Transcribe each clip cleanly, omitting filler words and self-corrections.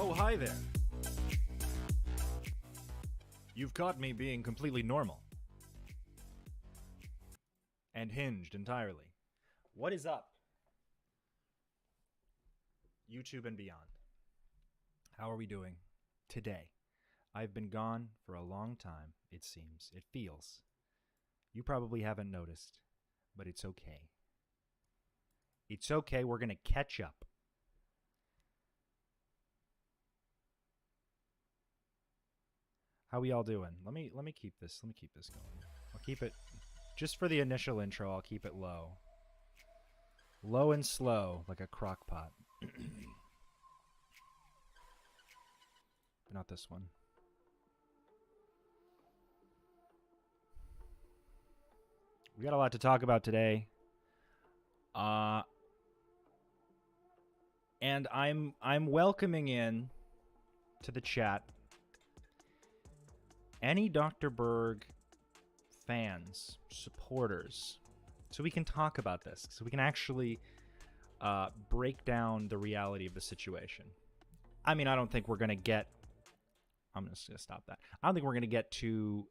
Oh, hi there. You've caught me being completely normal. And hinged entirely. What is up? YouTube and beyond. How are we doing today? I've been gone for a long time, it seems. It feels. You probably haven't noticed, but it's okay. It's okay, we're going to catch up. How we all doing? Let me keep this. Let me keep this going. I'll keep it just for the initial intro. I'll keep it low. Low and slow, like a crock pot. Not this one. We got a lot to talk about today. And I'm welcoming in to the chat any Dr. Berg fans, supporters, so we can talk about this, so we can actually break down the reality of the situation. I mean, I don't think we're going to get... I'm just going to stop that. I don't think we're going to get to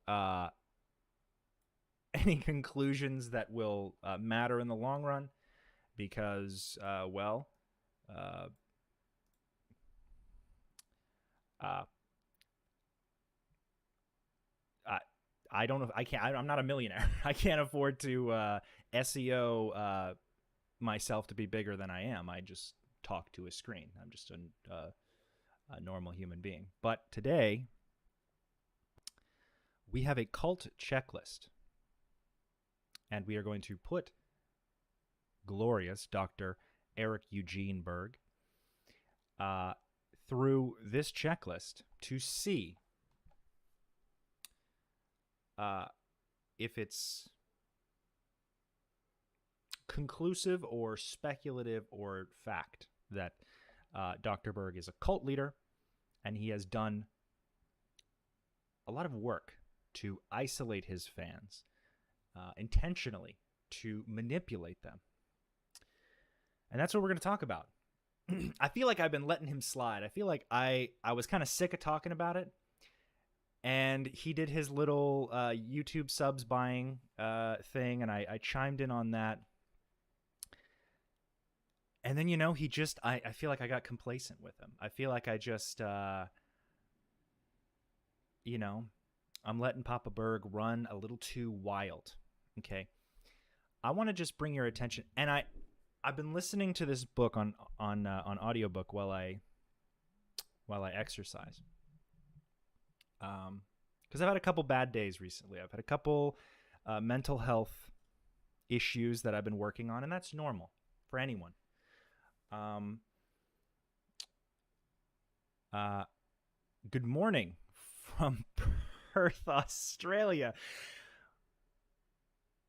any conclusions that will matter in the long run because, well... I don't know. I'm not a millionaire. I can't afford to SEO myself to be bigger than I am. I just talk to a screen. I'm just a normal human being. But today, we have a cult checklist. And we are going to put glorious Dr. Eric Eugene Berg through this checklist to see if it's conclusive or speculative or fact that Dr. Berg is a cult leader and he has done a lot of work to isolate his fans intentionally, to manipulate them. And that's what we're going to talk about. I feel like I've been letting him slide. I feel like I was kind of sick of talking about it. And he did his little YouTube subs buying thing, and I chimed in on that. And then, you know, he just, I feel like I got complacent with him. I feel like I just, you know, I'm letting Papa Berg run a little too wild. Okay. I want to just bring your attention. And I've been listening to this book on audiobook while I exercise. Because I've had a couple bad days recently. I've had a couple mental health issues that I've been working on, and that's normal for anyone. Good morning from Perth, Australia.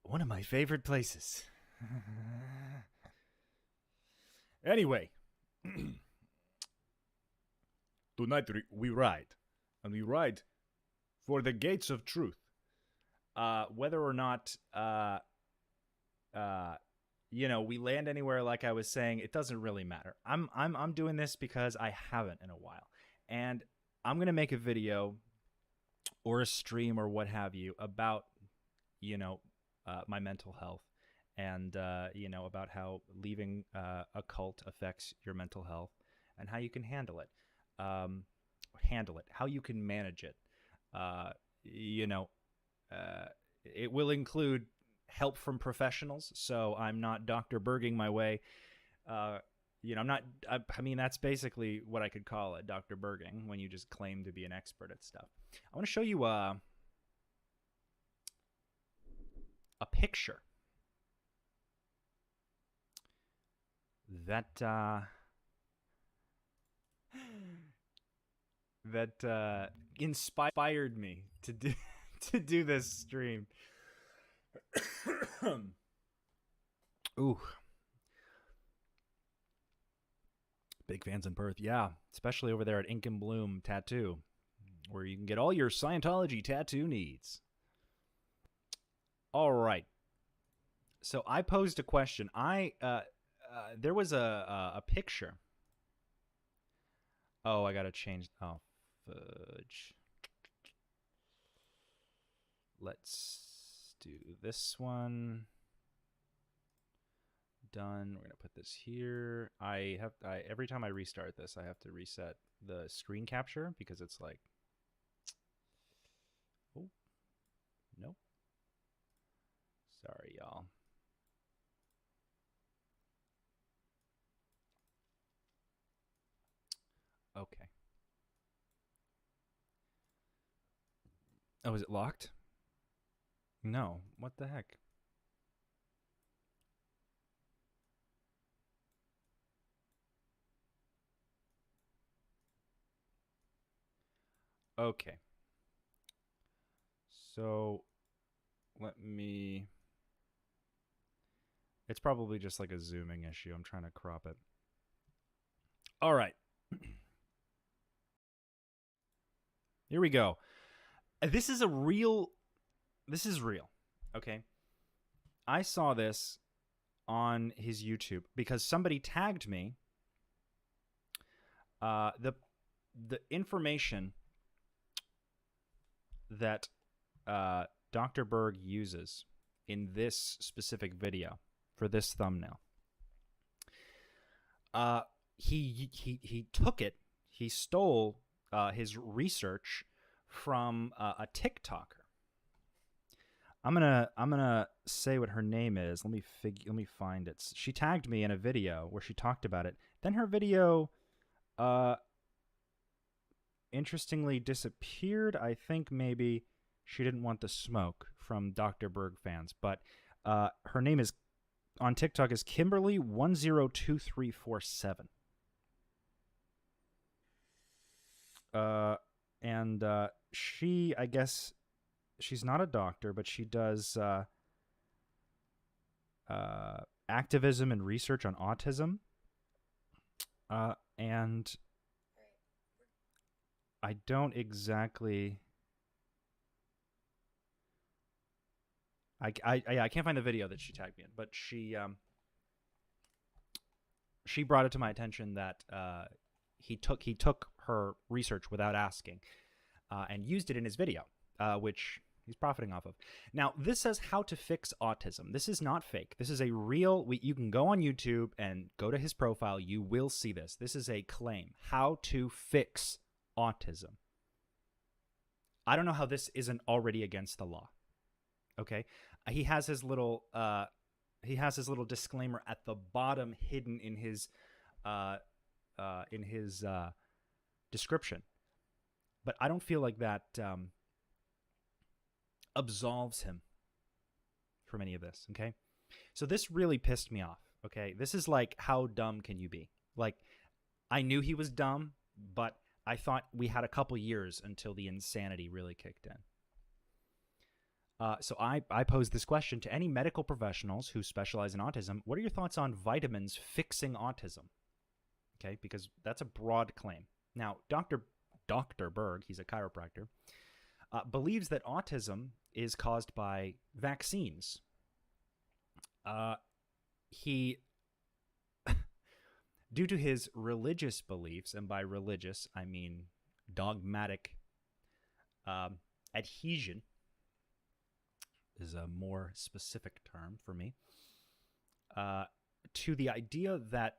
One of my favorite places. Anyway, tonight we ride. And we ride for the gates of truth. Whether or not, you know, we land anywhere, like I was saying, it doesn't really matter. I'm doing this because I haven't in a while, and I'm gonna make a video or a stream or what have you about, you know, my mental health, and you know, about how leaving a cult affects your mental health and how you can handle it. How you can manage it. You know, it will include help from professionals, so I'm not Dr. Berging my way. You know, I mean, that's basically what I could call it, Dr. Berging, when you just claim to be an expert at stuff. I want to show you a picture that inspired me to do this stream. Ooh, big fans in Perth, yeah, especially over there at Ink and Bloom Tattoo, where you can get all your Scientology tattoo needs. All right, so I posed a question. There was a picture Oh, I gotta change. Oh, fudge. Let's do this one. Done. We're gonna put this here. Every time I restart this, I have to reset the screen capture because it's like, oh, nope. Sorry, y'all. Okay. Oh, is it locked? No. What the heck? Okay. So let me. It's probably just like a zooming issue. I'm trying to crop it. All right. Here we go. This is real. Okay. I saw this on his YouTube because somebody tagged me. The information that Dr. Berg uses in this specific video for this thumbnail. He took it. He stole his research from a TikToker. I'm gonna say what her name is. Let me find it. She tagged me in a video where she talked about it. Then her video, interestingly disappeared. I think maybe she didn't want the smoke from Dr. Berg fans. But her name is on TikTok is Kimberly102347. And she, I guess, she's not a doctor, but she does activism and research on autism. And I don't exactly. I can't find the video that she tagged me in, but she brought it to my attention that he took her research without asking, and used it in his video, which he's profiting off of. Now, this says how to fix autism. This is not fake. This is a real. You can go on YouTube and go to his profile. You will see this. This is a claim. How to fix autism. I don't know how this isn't already against the law. Okay, he has his little disclaimer at the bottom, hidden in his description. But I don't feel like that absolves him from any of this. Okay, so this really pissed me off. Okay, this is like, how dumb can you be? Like, I knew he was dumb, but I thought we had a couple years until the insanity really kicked in. So I posed this question to any medical professionals who specialize in autism. What are your thoughts on vitamins fixing autism? Okay, because that's a broad claim. Now, Dr. Berg, he's a chiropractor, believes that autism is caused by vaccines. He, due to his religious beliefs, and by religious I mean dogmatic adhesion, is a more specific term for me, to the idea that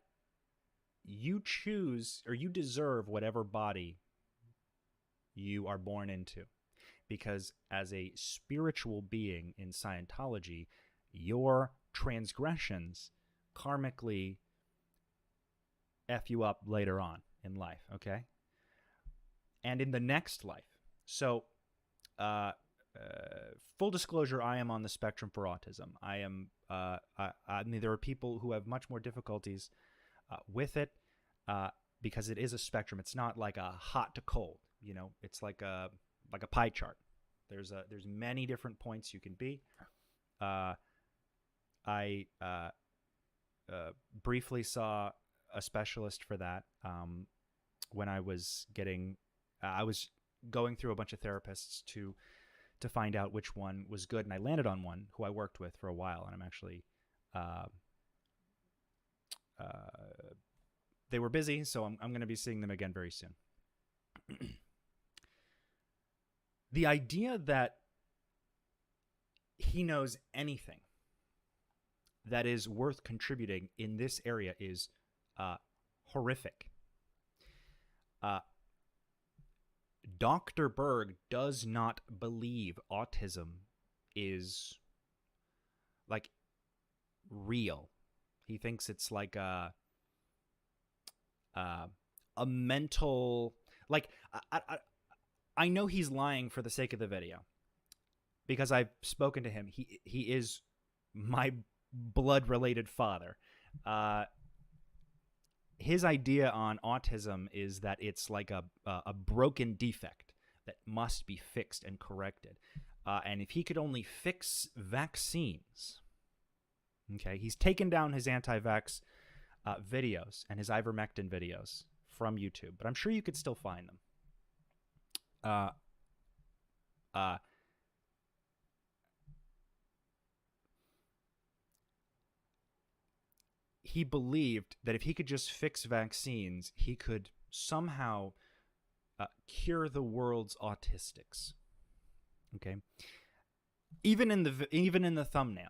you choose or you deserve whatever body you are born into. Because as a spiritual being in Scientology, your transgressions karmically F you up later on in life, okay? And in the next life. So, full disclosure, I am on the spectrum for autism. I am. I mean, there are people who have much more difficulties with it because it is a spectrum. It's not like a hot to cold. You know, it's like a pie chart. There's many different points you can be. I briefly saw a specialist for that when I was going through a bunch of therapists to find out which one was good, and I landed on one who I worked with for a while, and I'm actually they were busy, so I'm going to be seeing them again very soon. The idea that he knows anything that is worth contributing in this area is horrific. Dr. Berg does not believe autism is like real. He thinks it's like a mental, like, I know he's lying for the sake of the video because I've spoken to him. He is my blood-related father. His idea on autism is that it's like a broken defect that must be fixed and corrected. And if he could only fix vaccines, okay, he's taken down his anti-vax videos and his ivermectin videos from YouTube, but I'm sure you could still find them. He believed that if he could just fix vaccines, he could somehow cure the world's autistics. Okay, even in the thumbnail,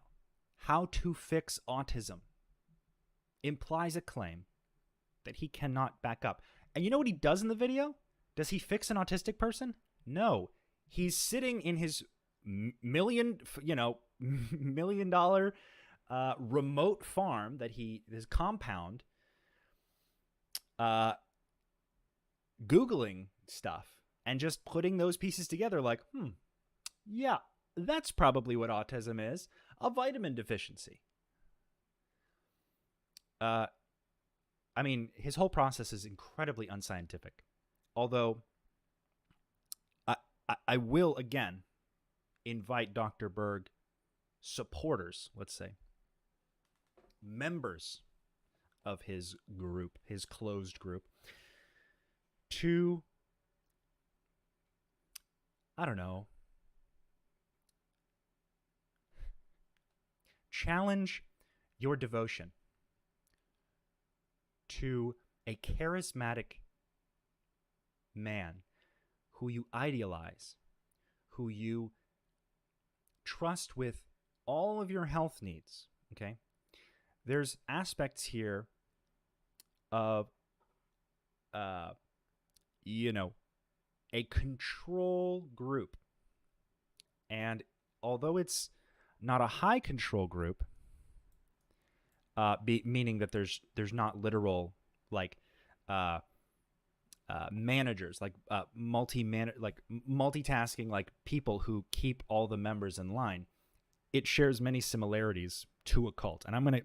how to fix autism implies a claim that he cannot back up. And you know what he does in the video? Does he fix an autistic person? No. He's sitting in his $1 million remote farm that his compound, Googling stuff and just putting those pieces together like, yeah, that's probably what autism is, a vitamin deficiency. I mean, his whole process is incredibly unscientific. Although, I will, again, invite Dr. Berg supporters, let's say, members of his group, his closed group, to, I don't know, challenge your devotion to a charismatic man who you idealize, who you trust with all of your health needs, okay? There's aspects here of, a control group. And although it's not a high control group, meaning that there's not literal, like, managers, like multitasking, like people who keep all the members in line. It shares many similarities to a cult, and I'm gonna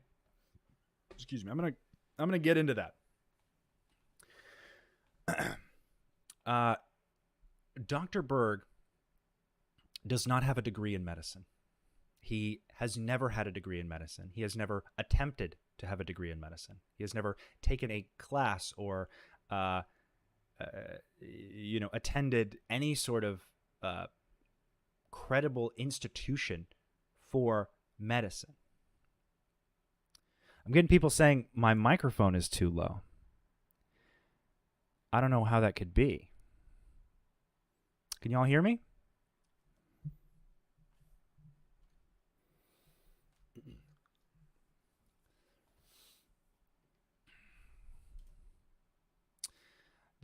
get into that. Dr. Berg does not have a degree in medicine. He has never had a degree in medicine. He has never attempted to have a degree in medicine. He has never taken a class or attended any sort of credible institution for medicine. I'm getting people saying my microphone is too low. I don't know how that could be. Can y'all hear me?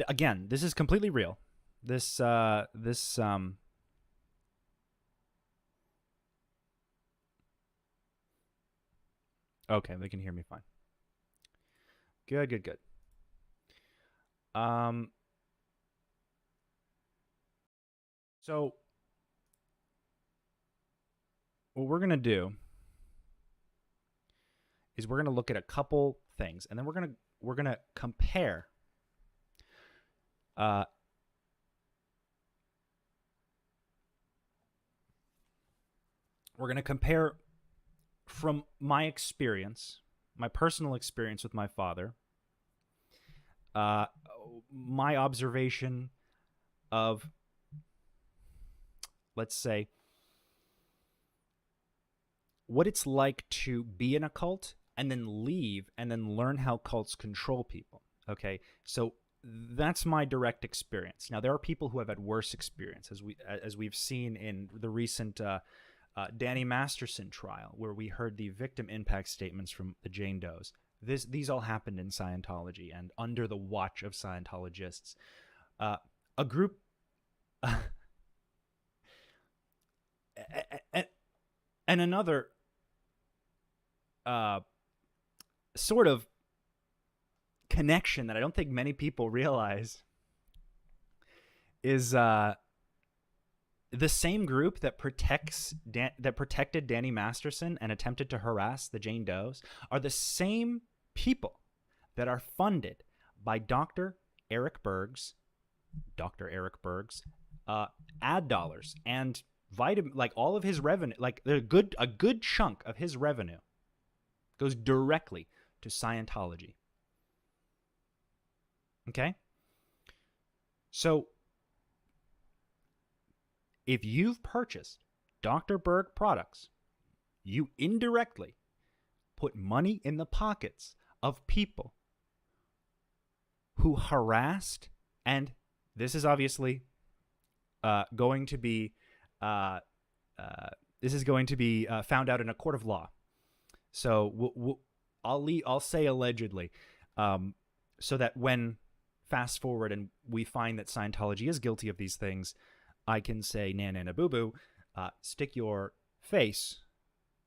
Again, this is completely real. Okay, they can hear me fine. Good. So what we're going to do is we're going to look at a couple things, and then we're going to compare from my experience, my personal experience with my father, my observation of, let's say, what it's like to be in a cult and then leave and then learn how cults control people. Okay, so that's my direct experience. Now there are people who have had worse experience, as we've seen in the recent Danny Masterson trial, where we heard the victim impact statements from the Jane Does. These all happened in Scientology and under the watch of Scientologists. A group, and another sort of connection that I don't think many people realize is the same group that protected Danny Masterson and attempted to harass the Jane Does are the same people that are funded by Dr. Eric Berg's ad dollars and like all of his revenue, like a good chunk of his revenue goes directly to Scientology. Okay? So if you've purchased Dr. Berg products, you indirectly put money in the pockets of people who harassed, and this is obviously going to be found out in a court of law. So I'll say allegedly, so that when fast forward and we find that Scientology is guilty of these things, I can say, na boo boo, stick your face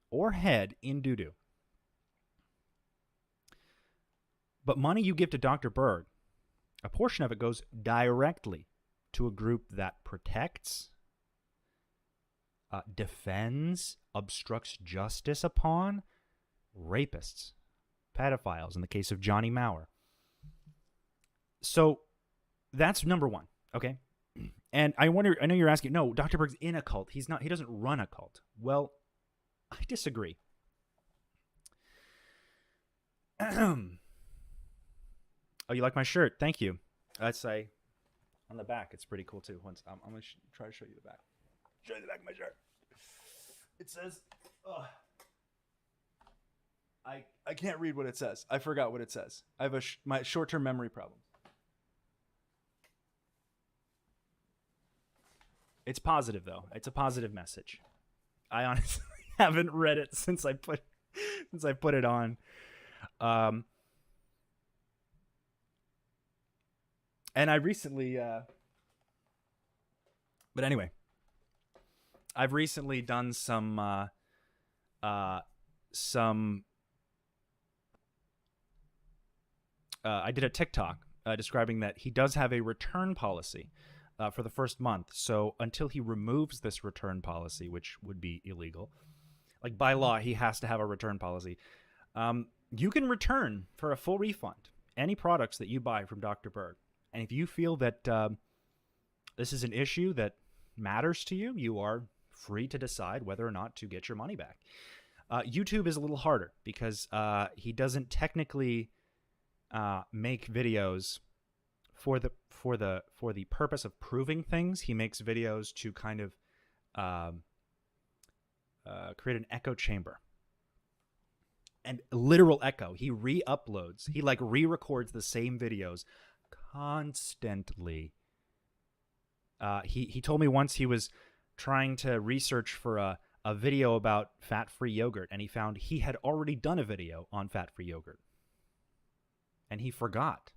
or head in doo-doo. But money you give to Dr. Berg, a portion of it goes directly to a group that protects, defends, obstructs justice upon rapists, pedophiles, in the case of Johnny Maurer. So that's number one, okay? And I know you're asking, no, Dr. Berg's in a cult. He doesn't run a cult. Well, I disagree. Oh, you like my shirt? Thank you. That's on the back. It's pretty cool too. Once I'm going to try to show you the back. Show you the back of my shirt. It says, I can't read what it says. I forgot what it says. I have my short-term memory problem. It's positive though. It's a positive message. I honestly haven't read it since I put it on. And I recently, but anyway, I've recently done some, I did a TikTok describing that he does have a return policy for the first month. So until he removes this return policy, which would be illegal, like by law, he has to have a return policy. You can return for a full refund any products that you buy from Dr. Berg. And if you feel that this is an issue that matters to you, you are free to decide whether or not to get your money back. YouTube is a little harder because he doesn't technically make videos for the purpose of proving things. He makes videos to kind of create an echo chamber. And literal echo. He re-uploads. He like re-records the same videos constantly. He told me once he was trying to research for a video about fat-free yogurt, and he found he had already done a video on fat-free yogurt. And he forgot.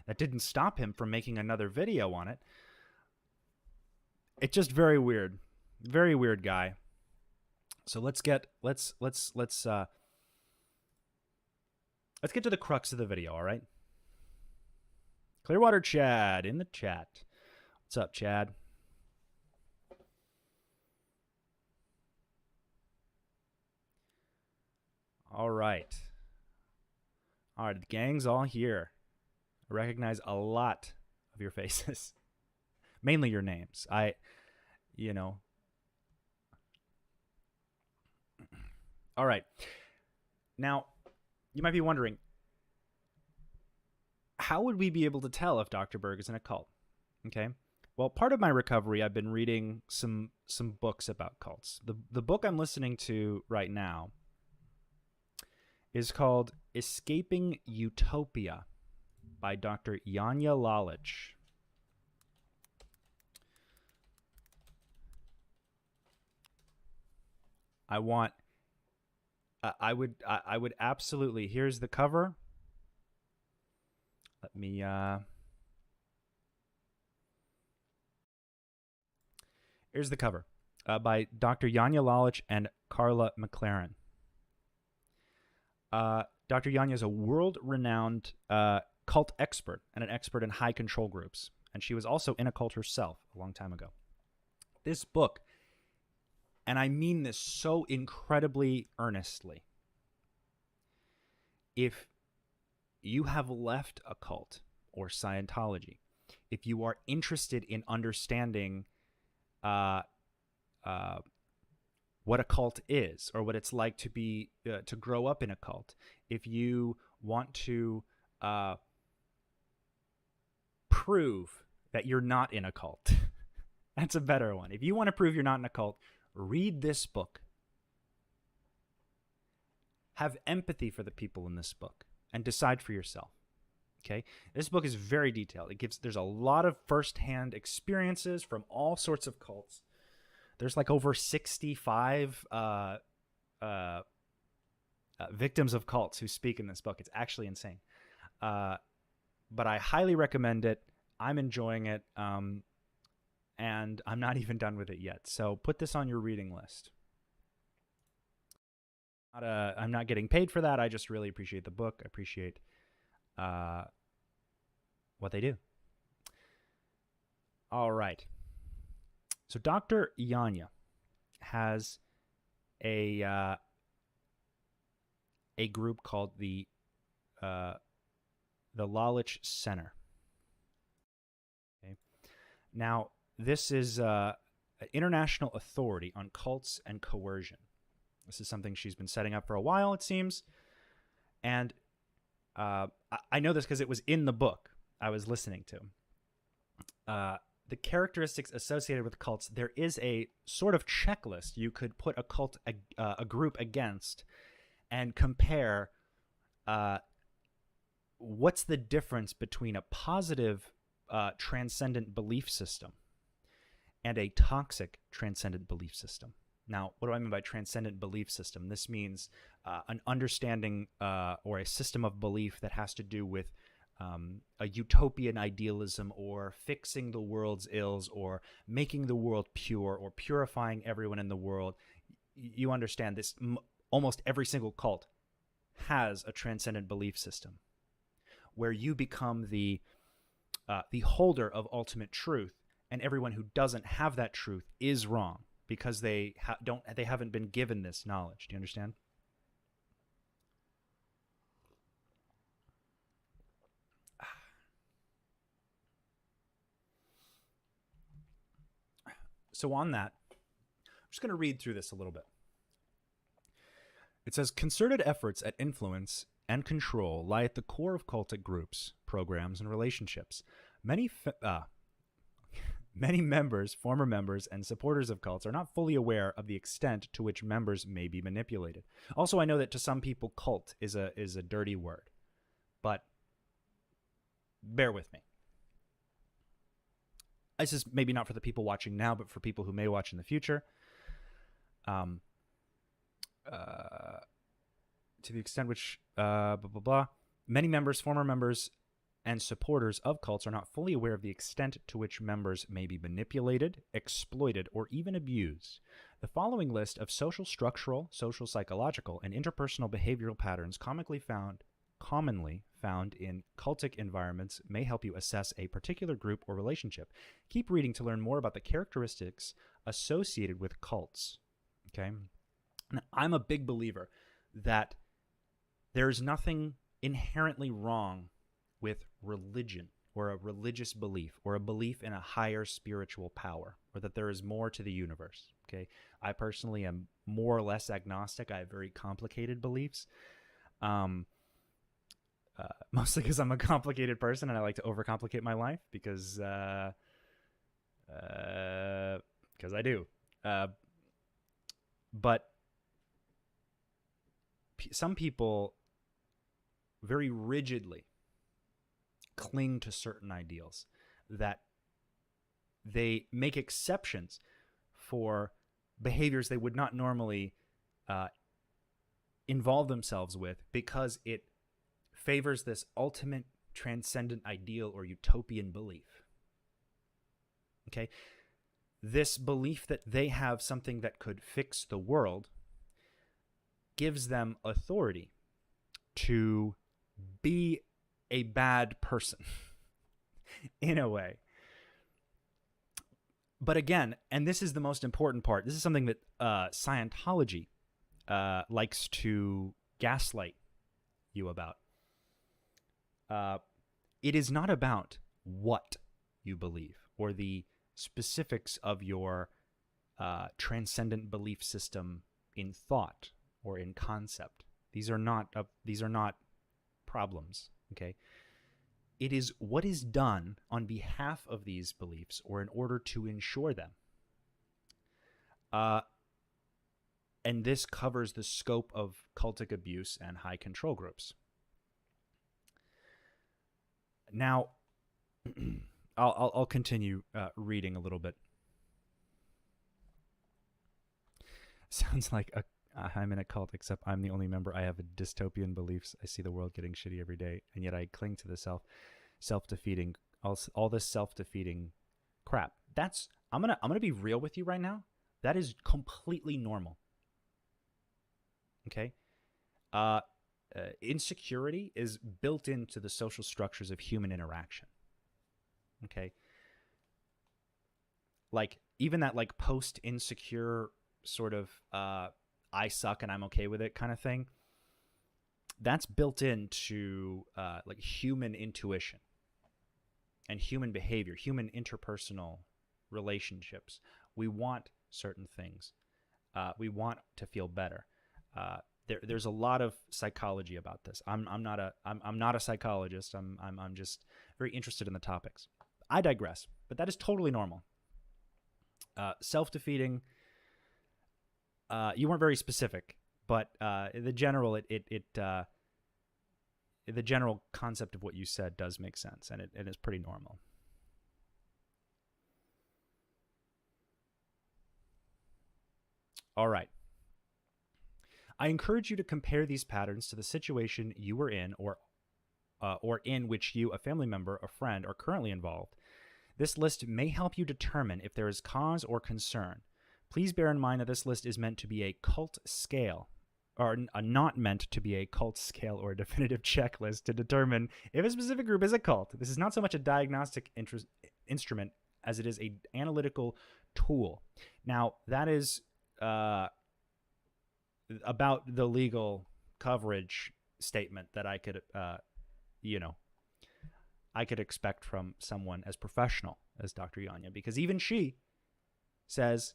That didn't stop him from making another video on it. It's just very weird. Very weird guy. So let's get to the crux of the video, all right? Clearwater Chad in the chat. What's up, Chad? All right. All right, the gang's all here. I recognize a lot of your faces. Mainly your names. All right. Now, you might be wondering, how would we be able to tell if Dr. Berg is in a cult? Okay. Well, part of my recovery, I've been reading some books about cults. The book I'm listening to right now is called Escaping Utopia by Dr. Janja Lalich. I would absolutely, here's the cover. Let me, here's the cover by Dr. Janja Lalich and Carla McLaren. Dr. Janja is a world-renowned cult expert and an expert in high control groups. And she was also in a cult herself a long time ago. This book, and I mean this so incredibly earnestly, if you have left a cult or Scientology, if you are interested in understanding what a cult is, or what it's like to be to grow up in a cult, if you want to prove that you're not in a cult, that's a better one. If you want to prove you're not in a cult, read this book. Have empathy for the people in this book and decide for yourself. Okay? This book is very detailed. There's a lot of firsthand experiences from all sorts of cults. There's like over 65 victims of cults who speak in this book. It's actually insane. But I highly recommend it. I'm enjoying it. And I'm not even done with it yet. So put this on your reading list. I'm not getting paid for that. I just really appreciate the book. I appreciate what they do. All right. So Dr. Janja has a group called the Lalich Center. Okay. Now, this is an international authority on cults and coercion. This is something she's been setting up for a while, it seems. And I know this because it was in the book I was listening to. The characteristics associated with cults, there is a sort of checklist you could put a group against and compare what's the difference between a positive transcendent belief system and a toxic transcendent belief system. Now, what do I mean by transcendent belief system? This means an understanding or a system of belief that has to do with a utopian idealism, or fixing the world's ills, or making the world pure, or purifying everyone in the world. You understand this. Almost every single cult has a transcendent belief system where you become the holder of ultimate truth, and everyone who doesn't have that truth is wrong because they haven't been given this knowledge. Do you understand? So on that, I'm just going to read through this a little bit. It says, concerted efforts at influence and control lie at the core of cultic groups, programs, and relationships. Many members, former members, and supporters of cults are not fully aware of the extent to which members may be manipulated. Also, I know that to some people, cult is a dirty word, but bear with me. This is maybe not for the people watching now, but for people who may watch in the future. To the extent which, many members, former members, and supporters of cults are not fully aware of the extent to which members may be manipulated, exploited, or even abused. The following list of social structural, social psychological, and interpersonal behavioral patterns commonly found in cultic environments may help you assess a particular group or relationship. Keep reading to learn more about the characteristics associated with cults. Okay? Now, I'm a big believer that there's nothing inherently wrong with religion, or a religious belief, or a belief in a higher spiritual power, or that there is more to the universe. Okay? I personally am more or less agnostic. I have very complicated beliefs. Mostly because I'm a complicated person and I like to overcomplicate my life because I do. But some people very rigidly cling to certain ideals, that they make exceptions for behaviors they would not normally involve themselves with, because it favors this ultimate transcendent ideal or utopian belief. Okay? This belief that they have something that could fix the world gives them authority to be a bad person in a way. But again, and this is the most important part, this is something that Scientology likes to gaslight you about. It is not about what you believe or the specifics of your transcendent belief system in thought or in concept. These are not problems. Okay, it is what is done on behalf of these beliefs or in order to ensure them. And this covers the scope of cultic abuse and high control groups. Now, I'll continue reading a little bit. Sounds like I'm in a cult, except I'm the only member. I have dystopian beliefs. I see the world getting shitty every day, and yet I cling to the self-defeating, all this self-defeating crap. I'm gonna be real with you right now. That is completely normal. Okay? Insecurity is built into the social structures of human interaction. Okay? Like, even that, like, post-insecure sort of I suck and I'm okay with it kind of thing, that's built into like human intuition and human behavior, human interpersonal relationships. We want certain things. We want to feel better. There's a lot of psychology about this. I'm not a psychologist. I'm just very interested in the topics. I digress, but that is totally normal. Self-defeating. You weren't very specific, but the general the general concept of what you said does make sense, and it is pretty normal. All right. I encourage you to compare these patterns to the situation you were in or in which you, a family member, a friend, are currently involved. This list may help you determine if there is cause or concern. Please bear in mind that this list is meant to be a cult scale, or not meant to be a cult scale or a definitive checklist to determine if a specific group is a cult. This is not so much a diagnostic instrument as it is an analytical tool. Now, that is about the legal coverage statement that I could, I could expect from someone as professional as Dr. Yanya, because even she says,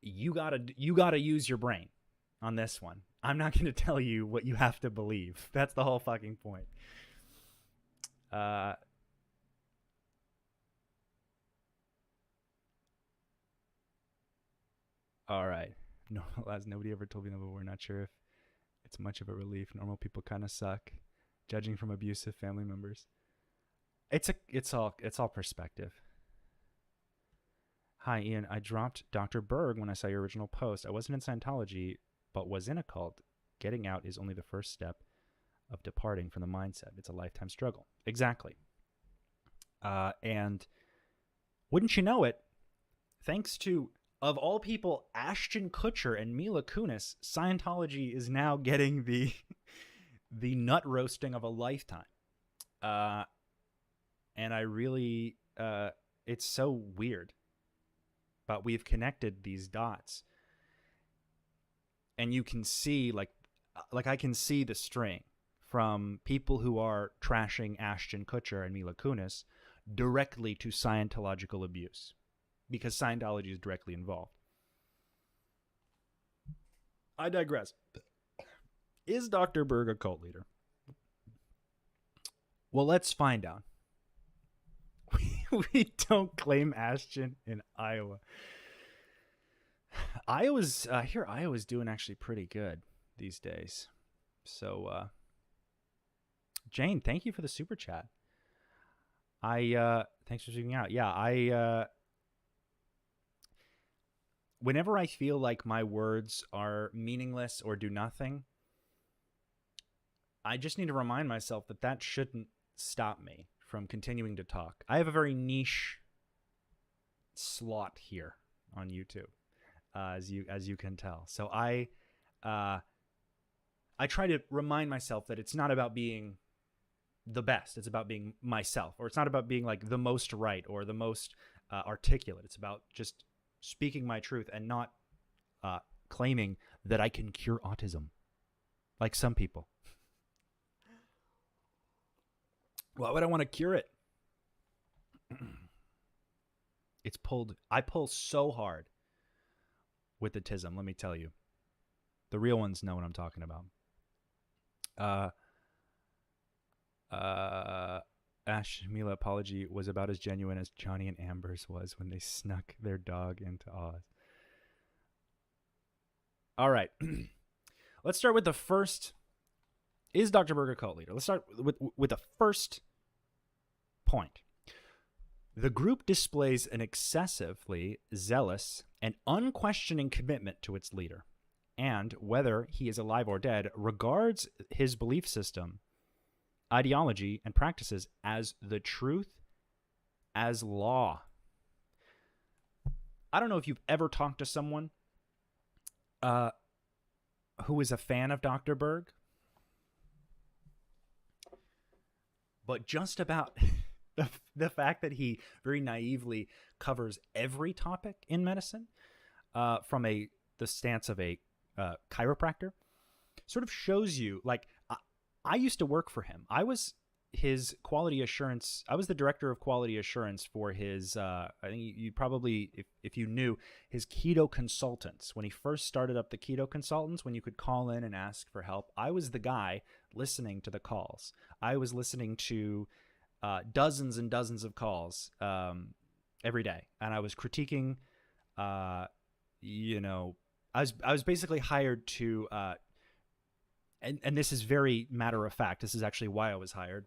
you gotta use your brain on this one. I'm not going to tell you what you have to believe. That's the whole fucking point. All right. No, as nobody ever told me that, but we're not sure if it's much of a relief. Normal people kind of suck, judging from abusive family members. It's all perspective. Hi, Ian. I dropped Dr. Berg when I saw your original post. I wasn't in Scientology, but was in a cult. Getting out is only the first step of departing from the mindset. It's a lifetime struggle. Exactly. And wouldn't you know it, thanks to, of all people, Ashton Kutcher and Mila Kunis, Scientology is now getting the nut roasting of a lifetime. And I really, it's so weird. But we've connected these dots. And you can see, like I can see the string from people who are trashing Ashton Kutcher and Mila Kunis directly to Scientological abuse, because Scientology is directly involved. I digress. Is Dr. Berg a cult leader? Well, let's find out. We don't claim Ashton in Iowa. Iowa's doing actually pretty good these days. So Jane, thank you for the super chat. Thanks for speaking out. Yeah, whenever I feel like my words are meaningless or do nothing, I just need to remind myself that that shouldn't stop me from continuing to talk. I have a very niche slot here on YouTube, as you can tell. So I try to remind myself that it's not about being the best. It's about being myself, or it's not about being like the most right or the most articulate. It's about just speaking my truth and not claiming that I can cure autism, like some people. Why would I want to cure it? I pull so hard with the tism, let me tell you. The real ones know what I'm talking about. Mila apology was about as genuine as Johnny and Amber's was when they snuck their dog into Oz. All right. Let's start with the first. Is Dr. Berg a cult leader? Let's start with the first point. The group displays an excessively zealous and unquestioning commitment to its leader, and whether he is alive or dead, regards his belief system, ideology, and practices as the truth, as law. I don't know if you've ever talked to someone who is a fan of Dr. Berg, but just about the fact that he very naively covers every topic in medicine from the stance of a chiropractor sort of shows you, like, I used to work for him. I was his quality assurance. I was the director of quality assurance for his, I think you probably, if you knew, his keto consultants. When he first started up the keto consultants, when you could call in and ask for help, I was the guy listening to the calls. I was listening to dozens and dozens of calls every day. And I was critiquing, I was basically hired to, and this is very matter of fact. This is actually why I was hired.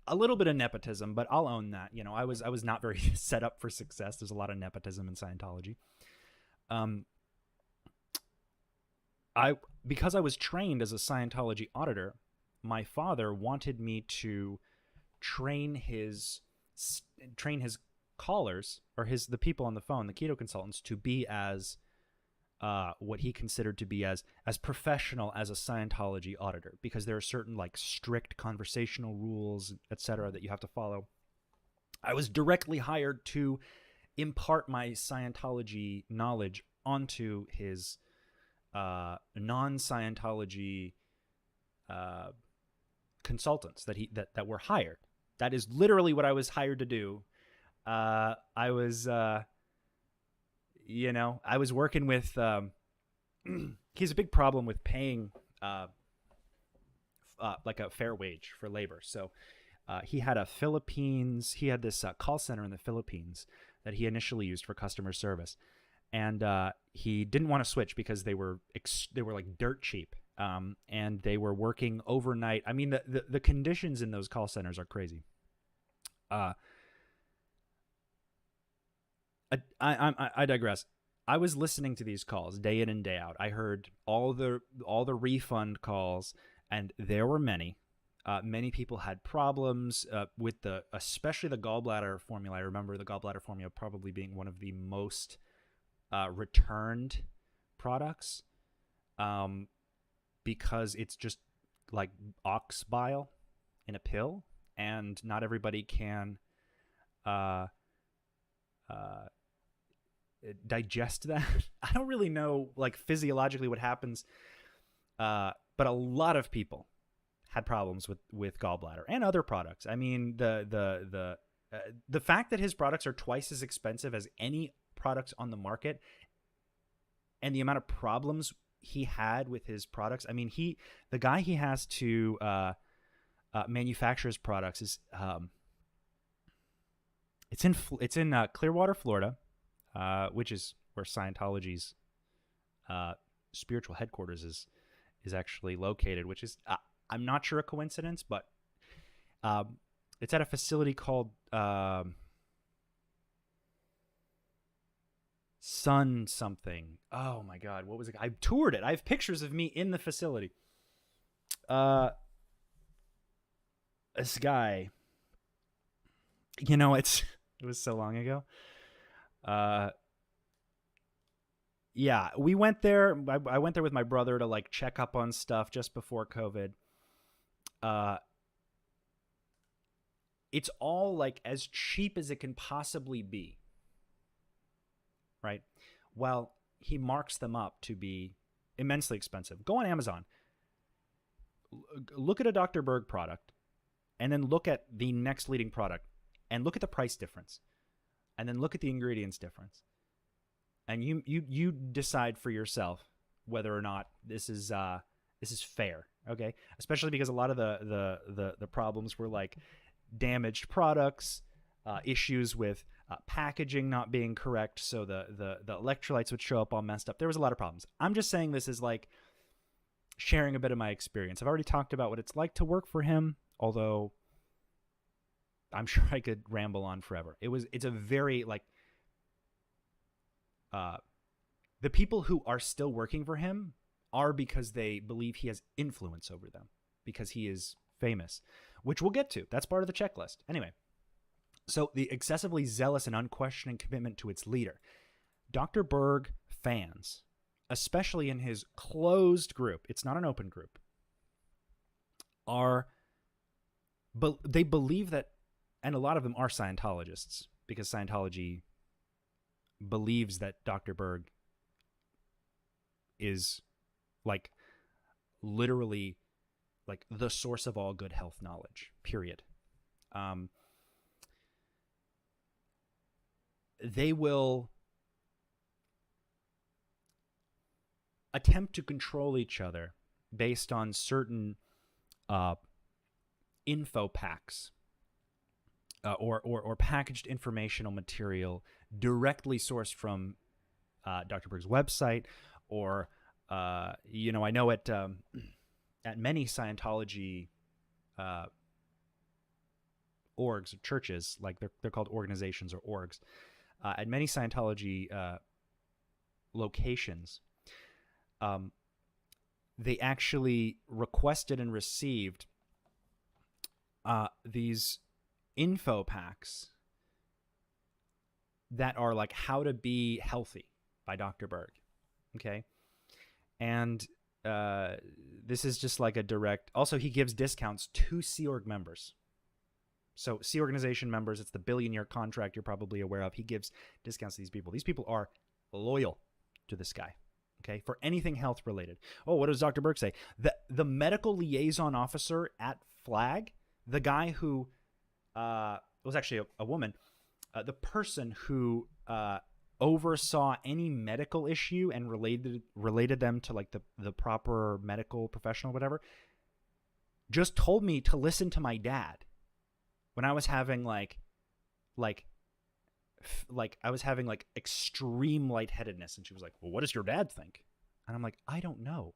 A little bit of nepotism, but I'll own that. I was not very set up for success. There's a lot of nepotism in Scientology. Because I was trained as a Scientology auditor, my father wanted me to train his callers, or the people on the phone, the keto consultants, to be as what he considered to be as professional as a Scientology auditor, because there are certain like strict conversational rules, etc., that you have to follow. I was directly hired to impart my Scientology knowledge onto his non-Scientology consultants that were hired. That is literally what I was hired to do. I was working with, he has a big problem with paying like a fair wage for labor. So he had this call center in the Philippines that he initially used for customer service. And he didn't want to switch because they were like dirt cheap. And they were working overnight. I mean, the conditions in those call centers are crazy. I digress. I was listening to these calls day in and day out. I heard all the refund calls, and there were many. Many people had problems with especially the gallbladder formula. I remember the gallbladder formula probably being one of the most returned products, because it's just like ox bile in a pill, and not everybody can digest that. I don't really know, like, physiologically what happens, but a lot of people had problems with gallbladder and other products. I mean, the fact that his products are twice as expensive as any products on the market, and the amount of problems he had with his products. I mean, the guy he has to manufacture his products is it's in Clearwater, Florida, which is where Scientology's spiritual headquarters is actually located, which is I'm not sure a coincidence, but It's at a facility called Sun something. Oh my God, what was it? I toured it. I have pictures of me in the facility. This guy, it was so long ago. Yeah, we went there. I went there with my brother to like check up on stuff just before COVID. It's all like as cheap as it can possibly be, right? Well, he marks them up to be immensely expensive. Go on Amazon, look at a Dr. Berg product, and then look at the next leading product, and look at the price difference, and then look at the ingredients difference, and you decide for yourself whether or not this is fair. Okay, especially because a lot of the problems were like damaged products, issues with packaging not being correct, so the electrolytes would show up all messed up. There was a lot of problems. I'm just saying this is like sharing a bit of my experience. I've already talked about what it's like to work for him, although I'm sure I could ramble on forever. It's a very like the people who are still working for him are because they believe he has influence over them because he is famous, which we'll get to. That's part of the checklist. Anyway, so the excessively zealous and unquestioning commitment to its leader. Dr. Berg fans, especially in his closed group, it's not an open group, they believe that, and a lot of them are Scientologists, because Scientology believes that Dr. Berg is like literally like the source of all good health knowledge, period. They will attempt to control each other based on certain info packs or packaged informational material directly sourced from Dr. Berg's website, or I know at many Scientology orgs or churches, like they're called organizations or orgs, at many Scientology locations, they actually requested and received these info packs that are like how to be healthy by Dr. Berg. Okay. And this is just like a direct, also he gives discounts to Sea Org members. So Sea Organization members, it's the billion-year contract you're probably aware of. He gives discounts to these people. These people are loyal to this guy, okay, for anything health-related. Oh, what does Dr. Berg say? The medical liaison officer at Flag, the guy who was actually a woman, the person who oversaw any medical issue and related them to like the proper medical professional, whatever, just told me to listen to my dad when I was having like I was having like extreme lightheadedness, and she was like, "Well, what does your dad think?" And I'm like, "I don't know.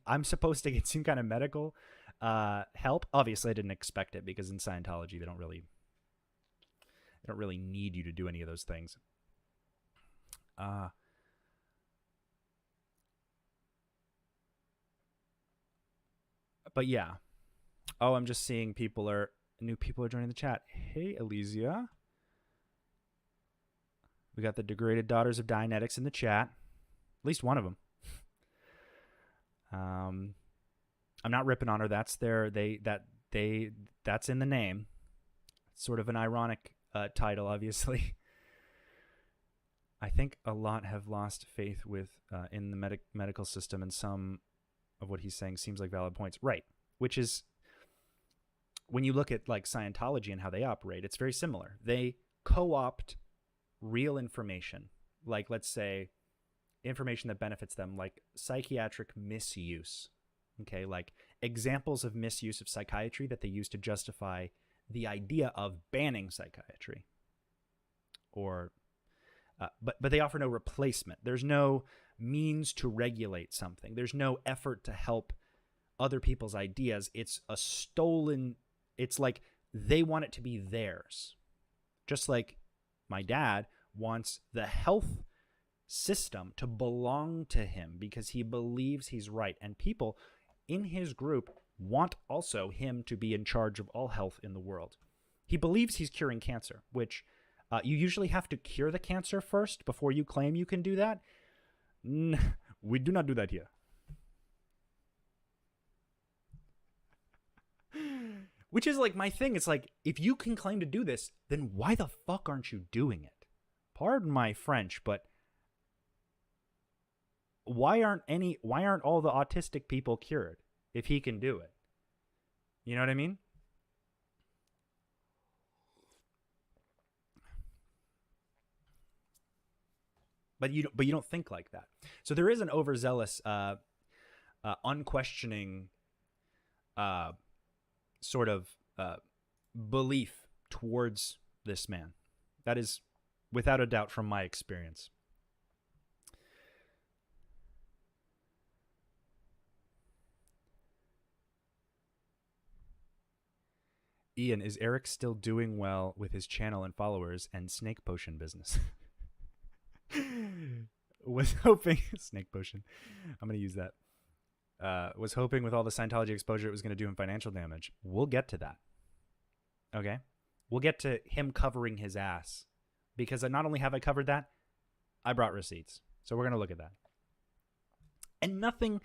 I'm supposed to get some kind of medical help." Obviously, I didn't expect it because in Scientology they don't really need you to do any of those things. But yeah. Oh, I'm just seeing new people are joining the chat. Hey, Elysia. We got the Degraded Daughters of Dianetics in the chat. At least one of them. I'm not ripping on her. That's that's in the name. It's sort of an ironic title, obviously. I think a lot have lost faith in the medical system, and some of what he's saying seems like valid points. Right. Which is, when you look at like Scientology and how they operate, it's very similar. They co-opt real information, like let's say information that benefits them, like psychiatric misuse. Okay, like examples of misuse of psychiatry that they use to justify the idea of banning psychiatry. Or, but they offer no replacement. There's no means to regulate something. There's no effort to help other people's ideas. It's a stolen, it's like they want it to be theirs. Just like my dad wants the health system to belong to him because he believes he's right. And people in his group want also him to be in charge of all health in the world. He believes he's curing cancer, which you usually have to cure the cancer first before you claim you can do that. We do not do that here. Which is like my thing. It's like, if you can claim to do this, then why the fuck aren't you doing it? Pardon my French, but why aren't all the autistic people cured if he can do it? You know what I mean? But you don't think like that. So there is an overzealous, unquestioning sort of belief towards this man. That is without a doubt from my experience. Ian, is Eric still doing well with his channel and followers and snake potion business? Was hoping snake potion. I'm going to use that. Was hoping with all the Scientology exposure it was going to do him financial damage. We'll get to that. Okay? We'll get to him covering his ass. Because not only have I covered that, I brought receipts. So we're going to look at that. And nothing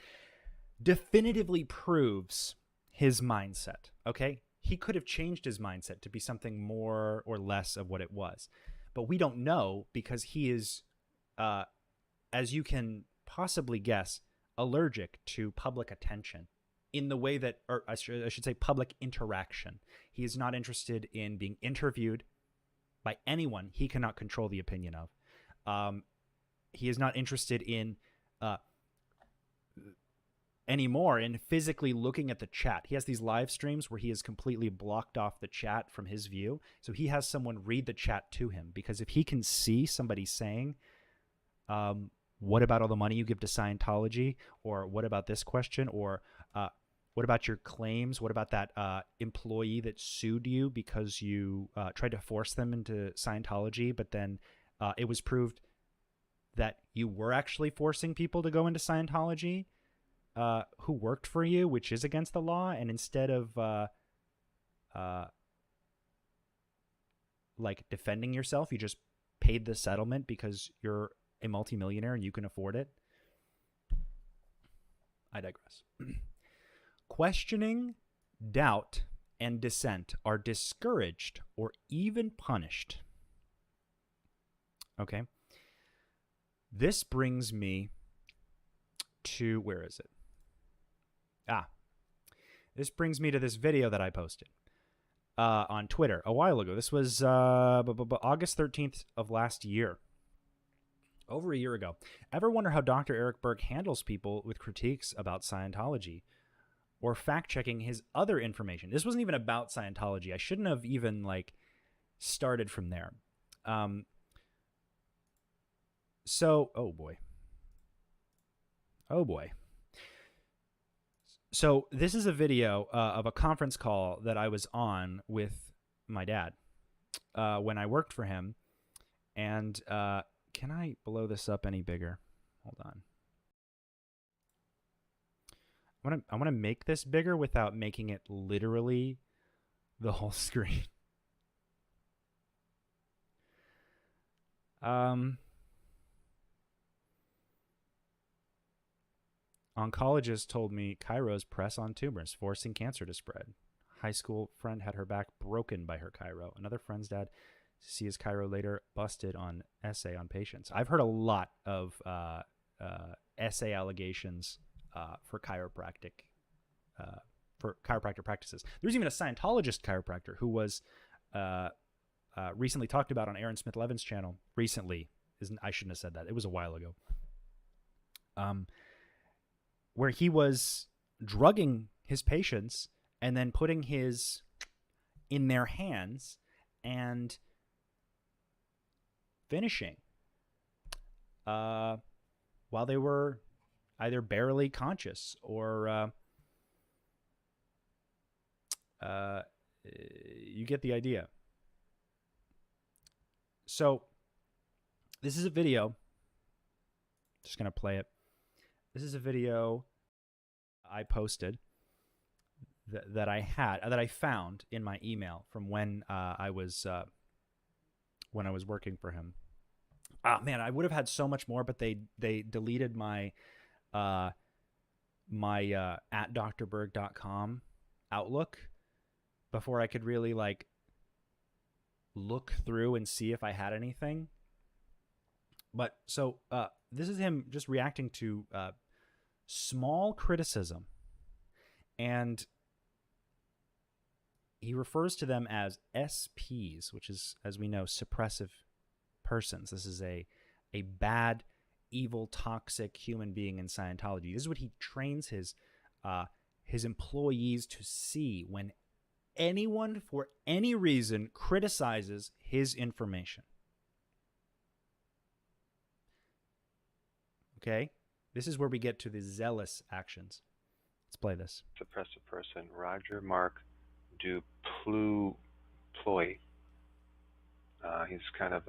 definitively proves his mindset. Okay? He could have changed his mindset to be something more or less of what it was. But we don't know because he is, as you can possibly guess, allergic to public attention in the way that, or I should say public interaction. He is not interested in being interviewed by anyone he cannot control the opinion of. He is not interested in anymore in physically looking at the chat. He has these live streams where he is completely blocked off the chat from his view. So he has someone read the chat to him, because if he can see somebody saying, what about all the money you give to Scientology? Or what about this question? Or what about your claims? What about that employee that sued you because you tried to force them into Scientology, but then it was proved that you were actually forcing people to go into Scientology who worked for you, which is against the law, and instead of like defending yourself, you just paid the settlement because you're a multimillionaire and you can afford it. I digress. Questioning, doubt, and dissent are discouraged or even punished. Okay. This brings me to, where is it? This brings me to this video that I posted on Twitter a while ago. This was August 13th of last year. Over a year ago. Ever wonder how Dr. Eric Berg handles people with critiques about Scientology or fact-checking his other information? This wasn't even about Scientology. I shouldn't have even started from there. So, oh boy. So this is a video of a conference call that I was on with my dad when I worked for him. And can I blow this up any bigger? Hold on. I want to make this bigger without making it literally the whole screen. Oncologist told me chiros press on tumors, forcing cancer to spread. High school friend had her back broken by her chiro. Another friend's dad to see his chiro later busted on essay on patients. I've heard a lot of essay allegations for chiropractic practices. There's even a Scientologist chiropractor who was recently talked about on Aaron Smith Levin's channel. Recently, I shouldn't have said that. It was a while ago. Where he was drugging his patients and then putting his in their hands and finishing while they were either barely conscious or you get the idea. So this is a video. Just going to play it. This is a video I posted that I found in my email from when I was working for him. Man, I would have had so much more, but they deleted my at drberg.com Outlook before I could really like look through and see if I had anything. But so this is him just reacting to small criticism, and he refers to them as SPs, which is, as we know, suppressive persons. This is a bad, evil, toxic human being in Scientology. This is what he trains his employees to see when anyone, for any reason, criticizes his information. Okay? This is where we get to the zealous actions. Let's play this. Suppressive person, Roger Mark Duploy. He's kind of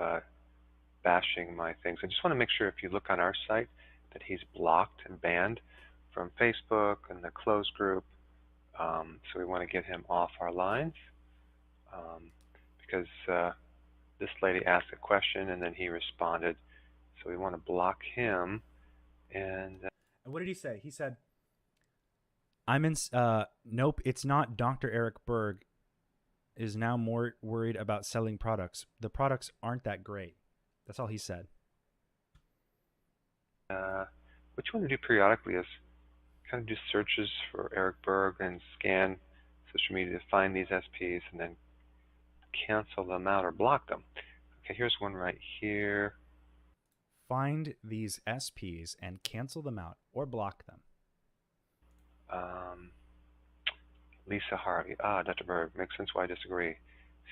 bashing my things. I just want to make sure if you look on our site that he's blocked and banned from Facebook and the closed group. So we want to get him off our lines because this lady asked a question and then he responded. So we want to block him. And what did he say? He said, I'm in, nope, it's not Dr. Eric Berg is now more worried about selling products. The products aren't that great. That's all he said. what you want to do periodically is kind of do searches for Eric Berg and scan social media to find these SPs and then cancel them out or block them. Okay, here's one right here. Find these SPs and cancel them out or block them. Lisa Harvey. Dr. Berg, makes sense why I disagree.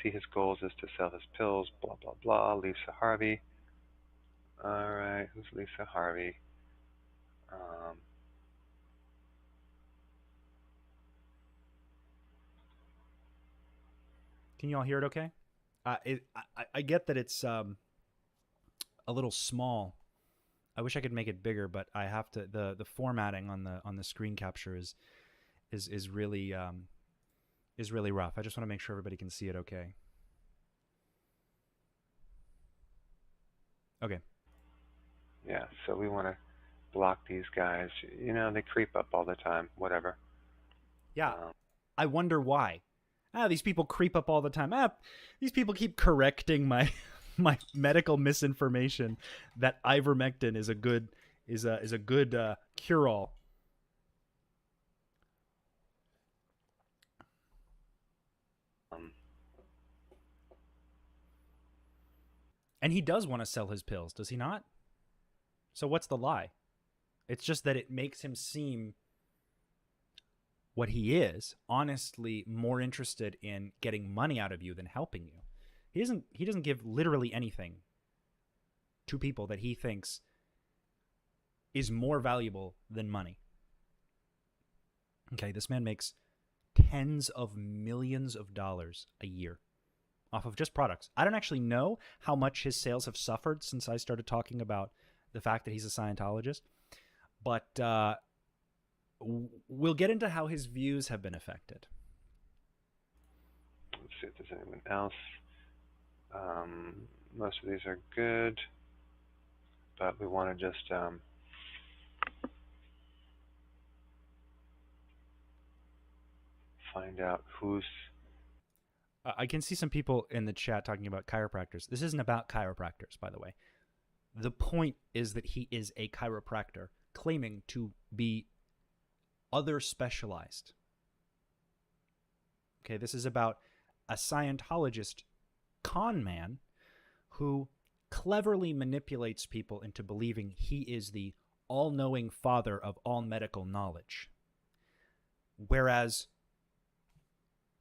See, his goals is to sell his pills, blah, blah, blah. Lisa Harvey. Alright, who's Lisa Harvey? Can you all hear it okay? I get that it's a little small. I wish I could make it bigger, but I have to. The formatting on the screen capture is really rough. I just want to make sure everybody can see it okay. Okay. Yeah, so we want to block these guys. You know, they creep up all the time, whatever. Yeah, I wonder why. These people creep up all the time. These people keep correcting my medical misinformation that ivermectin is a good cure-all. And he does want to sell his pills, does he not? So what's the lie? It's just that it makes him seem what he is, honestly more interested in getting money out of you than helping you. He doesn't give literally anything to people that he thinks is more valuable than money. Okay, this man makes tens of millions of dollars a year off of just products. I don't actually know how much his sales have suffered since I started talking about the fact that he's a Scientologist, but we'll get into how his views have been affected. Let's see if there's anyone else. Most of these are good, but we want to just find out who's... I can see some people in the chat talking about chiropractors. This isn't about chiropractors, by the way. The point is that he is a chiropractor claiming to be other specialized. Okay, this is about a Scientologist con man who cleverly manipulates people into believing he is the all-knowing father of all medical knowledge. Whereas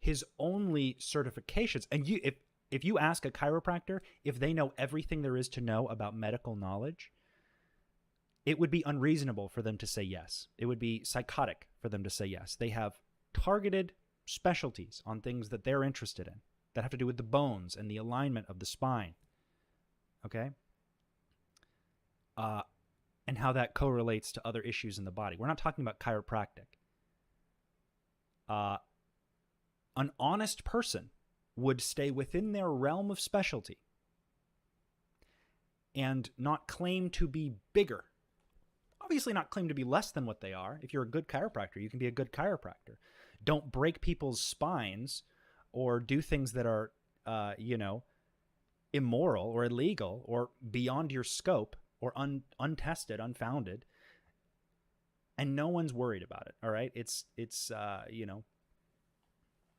his only certifications, and if you ask a chiropractor if they know everything there is to know about medical knowledge, it would be unreasonable for them to say yes. It would be psychotic for them to say yes. They have targeted specialties on things that they're interested in that have to do with the bones and the alignment of the spine. Okay? And how that correlates to other issues in the body. We're not talking about chiropractic. An honest person would stay within their realm of specialty and not claim to be bigger. Obviously not claim to be less than what they are. If you're a good chiropractor, you can be a good chiropractor. Don't break people's spines or do things that are, immoral or illegal or beyond your scope or untested, unfounded. And no one's worried about it, all right? It's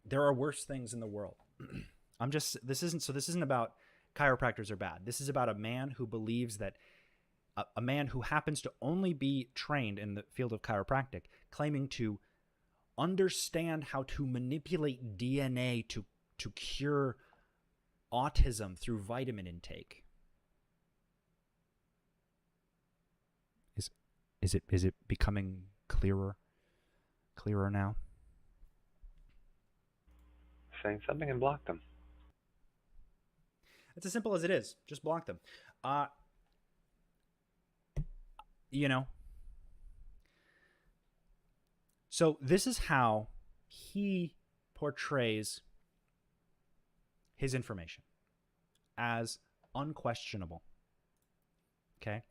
there are worse things in the world. This isn't about chiropractors are bad. This is about a man who believes that a man who happens to only be trained in the field of chiropractic, claiming to understand how to manipulate DNA to cure autism through vitamin intake. Is it becoming clearer now? Saying something and block them. It's as simple as it is. Just block them. So this is how he portrays his information as unquestionable. Okay?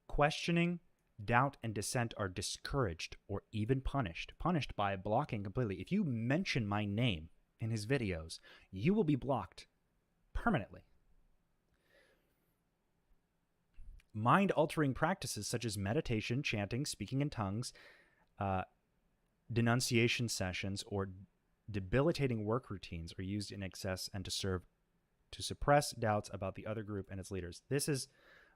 Questioning, doubt, and dissent are discouraged or even punished by blocking completely. If you mention my name in his videos, you will be blocked permanently. Mind-altering practices such as meditation, chanting, speaking in tongues, denunciation sessions, or debilitating work routines are used in excess and to suppress doubts about the other group and its leaders. This is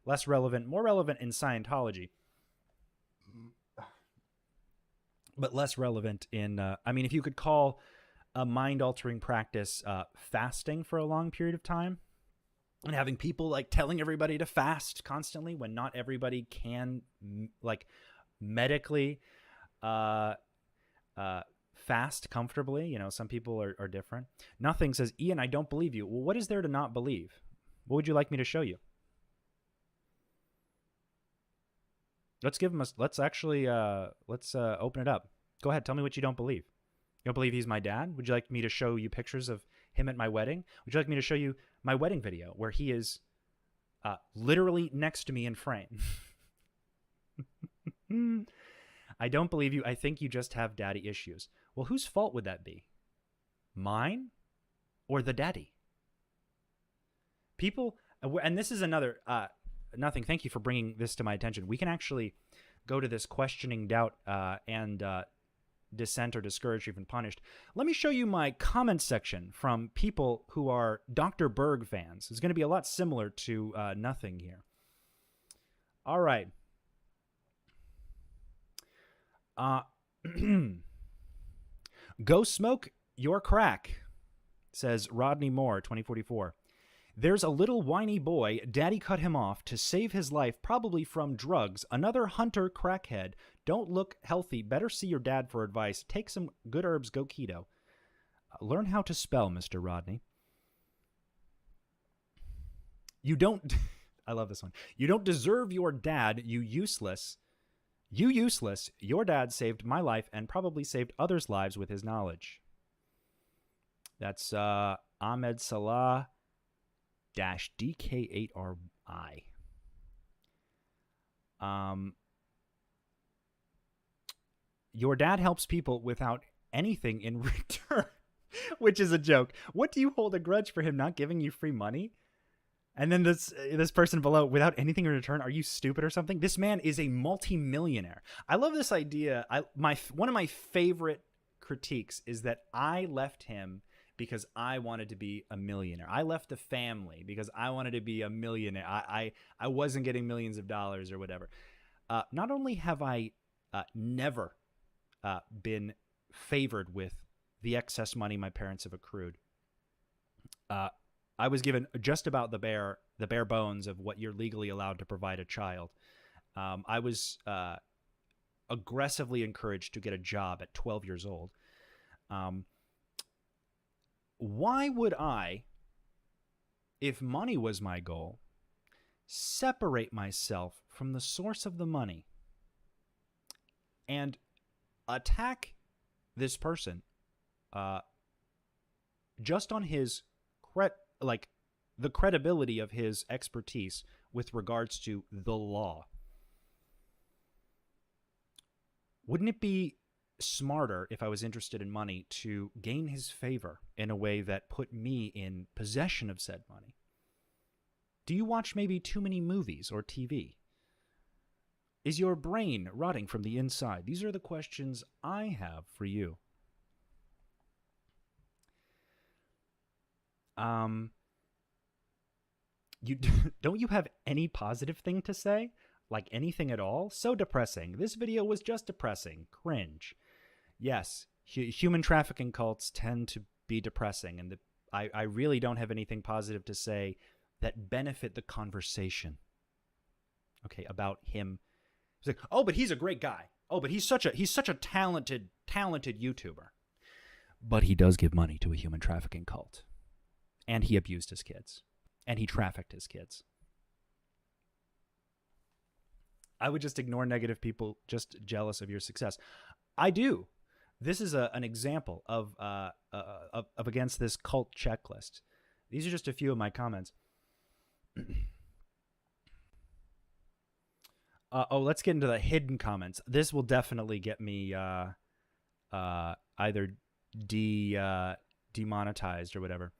less relevant, more relevant in Scientology, but less relevant in, if you could call a mind-altering practice fasting for a long period of time, and having people like telling everybody to fast constantly when not everybody can medically fast comfortably. Some people are different. Nothing says, Ian, I don't believe you. Well, what is there to not believe? What would you like me to show you? Let's open it up. Go ahead. Tell me what you don't believe. You don't believe he's my dad? Would you like me to show you pictures of him at my wedding? Would you like me to show you my wedding video where he is literally next to me in frame? I don't believe you. I think you just have daddy issues. Well, whose fault would that be? Mine or the daddy? People, and this is another, nothing, thank you for bringing this to my attention. We can actually go to this questioning, doubt, and dissent or discouraged or even punished. Let me show you my comment section from people who are Dr. Berg fans. It's going to be a lot similar to nothing here. All right. Go smoke your crack, says Rodney Moore, 2044. There's a little whiny boy, daddy cut him off to save his life, probably from drugs. Another hunter crackhead. Don't look healthy. Better see your dad for advice. Take some good herbs, go keto. Learn how to spell, Mr. Rodney. You don't... I love this one. You don't deserve your dad, you useless. You useless. Your dad saved my life and probably saved others' lives with his knowledge. That's Ahmed Salah -DK8RI. Your dad helps people without anything in return, which is a joke. What do you hold a grudge for him not giving you free money? And then this person below, without anything in return, are you stupid or something? This man is a multimillionaire. I love this idea. One of my favorite critiques is that I left him because I wanted to be a millionaire. I left the family because I wanted to be a millionaire. I wasn't getting millions of dollars or whatever. Not only have I never been favored with the excess money my parents have accrued, I was given just about the bare bones of what you're legally allowed to provide a child. I was aggressively encouraged to get a job at 12 years old. Why would I, if money was my goal, separate myself from the source of the money and attack this person just on his the credibility of his expertise with regards to the law? Wouldn't it be smarter, if I was interested in money, to gain his favor in a way that put me in possession of said money? Do you watch maybe too many movies or TV? Is your brain rotting from the inside? These are the questions I have for you. Don't you have any positive thing to say? Like anything at all? So depressing. This video was just depressing. Cringe. Yes, human trafficking cults tend to be depressing, and I really don't have anything positive to say that benefit the conversation. Okay, about him. He's like, oh, but he's a great guy. Oh, but he's such a talented YouTuber. But he does give money to a human trafficking cult. And he abused his kids. And he trafficked his kids. I would just ignore negative people just jealous of your success. I do. This is an example of against this cult checklist. These are just a few of my comments. Let's get into the hidden comments. This will definitely get me either demonetized or whatever.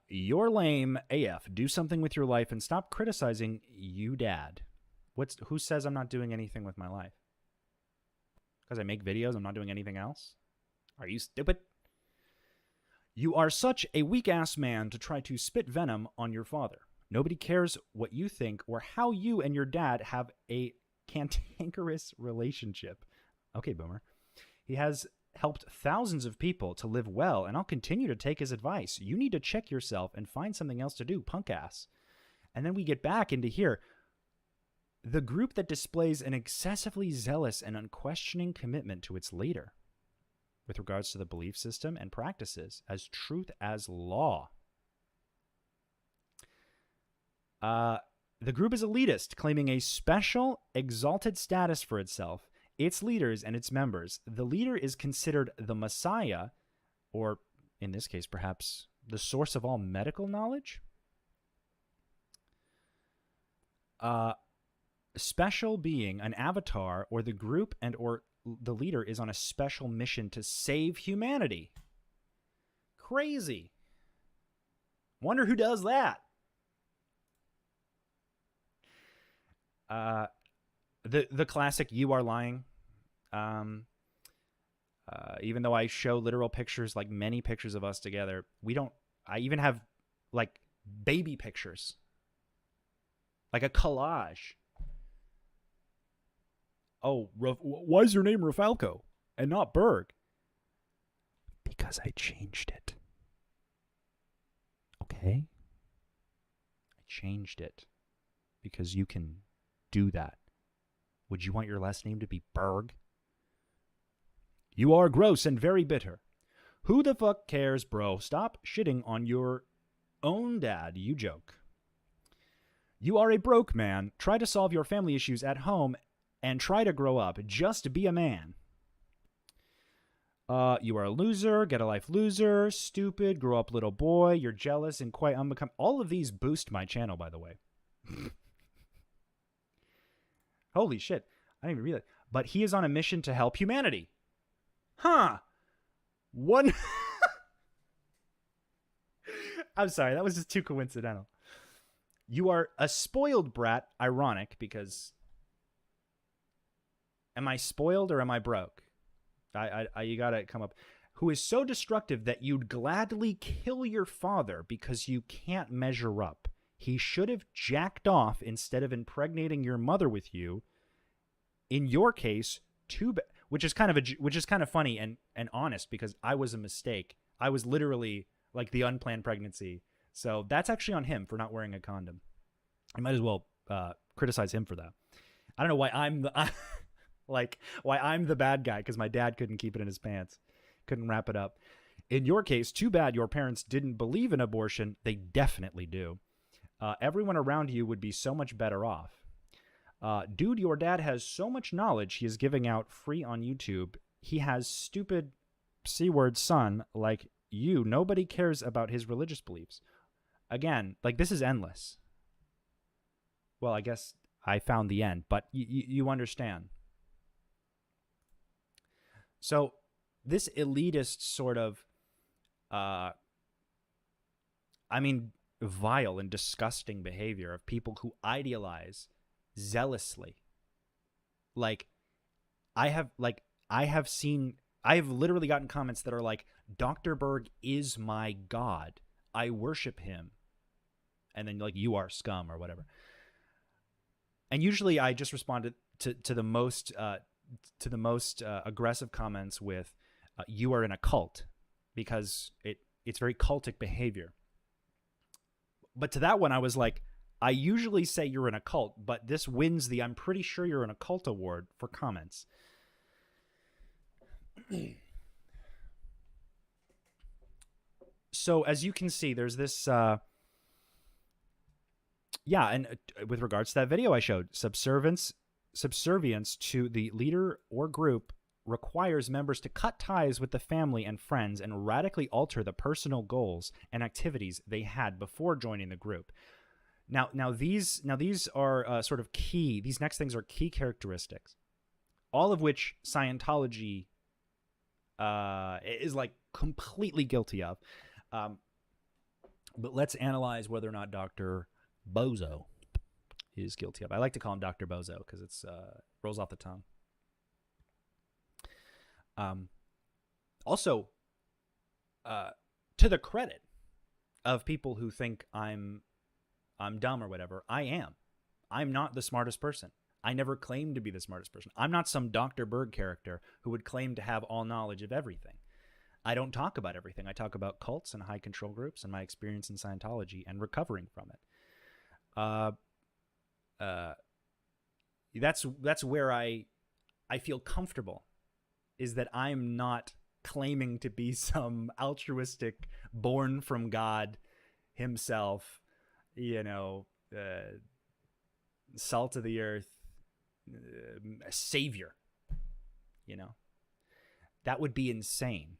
You're lame AF. Do something with your life and stop criticizing you, Dad. Who says I'm not doing anything with my life? Because I make videos, I'm not doing anything else? Are you stupid? You are such a weak-ass man to try to spit venom on your father. Nobody cares what you think or how you and your dad have a cantankerous relationship. Okay, Boomer. He has helped thousands of people to live well, and I'll continue to take his advice. You need to check yourself and find something else to do, punk ass. And then we get back into here. The group that displays an excessively zealous and unquestioning commitment to its leader with regards to the belief system and practices as truth as law. The group is elitist, claiming a special, exalted status for itself, its leaders, and its members. The leader is considered the Messiah, or in this case, perhaps the source of all medical knowledge. Special being, an avatar, or the group and or the leader is on a special mission to save humanity. Crazy. Wonder who does that. The classic "you are lying." Even though I show literal pictures, like many pictures of us together, I even have like baby pictures, like a collage. Oh, why is your name Rafalco and not Berg? Because I changed it. Okay? I changed it because you can do that. Would you want your last name to be Berg? You are gross and very bitter. Who the fuck cares, bro? Stop shitting on your own dad, you joke. You are a broke man. Try to solve your family issues at home and try to grow up. Just be a man. You are a loser. Get a life, loser. Stupid. Grow up, little boy. You're jealous and quite unbecoming. All of these boost my channel, by the way. Holy shit. I didn't even realize. But he is on a mission to help humanity. Huh. One. I'm sorry. That was just too coincidental. You are a spoiled brat. Ironic, because... Am I spoiled or am I broke? You gotta come up. Who is so destructive that you'd gladly kill your father because you can't measure up. He should have jacked off instead of impregnating your mother with you. In your case, which is kind of funny and honest, because I was a mistake. I was literally like the unplanned pregnancy. So that's actually on him for not wearing a condom. I might as well criticize him for that. I don't know why I'm the Like, why I'm the bad guy because my dad couldn't keep it in his pants, couldn't wrap it up. In your case, too bad your parents didn't believe in abortion. They definitely do. Everyone around you would be so much better off. Dude, your dad has so much knowledge he is giving out free on YouTube. He has stupid C-word son like you. Nobody cares about his religious beliefs. Again, like, this is endless. Well, I guess I found the end, but you understand. So this elitist sort of, vile and disgusting behavior of people who idealize zealously. Like, I have literally gotten comments that are like, Dr. Berg is my God. I worship him. And then, like, you are scum or whatever. And usually I just responded to the most aggressive comments with, you are in a cult, because it's very cultic behavior. But to that one, I was like, I usually say you're in a cult, but this wins the I'm pretty sure you're in a cult award for comments. So as you can see, there's this, and with regards to that video I showed, subservience to the leader or group requires members to cut ties with the family and friends and radically alter the personal goals and activities they had before joining the group. Now these are sort of key. These next things are key characteristics, all of which Scientology is like completely guilty of. But let's analyze whether or not Dr. Bozo is guilty of. I like to call him Dr. Bozo because it's rolls off the tongue. Also, to the credit of people who think I'm dumb or whatever, I am. I'm not the smartest person. I never claimed to be the smartest person. I'm not some Dr. Berg character who would claim to have all knowledge of everything. I don't talk about everything. I talk about cults and high control groups and my experience in Scientology and recovering from it. That's where I feel comfortable, is that I'm not claiming to be some altruistic, born from God himself, salt of the earth, a savior. That would be insane.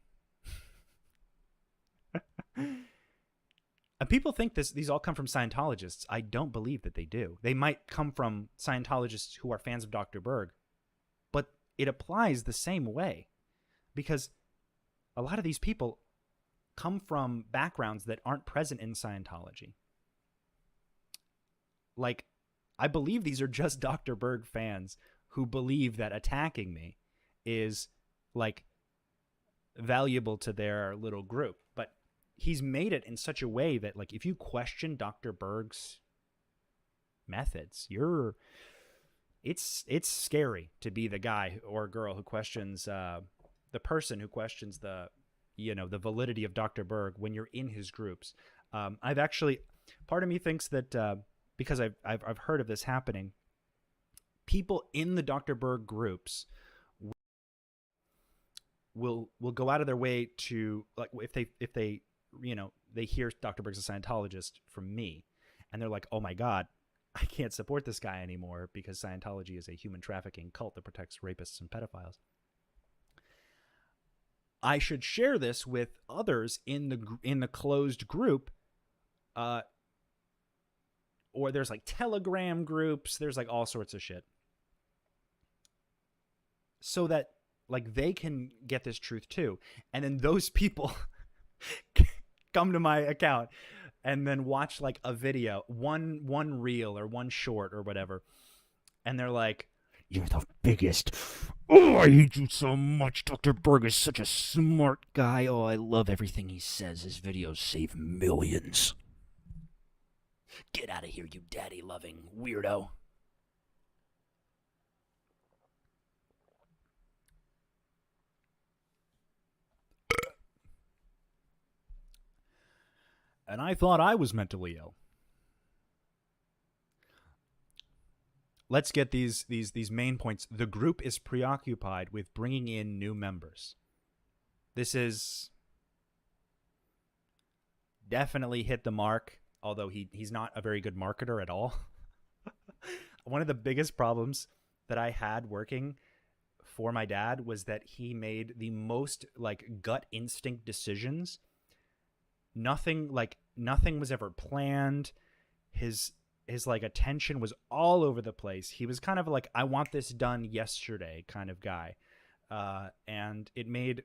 And people think these all come from Scientologists. I don't believe that they do. They might come from Scientologists who are fans of Dr. Berg, but it applies the same way, because a lot of these people come from backgrounds that aren't present in Scientology. Like, I believe these are just Dr. Berg fans who believe that attacking me is, like, valuable to their little group. But he's made it in such a way that, like, if you question Dr. Berg's methods, it's scary to be the guy or girl who questions, the person who questions the validity of Dr. Berg when you're in his groups. Part of me thinks that, because I've heard of this happening, people in the Dr. Berg groups will go out of their way to, like, if they they hear Dr. Berg's a Scientologist from me, and they're like, oh my God, I can't support this guy anymore because Scientology is a human trafficking cult that protects rapists and pedophiles. I should share this with others in the closed group, or there's like Telegram groups, there's like all sorts of shit, so that, like, they can get this truth too. And then those people come to my account and then watch like a video, one reel or one short or whatever, and they're like, "You're the biggest. Oh, I hate you so much. Dr. Berg is such a smart guy. Oh, I love everything he says. His videos save millions. Get out of here, you daddy-loving weirdo." And I thought I was mentally ill. let's get these main points. The group is preoccupied with bringing in new members. This is definitely hit the mark, although he's not a very good marketer at all. One of the biggest problems that I had working for my dad was that he made the most like gut instinct decisions. Nothing was ever planned. His like attention was all over the place. He was kind of like, I want this done yesterday kind of guy. And it made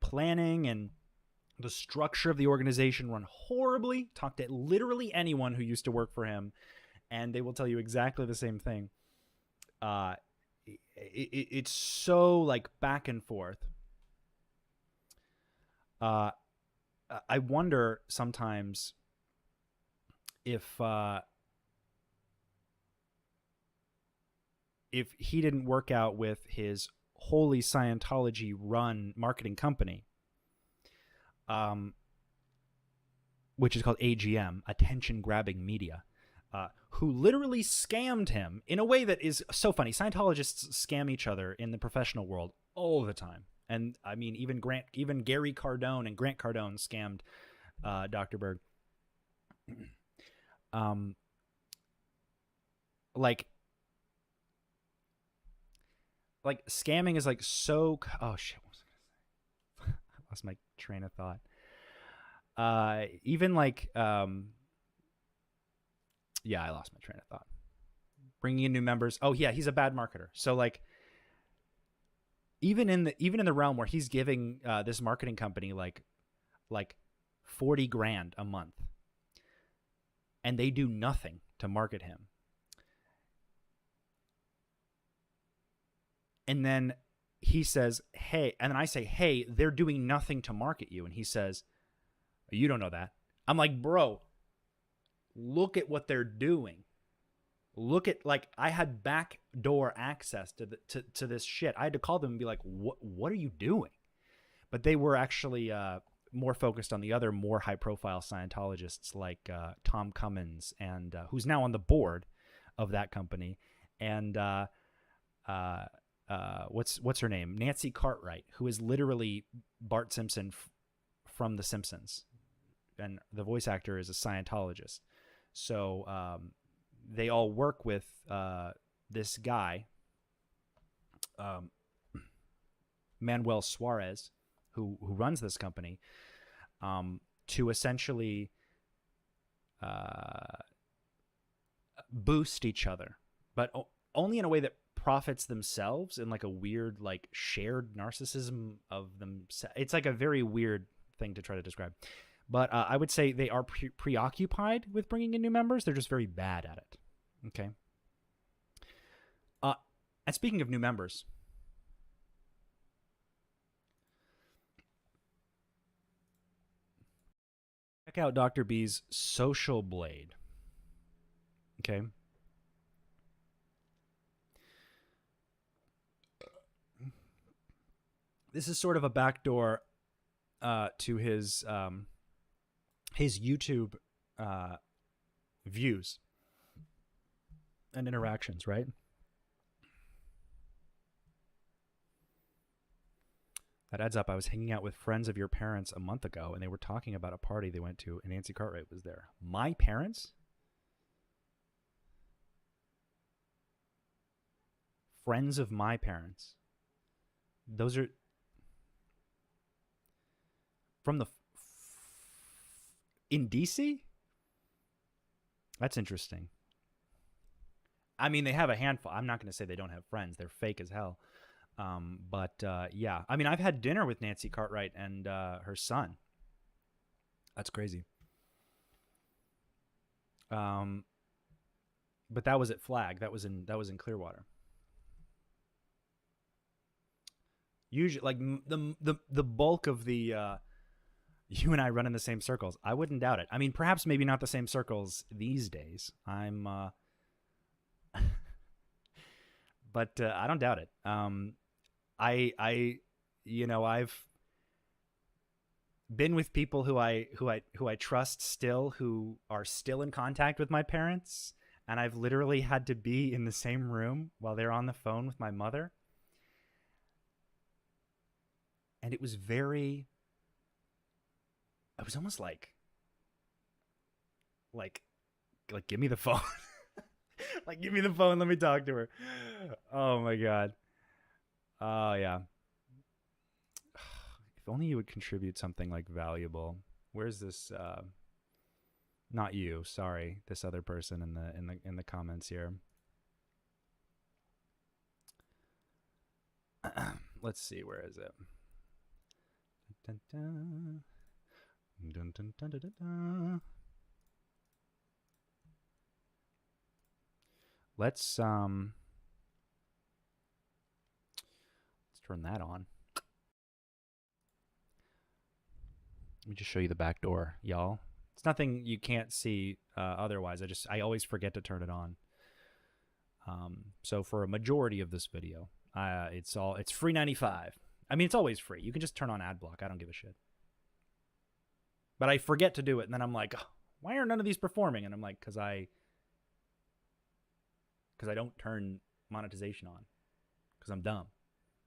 planning and the structure of the organization run horribly. Talk to literally anyone who used to work for him, and they will tell you exactly the same thing. It's so like back and forth. I wonder sometimes if he didn't work out with his wholly Scientology run marketing company, which is called AGM, Attention Grabbing Media, who literally scammed him in a way that is so funny. Scientologists scam each other in the professional world all the time. And I mean, even Gary Cardone and Grant Cardone scammed Dr. Berg. Like scamming is like so. Oh shit! What was I gonna say? I lost my train of thought. Even like yeah, I lost my train of thought. Bringing in new members. Oh yeah, he's a bad marketer. So like, even in the realm where he's giving this marketing company like $40,000 a month, and they do nothing to market him. And then he says, hey, and then I say, hey, they're doing nothing to market you. And he says, you don't know that. I'm like, bro, look at what they're doing. Look at, like, I had backdoor access to this shit. I had to call them and be like, what are you doing? But they were actually more focused on the other more high profile Scientologists like Tom Cummins, and who's now on the board of that company. And what's her name? Nancy Cartwright, who is literally Bart Simpson from The Simpsons, and the voice actor is a Scientologist. So they all work with this guy, Manuel Suarez, who runs this company, to essentially boost each other, but only in a way that profits themselves, in like a weird, like shared narcissism of them. It's like a very weird thing to try to describe. But I would say they are preoccupied with bringing in new members. They're just very bad at it. Okay. And speaking of new members, check out Dr. B's Social Blade. Okay. This is sort of a backdoor to his YouTube views and interactions, right? That adds up. I was hanging out with friends of your parents a month ago, and they were talking about a party they went to, and Nancy Cartwright was there. My parents? Friends of my parents. Those are from the in DC? That's interesting. I mean, they have a handful. I'm not going to say they don't have friends. They're fake as hell. But yeah, I mean, I've had dinner with Nancy Cartwright and her son. That's crazy. But that was at Flag. That was in Clearwater. Usually, like the bulk of the you and I run in the same circles. I wouldn't doubt it. I mean, perhaps maybe not the same circles these days. But I don't doubt it. I've been with people who I trust still, who are still in contact with my parents, and I've literally had to be in the same room while they're on the phone with my mother. And it was almost like, give me the phone. Like, give me the phone. Let me talk to her. Oh my God. Oh yeah. If only you would contribute something like valuable. Where's this? Not you. Sorry, this other person in the comments here. Let's see. Where is it? Dun, dun, dun, dun, dun, dun, dun. Let's turn that on. Let me just show you the back door, y'all. It's nothing you can't see otherwise. I always forget to turn it on. So for a majority of this video, it's free 95. I mean, it's always free. You can just turn on ad block. I don't give a shit. But I forget to do it, and then I'm like, oh, why are none of these performing? And I'm like, because I don't turn monetization on, because I'm dumb.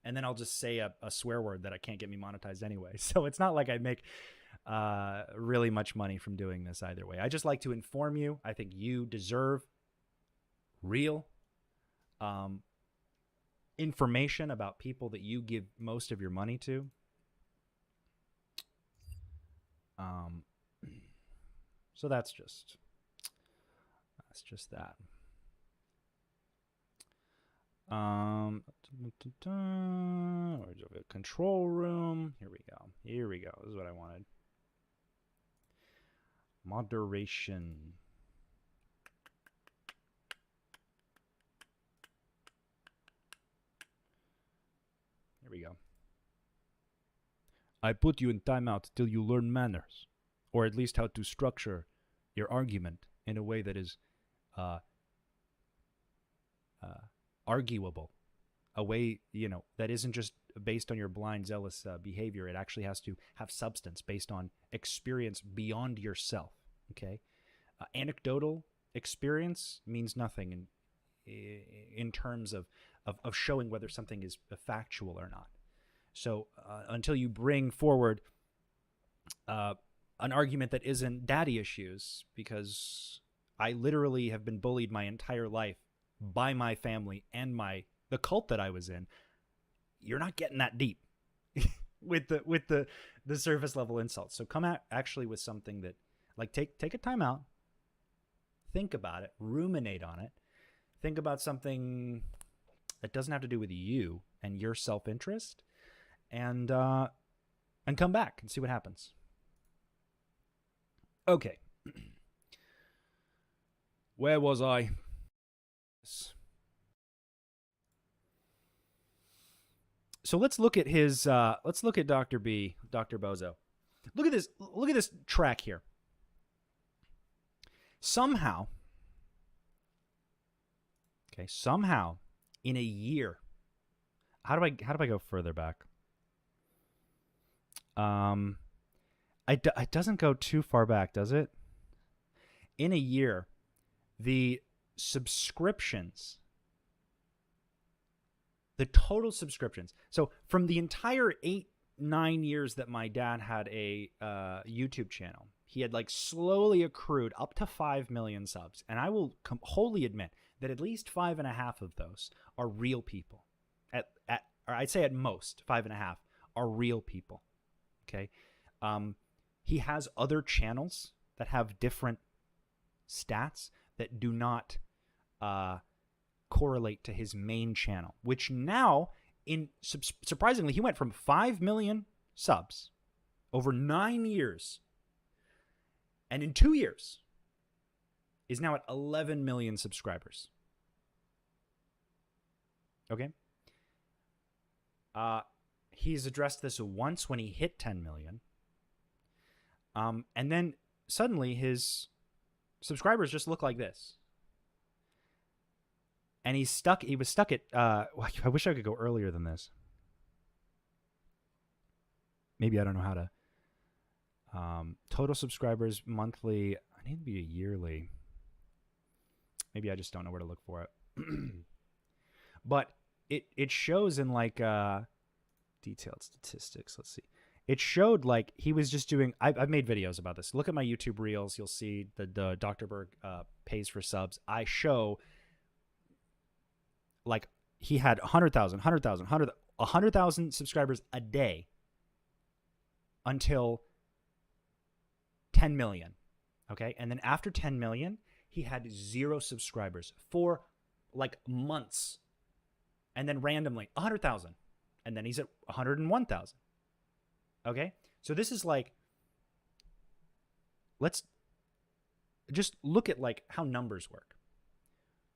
And then I'll just say a swear word that I can't get me monetized anyway. So it's not like I make really much money from doing this either way. I just like to inform you. I think you deserve real information about people that you give most of your money to. So that's just that. Control room. Here we go. This is what I wanted. Moderation. Here we go. I put you in timeout till you learn manners, or at least how to structure your argument in a way that is arguable, a way, that isn't just based on your blind, zealous behavior. It actually has to have substance based on experience beyond yourself, okay? Anecdotal experience means nothing in terms of showing whether something is factual or not. So until you bring forward an argument that isn't daddy issues, because I literally have been bullied my entire life by my family and the cult that I was in, you're not getting that deep with the surface level insults. So come at actually with something that, like, take a time out, think about it, ruminate on it, think about something that doesn't have to do with you and your self-interest, and come back and see what happens. Okay. Where was I? So let's look at his. Let's look at Dr. Bozo. Look at this track here. Somehow, in a year, how do I go further back? It doesn't go too far back, does it? In a year, the subscriptions, the total subscriptions. So from the entire 8-9 years that my dad had a YouTube channel, he had slowly accrued up to 5 million subs. And I will wholly admit that at least 5.5 of those are real people. Or I'd say at most 5.5 are real people. Okay. He has other channels that have different stats that do not correlate to his main channel, which now, surprisingly, he went from 5 million subs over 9 years, and in 2 years is now at 11 million subscribers. Okay. He's addressed this once when he hit 10 million. And then suddenly his subscribers just look like this. And he was stuck at, I wish I could go earlier than this. Maybe I don't know how to. Total subscribers monthly. I need to be a yearly. Maybe I just don't know where to look for it. But it shows in like detailed statistics. Let's see. It showed like he was just doing. I've made videos about this. Look at my YouTube reels. You'll see the Dr. Berg pays for subs. I show like he had 100,000 subscribers a day until 10 million. Okay. And then after 10 million, he had 0 subscribers for like months. And then randomly 100,000. And then he's at 101,000. Okay. So this is like, let's just look at like how numbers work.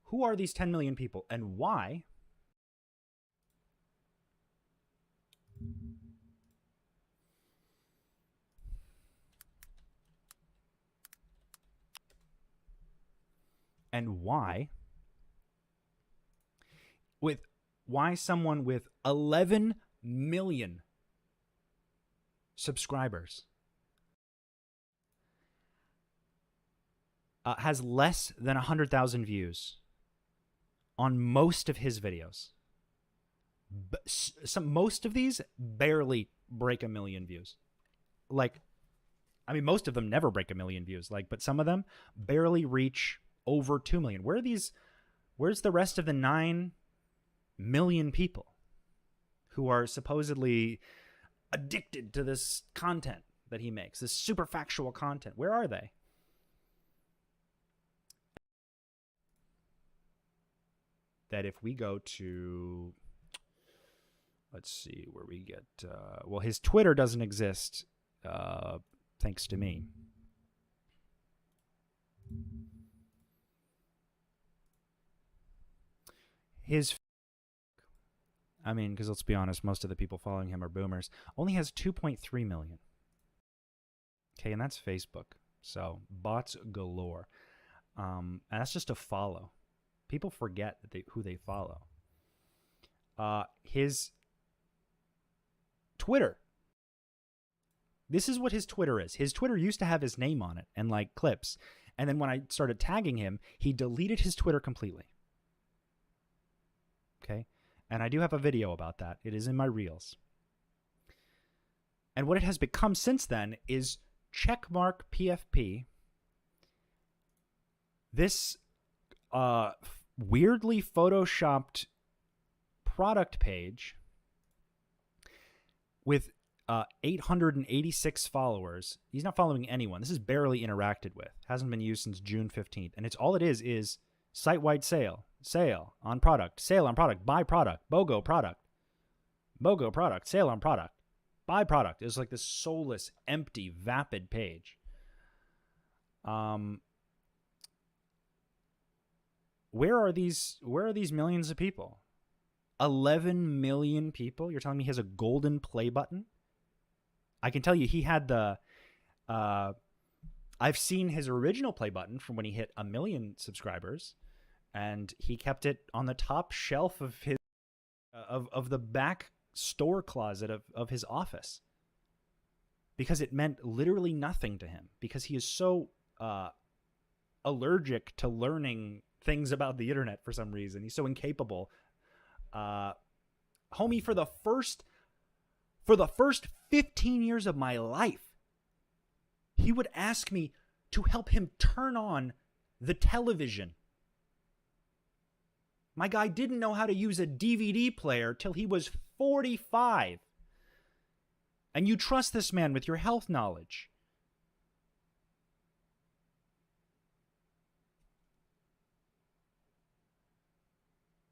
Who are these 10 million people and why? And why someone with 11 million subscribers has less than 100,000 views on most of his videos. Most of these barely break 1 million views. Like, I mean, most of them never break 1 million views. Like, but some of them barely reach over 2 million. Where's the rest of the 9 million people who are supposedly addicted to this content that he makes, this super factual content? Where are they? That if we go to, let's see where we get, well, his Twitter doesn't exist, thanks to me. I mean, because let's be honest, most of the people following him are boomers, only has 2.3 million. Okay, and that's Facebook. So bots galore. And that's just a follow. People forget that who they follow. His Twitter. This is what his Twitter is. His Twitter used to have his name on it and like clips. And then when I started tagging him, he deleted his Twitter completely. Okay. And I do have a video about that. It is in my reels. And what it has become since then is checkmark PFP. This weirdly photoshopped product page with 886 followers. He's not following anyone. This is barely interacted with. Hasn't been used since June 15th. And it's all it is site-wide sale. Sale on product. Sale on product. Buy product. BOGO product. BOGO product. Sale on product. Buy product. It's like this soulless, empty, vapid page. Where are these millions of people? 11 million people? You're telling me he has a golden play button? I can tell you he had the I've seen his original play button from when he hit 1 million subscribers, and he kept it on the top shelf of his of the back store closet of his office, because it meant literally nothing to him, because he is so allergic to learning things about the internet for some reason. He's so incapable. Homie, for the first 15 years of my life, he would ask me to help him turn on the television. My guy didn't know how to use a DVD player till he was 45. And you trust this man with your health knowledge.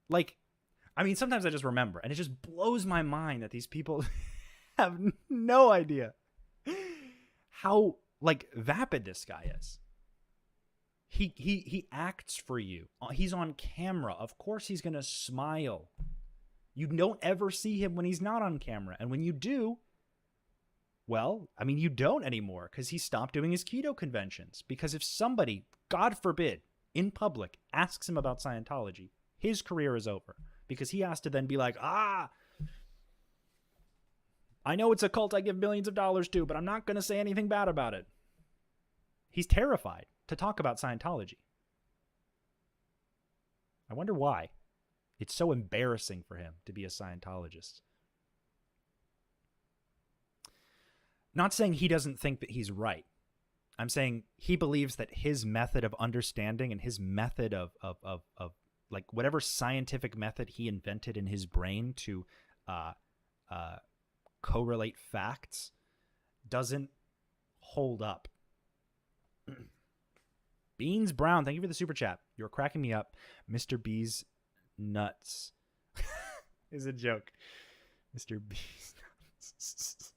Like, I mean, sometimes I just remember, and it just blows my mind that these people have no idea how, like, vapid this guy is. He acts for you. He's on camera. Of course he's going to smile. You don't ever see him when he's not on camera. And when you do, well, I mean, you don't anymore, because he stopped doing his keto conventions. Because if somebody, God forbid, in public asks him about Scientology, his career is over. Because he has to then be like, I know it's a cult I give millions of dollars to, but I'm not going to say anything bad about it. He's terrified to talk about Scientology. I wonder why. It's so embarrassing for him to be a Scientologist. Not saying he doesn't think that he's right. I'm saying he believes that his method of understanding and his method of like whatever scientific method he invented in his brain to correlate facts doesn't hold up. Beans Brown, thank you for the super chat. You're cracking me up. Mr. B's nuts is a joke. Mr. B's nuts.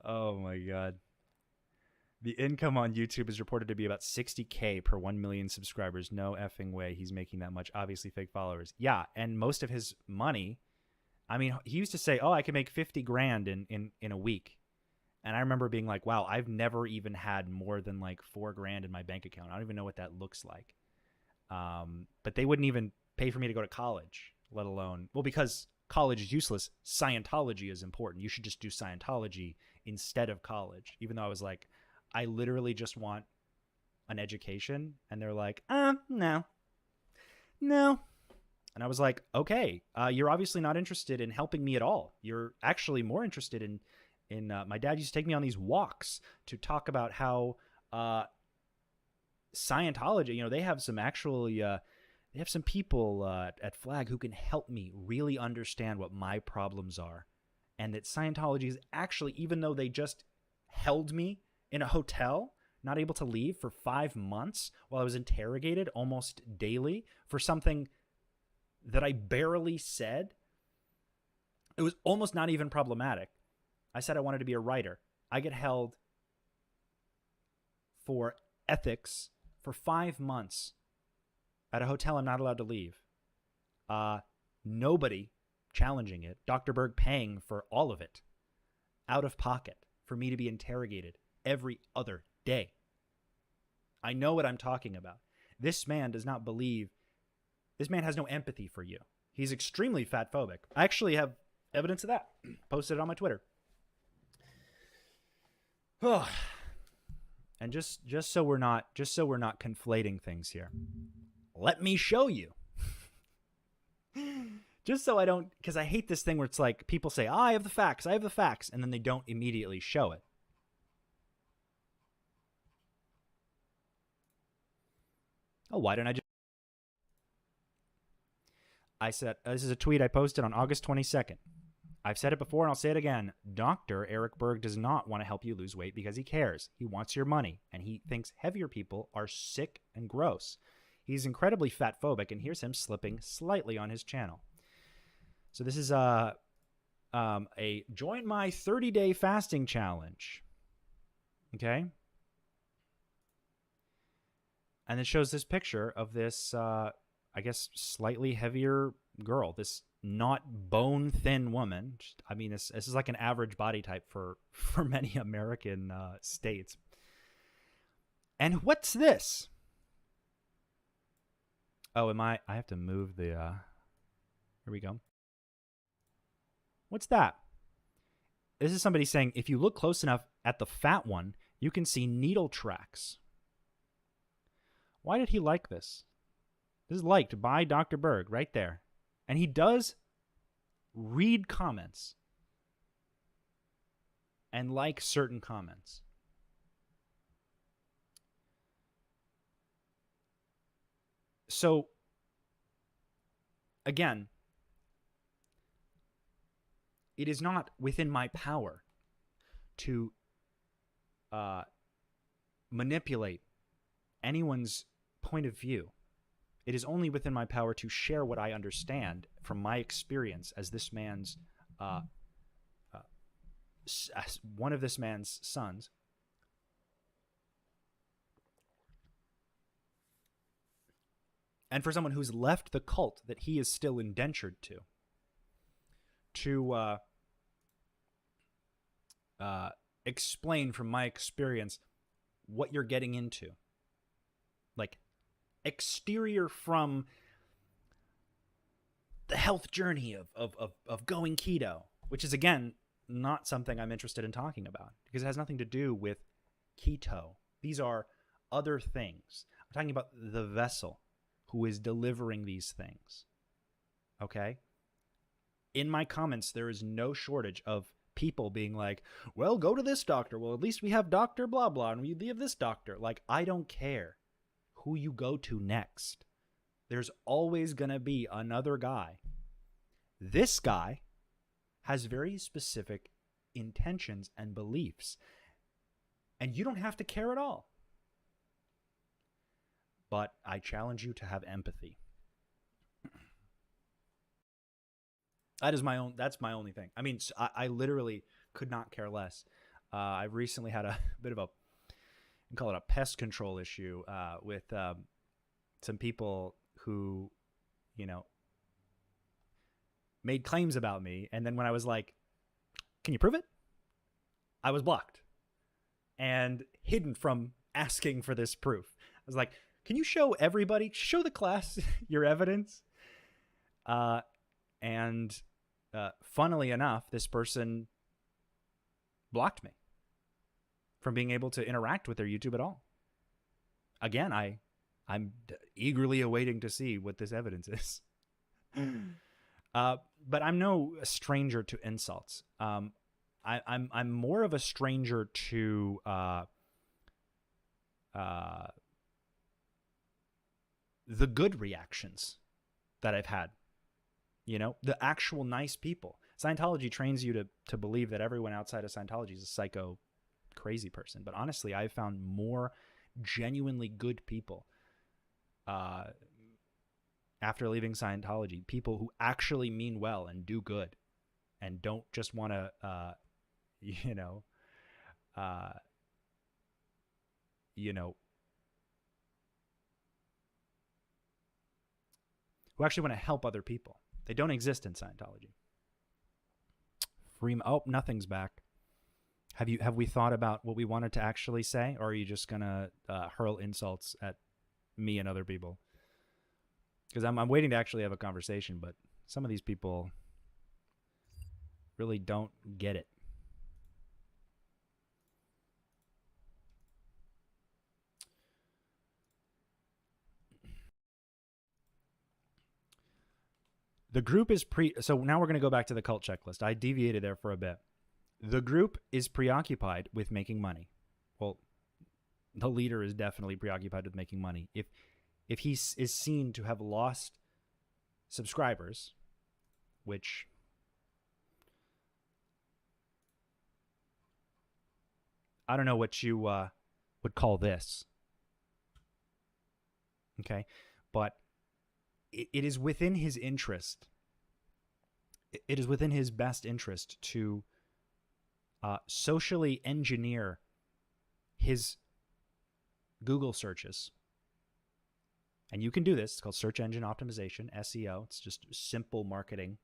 Oh my God. The income on YouTube is reported to be about $60K per 1 million subscribers. No effing way he's making that much. Obviously fake followers. Yeah, and most of his money, I mean, he used to say, oh, I can make 50 grand in a week. And I remember being like, wow, I've never even had more than like 4 grand in my bank account. I don't even know what that looks like. But they wouldn't even pay for me to go to college, let alone, well, because college is useless. Scientology is important. You should just do Scientology instead of college. Even though I was like, I literally just want an education. And they're like, no. And I was like, okay, you're obviously not interested in helping me at all. You're actually more interested in my dad used to take me on these walks to talk about how Scientology, you know, they have some actually, they have some people at Flag who can help me really understand what my problems are. And that Scientology is actually, even though they just held me in a hotel, not able to leave for 5 months while I was interrogated almost daily for something that I barely said. It was almost not even problematic. I said I wanted to be a writer. I get held for ethics for 5 months at a hotel I'm not allowed to leave. Nobody challenging it. Dr. Berg paying for all of it out of pocket for me to be interrogated every other day. I know what I'm talking about. This man does not believe. This man has no empathy for you. He's extremely fat phobic. I actually have evidence of that. Posted it on my Twitter. And just so we're not conflating things here, let me show you. Just so I don't, because I hate this thing where it's like people say, I have the facts, and then they don't immediately show it. Oh, why didn't I just... I said, this is a tweet I posted on August 22nd. I've said it before and I'll say it again. Dr. Eric Berg does not want to help you lose weight because he cares. He wants your money, and he thinks heavier people are sick and gross. He's incredibly fat phobic, and here's him slipping slightly on his channel. So this is a join my 30-day fasting challenge. Okay? And it shows this picture of this, I guess, slightly heavier girl, this not bone-thin woman. I mean, this is like an average body type for many American states. And what's this? Oh, I have to move the... Here we go. What's that? This is somebody saying, if you look close enough at the fat one, you can see needle tracks. Why did he like this? This is liked by Dr. Berg right there. And he does read comments and like certain comments. So, again, it is not within my power to manipulate anyone's point of view. It is only within my power to share what I understand from my experience as this man's, as one of this man's sons. And for someone who's left the cult that he is still indentured to explain from my experience what you're getting into. Like, exterior from the health journey of going keto, which is, again, not something I'm interested in talking about because it has nothing to do with keto. These are other things. I'm talking about the vessel, who is delivering these things. Okay? In my comments, there is no shortage of people being like, well, go to this doctor. Well, at least we have Dr. blah, blah, and we have this doctor. Like, I don't care who you go to next. There's always going to be another guy. This guy has very specific intentions and beliefs, and you don't have to care at all. But I challenge you to have empathy. That's my only thing. I mean, I literally could not care less. I've recently had a bit of we call it a pest control issue with some people who, you know, made claims about me. And then when I was like, can you prove it? I was blocked and hidden from asking for this proof. I was like, can you show the class your evidence? And funnily enough, this person blocked me from being able to interact with their YouTube at all. Again, I'm eagerly awaiting to see what this evidence is. But I'm no stranger to insults. I'm more of a stranger to the good reactions that I've had. You know, the actual nice people. Scientology trains you to believe that everyone outside of Scientology is a psycho, crazy person. But honestly, I've found more genuinely good people after leaving Scientology. People who actually mean well and do good and don't just want to, who actually want to help other people. They don't exist in Scientology. Nothing's back. Have we thought about what we wanted to actually say, or are you just gonna hurl insults at me and other people? Because I'm waiting to actually have a conversation, but some of these people really don't get it. The group is so now we're going to go back to the cult checklist. I deviated there for a bit. The group is preoccupied with making money. Well, the leader is definitely preoccupied with making money. If he is seen to have lost subscribers, which I don't know what you would call this. Okay, but it is within his interest. It is within his best interest to socially engineer his Google searches. And you can do this. It's called search engine optimization, SEO. It's just simple marketing.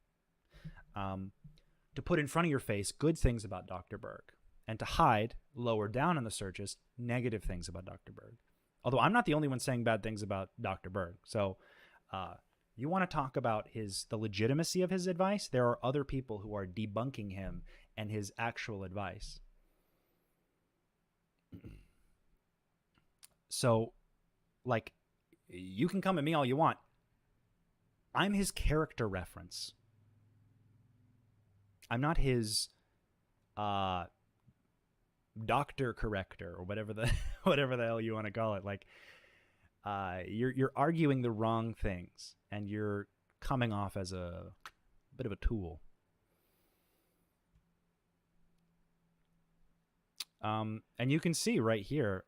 To put in front of your face good things about Dr. Berg and to hide lower down in the searches negative things about Dr. Berg. Although I'm not the only one saying bad things about Dr. Berg. So you want to talk about the legitimacy of his advice? There are other people who are debunking him and his actual advice. So, like, you can come at me all you want. I'm his character reference. I'm not his doctor corrector or whatever the hell you want to call it. Like, you're arguing the wrong things and you're coming off as a bit of a tool. And you can see right here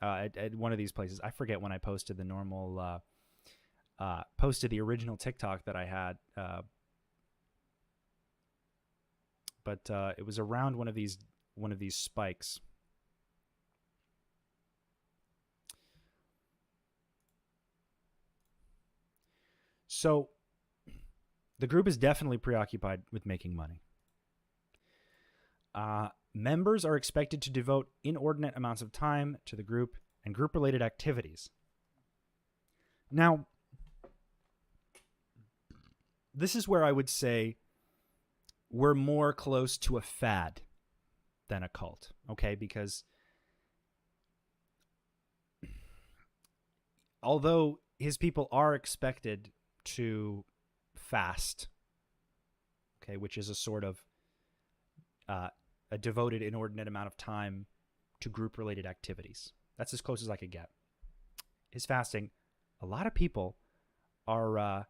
at one of these places, I forget when I posted the normal, posted the original TikTok that I had, but it was around one of these spikes. So the group is definitely preoccupied with making money. Members are expected to devote inordinate amounts of time to the group and group-related activities. Now, this is where I would say we're more close to a fad than a cult, okay? Because although his people are expected to fast, okay, which is a sort of a devoted, inordinate amount of time to group-related activities. That's as close as I could get. His fasting, a lot of people are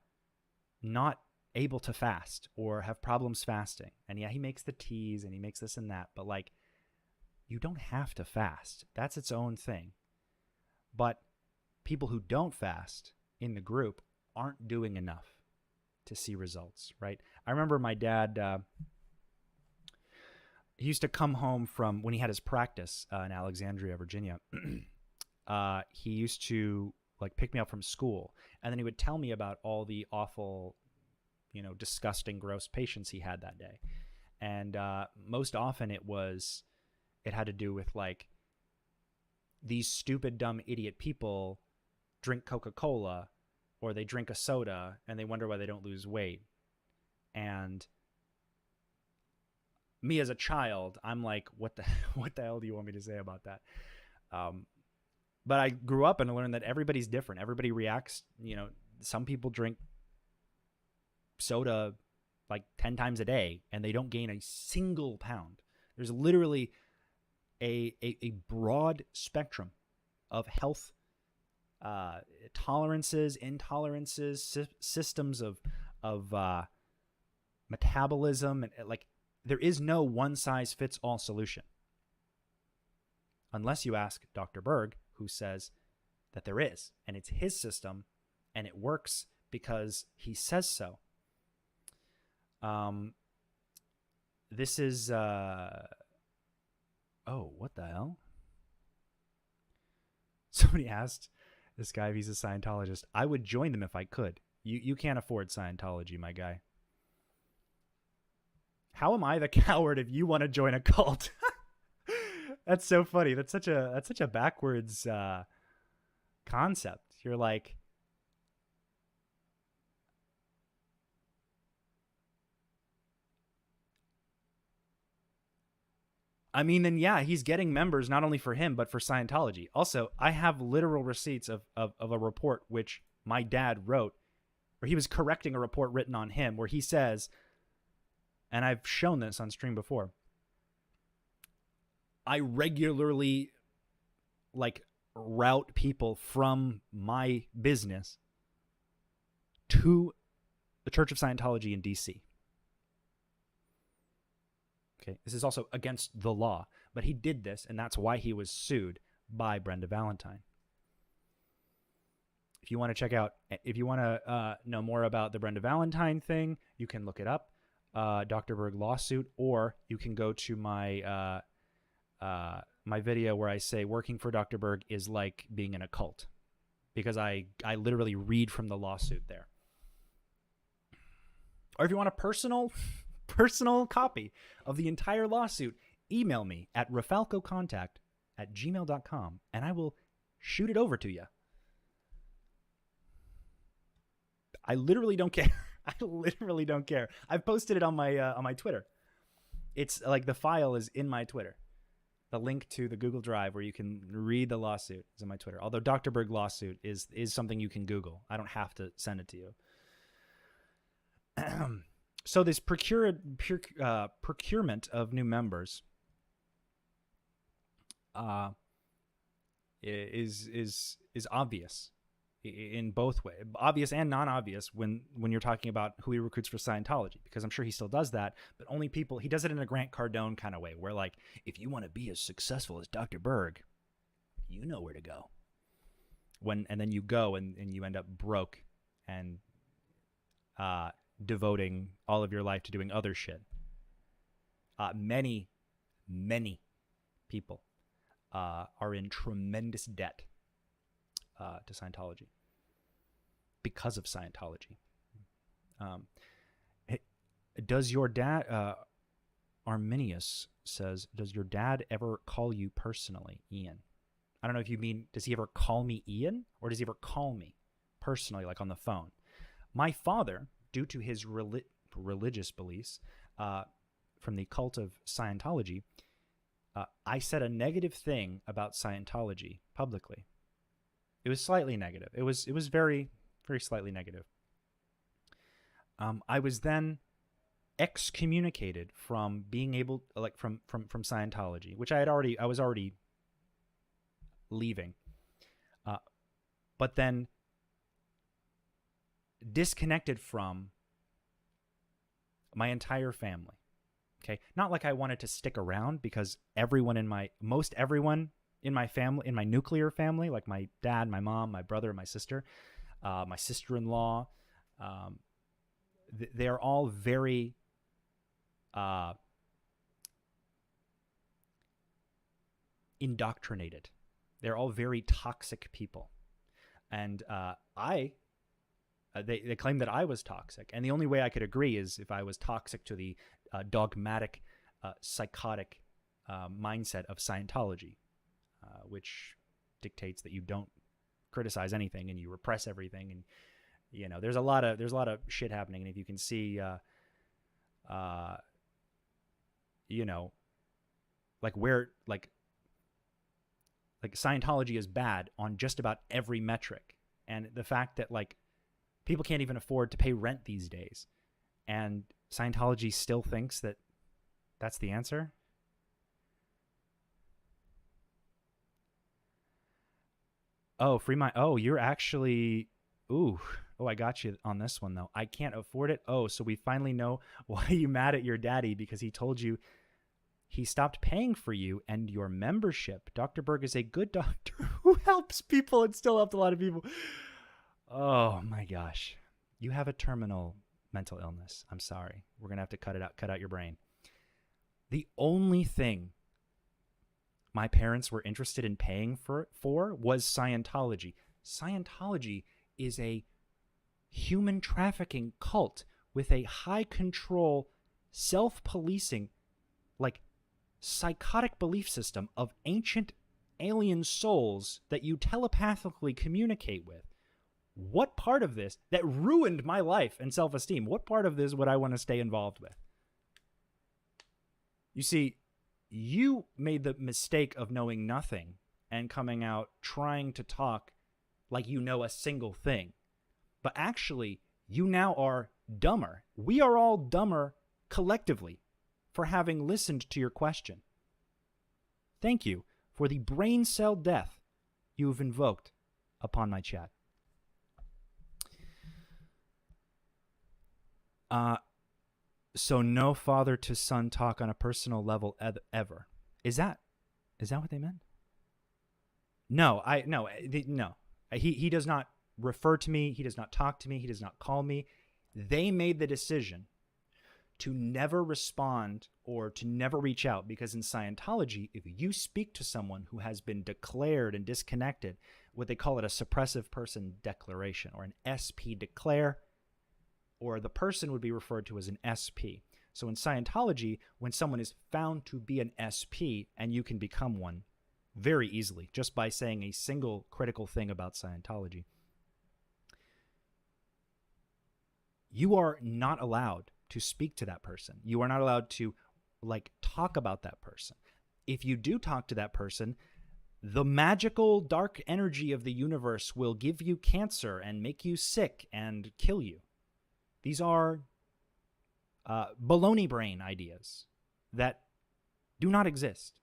not able to fast or have problems fasting. And yeah, he makes the teas and he makes this and that, but like, you don't have to fast. That's its own thing. But people who don't fast in the group aren't doing enough to see results, right? I remember my dad, he used to come home from when he had his practice in Alexandria, Virginia. He used to like pick me up from school, and then he would tell me about all the awful, disgusting, gross patients he had that day. And most often it had to do with like, these stupid, dumb, idiot people drink Coca-Cola or they drink a soda and they wonder why they don't lose weight. And me as a child, I'm like, what the hell do you want me to say about that? But I grew up and I learned that everybody's different. Everybody reacts, some people drink soda like 10 times a day and they don't gain a single pound. There's literally a broad spectrum of health tolerances, intolerances, systems of metabolism, and like, there is no one-size-fits-all solution. Unless you ask Dr. Berg, who says that there is, and it's his system, and it works because he says so. This is... Oh, what the hell? Somebody asked this guy if he's a Scientologist. I would join them if I could. You can't afford Scientology, my guy. How am I the coward if you want to join a cult? That's so funny. That's such a backwards concept. You're like, I mean, then yeah, he's getting members not only for him, but for Scientology. Also, I have literal receipts of a report which my dad wrote, or he was correcting a report written on him, where he says, and I've shown this on stream before, I regularly route people from my business to the Church of Scientology in DC. Okay, this is also against the law, but he did this, and that's why he was sued by Brenda Valentine. If you want to know more about the Brenda Valentine thing, you can look it up, Dr. Berg lawsuit, or you can go to my my video where I say working for Dr. Berg is like being in a cult, because I literally read from the lawsuit there. Or if you want a personal copy of the entire lawsuit, email me at rafalcocontact@gmail.com and I will shoot it over to you. I literally don't care. I literally don't care. I've posted it on my Twitter. It's like the file is in my Twitter. The link to the Google Drive where you can read the lawsuit is in my Twitter. Although Dr. Berg lawsuit is something you can Google. I don't have to send it to you. So this procurement of new members is obvious in both ways, obvious and non-obvious when you're talking about who he recruits for Scientology, because I'm sure he still does that, but only people, he does it in a Grant Cardone kind of way, where like, if you want to be as successful as Dr. Berg, you know where to go. And then you go and you end up broke and devoting all of your life to doing other shit. Many people are in tremendous debt to Scientology because of Scientology. Does your dad, Arminius says, does your dad ever call you personally, Ian? I don't know if you mean, does he ever call me Ian, or does he ever call me personally, like on the phone? My father, due to his religious beliefs from the cult of Scientology, I said a negative thing about Scientology publicly. It was slightly negative. It was very, very slightly negative. I was then excommunicated from being able, like from Scientology, which I was already leaving, but then disconnected from my entire family. Okay, not like I wanted to stick around, because everyone in my family, in my nuclear family, like my dad, my mom, my brother, my sister, my sister-in-law, they're all very indoctrinated. They're all very toxic people. And they claimed that I was toxic. And the only way I could agree is if I was toxic to the dogmatic, psychotic mindset of Scientology, which dictates that you don't criticize anything and you repress everything. And, you know, there's a lot of shit happening. And if you can see, you know, like Scientology is bad on just about every metric. And the fact that, like, people can't even afford to pay rent these days, and Scientology still thinks that that's the answer. Oh, free my, oh, you're actually, ooh, oh, I got you on this one though. I can't afford it. Oh, so we finally know why you mad at your daddy, because he told you he stopped paying for you and your membership. Dr. Berg is a good doctor who helps people and still helped a lot of people. Oh my gosh. You have a terminal mental illness. I'm sorry. We're going to have to cut out your brain. The only thing my parents were interested in paying for was Scientology. Scientology is a human trafficking cult with a high control, self-policing, like, psychotic belief system of ancient alien souls that you telepathically communicate with. What part of this that ruined my life and self-esteem, what part of this would I want to stay involved with? You see, you made the mistake of knowing nothing and coming out trying to talk like you know a single thing. But actually, you now are dumber. We are all dumber collectively for having listened to your question. Thank you for the brain cell death you have invoked upon my chat. So no father to son talk on a personal level ever. Is that what they meant? No. He does not refer to me. He does not talk to me. He does not call me. They made the decision to never respond or to never reach out, because in Scientology, if you speak to someone who has been declared and disconnected, what they call it a suppressive person declaration, or an SP declare, or the person would be referred to as an SP. So in Scientology, when someone is found to be an SP, and you can become one very easily just by saying a single critical thing about Scientology, you are not allowed to speak to that person. You are not allowed to, like, talk about that person. If you do talk to that person, the magical dark energy of the universe will give you cancer and make you sick and kill you. These are baloney brain ideas that do not exist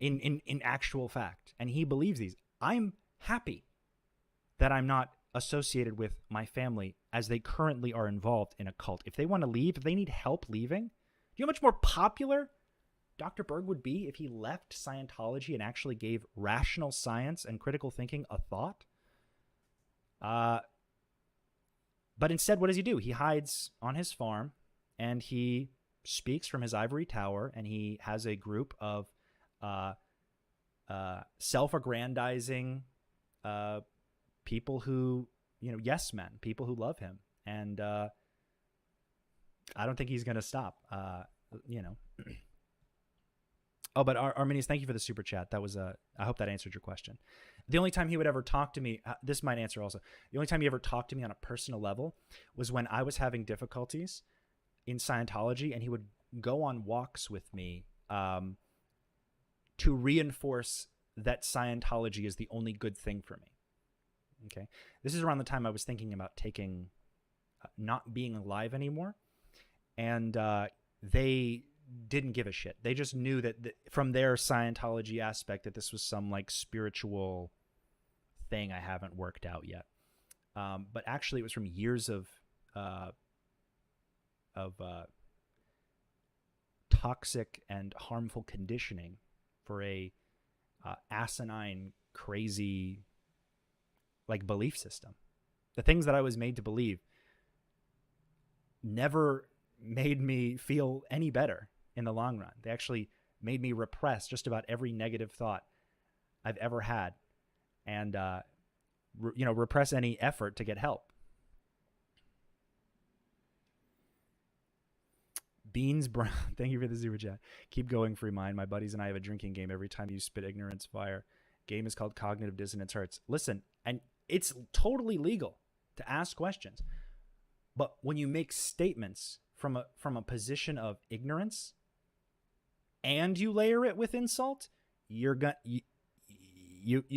in actual fact. And he believes these. I'm happy that I'm not associated with my family as they currently are involved in a cult. If they want to leave, if they need help leaving, do you know how much more popular Dr. Berg would be if he left Scientology and actually gave rational science and critical thinking a thought? But instead, what does he do? He hides on his farm, and he speaks from his ivory tower, and he has a group of self-aggrandizing people who, you know, yes men, people who love him. And I don't think he's going to stop, you know. Oh, but Arminius, thank you for the super chat. That was I hope that answered your question. The only time he would ever talk to me, this might answer also, the only time he ever talked to me on a personal level was when I was having difficulties in Scientology, and he would go on walks with me to reinforce that Scientology is the only good thing for me. Okay. This is around the time I was thinking about taking, not being alive anymore. And they didn't give a shit. They just knew that from their Scientology aspect that this was some like spiritual thing I haven't worked out yet. But actually it was from years of toxic and harmful conditioning for a asinine, crazy, like, belief system. The things that I was made to believe never made me feel any better in the long run. They actually made me repress just about every negative thought I've ever had, and repress any effort to get help. Beans Brown, thank you for the super chat. Keep going, free mind. My buddies and I have a drinking game every time you spit ignorance fire. Game is called Cognitive Dissonance Hurts. Listen, and it's totally legal to ask questions, but when you make statements from a position of ignorance and you layer it with insult, you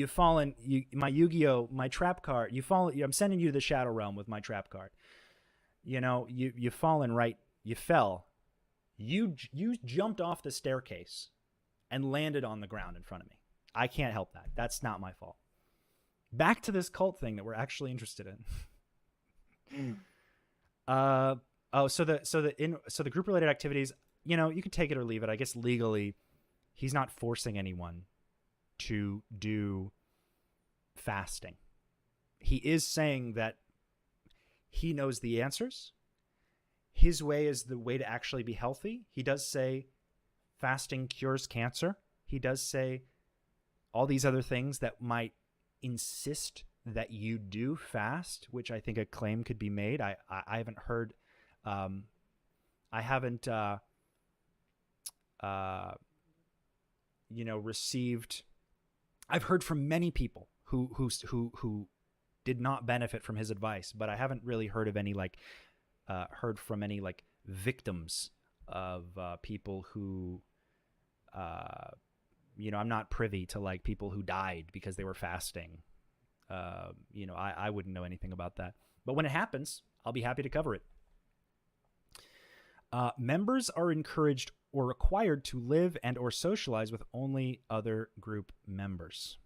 fall in my Yu-Gi-Oh, my trap card. I'm sending you to the Shadow Realm with my trap card. You fallen right. You fell. You jumped off the staircase and landed on the ground in front of me. I can't help that. That's not my fault. Back to this cult thing that we're actually interested in. So the group related activities, you can take it or leave it. I guess legally, he's not forcing anyone to do fasting. He is saying that he knows the answers. His way is the way to actually be healthy. He does say fasting cures cancer. He does say all these other things that might insist that you do fast, which I think a claim could be made. I haven't heard, received. I've heard from many people who did not benefit from his advice, but I haven't really heard of any heard from any victims of people who, I'm not privy to people who died because they were fasting. I wouldn't know anything about that. But when it happens, I'll be happy to cover it. Members are encouraged or required to live and or socialize with only other group members.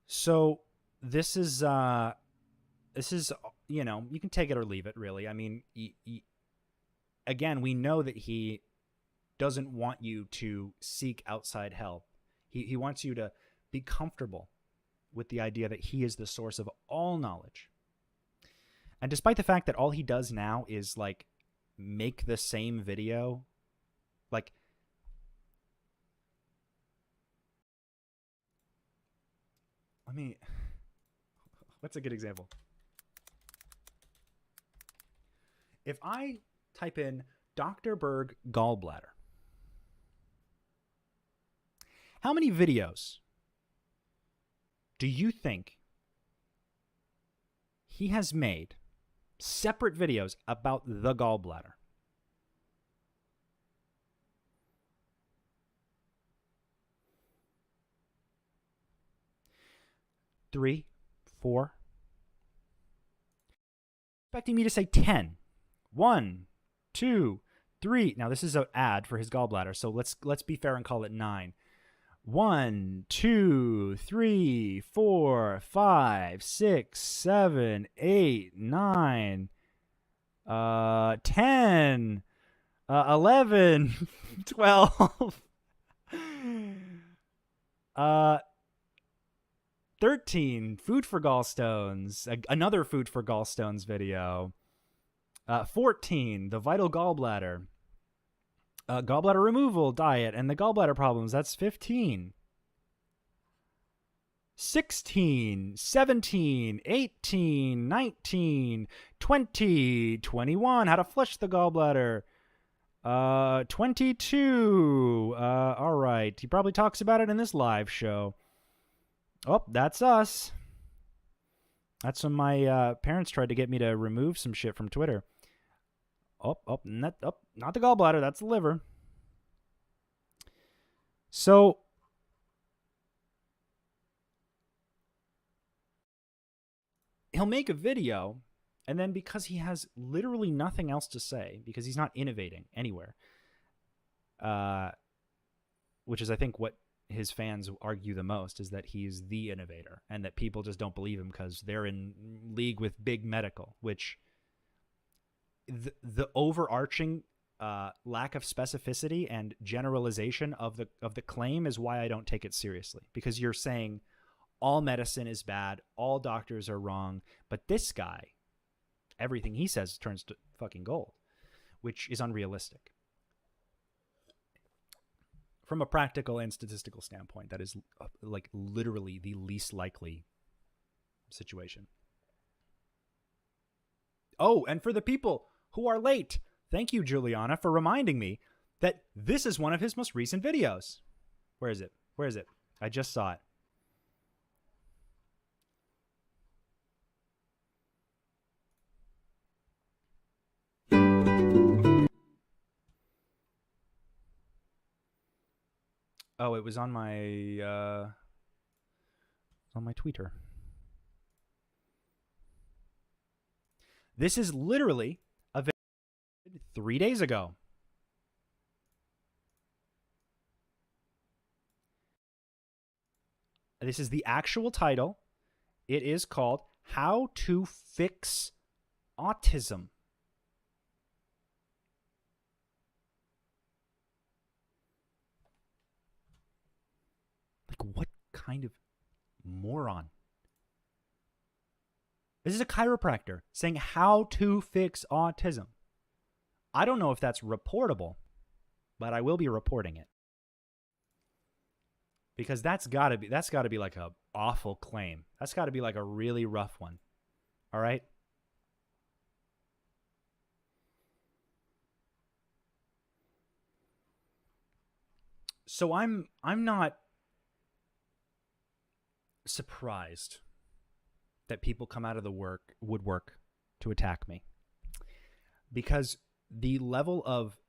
So this is, you can take it or leave it, really. I mean, again, we know that he doesn't want you to seek outside help. He wants you to be comfortable with the idea that he is the source of all knowledge. And despite the fact that all he does now is make the same video, what's a good example? If I type in Dr. Berg gallbladder, how many videos do you think he has made, separate videos about the gallbladder? Three, 4. Expecting me to say 10. 1, 2, 3. Now this is an ad for his gallbladder, so let's be fair and call it 9. 1, 2, 3, 4, 5, 6, 7, 8, 9, 10, 11, 12, 13. Food for gallstones. Another food for gallstones video. 14. The vital gallbladder. Gallbladder removal diet and the gallbladder problems. That's 15. 16, 17, 18, 19, 20, 21. How to flush the gallbladder. 22. All right. He probably talks about it in this live show. Oh, that's us. That's when my parents tried to get me to remove some shit from Twitter. Not the gallbladder. That's the liver. So he'll make a video, and then because he has literally nothing else to say, because he's not innovating anywhere, which is, I think, what his fans argue the most, is that he's the innovator and that people just don't believe him because they're in league with big medical, which the overarching lack of specificity and generalization of the claim is why I don't take it seriously, because you're saying all medicine is bad, all doctors are wrong, but this guy, everything he says turns to fucking gold, which is unrealistic. From a practical and statistical standpoint, that is like literally the least likely situation. Oh, and for the people who are late, thank you, Juliana, for reminding me that this is one of his most recent videos. Where is it? Where is it? I just saw it. Oh, it was on my Twitter. This is literally a video 3 days ago. This is the actual title. It is called How to Fix Autism. Like, what kind of moron? This is a chiropractor saying how to fix autism. I don't know if that's reportable, but I will be reporting it. Because that's gotta be like a awful claim. That's gotta be like a really rough one. All right? So I'm not surprised that people come out of the woodwork to attack me, because the level of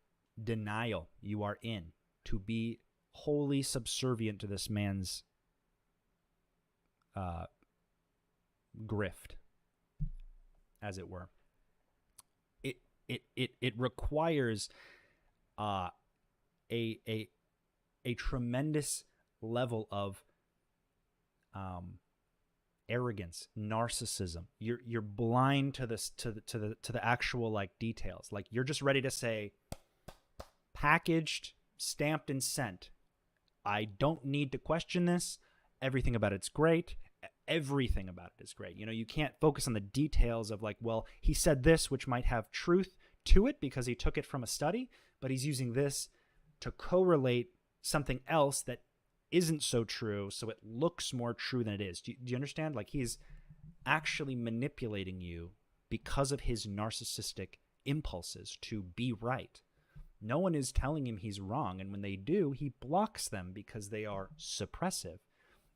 denial you are in to be wholly subservient to this man's grift, as it were, it requires a tremendous level of arrogance, narcissism. You're blind to this, to the actual like details. Like, you're just ready to say, packaged, stamped, and sent. I don't need to question this. Everything about it's great. Everything about it is great. You know, you can't focus on the details of like, well, he said this, which might have truth to it because he took it from a study, but he's using this to correlate something else that isn't so true, so it looks more true than it is. Do you understand? Like, he's actually manipulating you because of his narcissistic impulses to be right. No one is telling him he's wrong, and when they do, he blocks them because they are suppressive.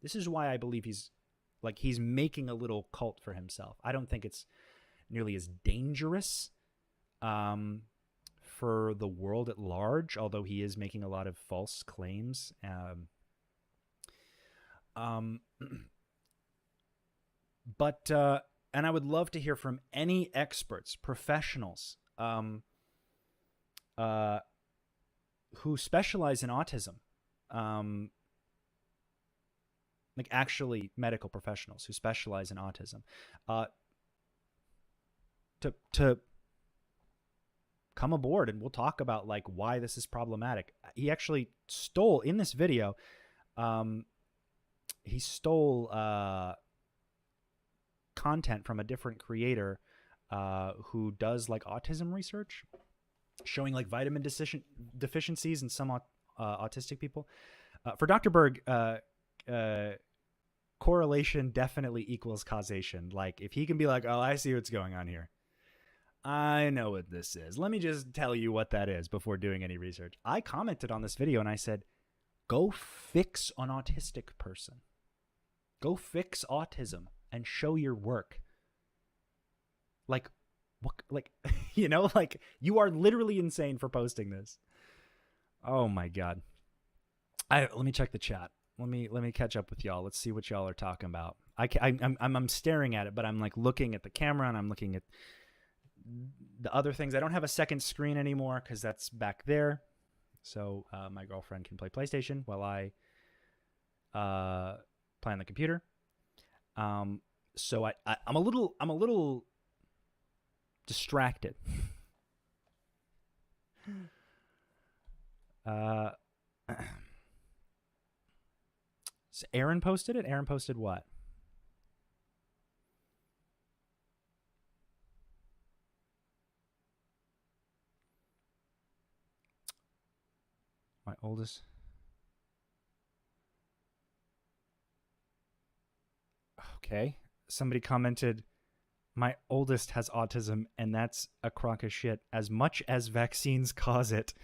This is why I believe he's making a little cult for himself. I don't think it's nearly as dangerous for the world at large, although he is making a lot of false claims. But and I would love to hear from any experts, professionals, who specialize in autism, like actually medical professionals who specialize in autism, to come aboard, and we'll talk about like why this is problematic. He actually stole in this video. He stole content from a different creator who does like autism research, showing like vitamin deficiencies in some autistic people. For Dr. Berg, correlation definitely equals causation. Like, if he can be like, oh, I see what's going on here. I know what this is. Let me just tell you what that is before doing any research. I commented on this video and I said, go fix an autistic person. Go fix autism and show your work. Like, what, like, you know, like, you are literally insane for posting this. Oh my God. Let me check the chat. Let me catch up with y'all. Let's see what y'all are talking about. I'm staring at it, but I'm like looking at the camera and I'm looking at the other things. I don't have a second screen anymore because that's back there. So my girlfriend can play PlayStation while I play on the computer. So I'm a little distracted. So Aaron posted it. Aaron posted what? My oldest. Okay. Somebody commented, my oldest has autism, and that's a crock of shit. As much as vaccines cause it,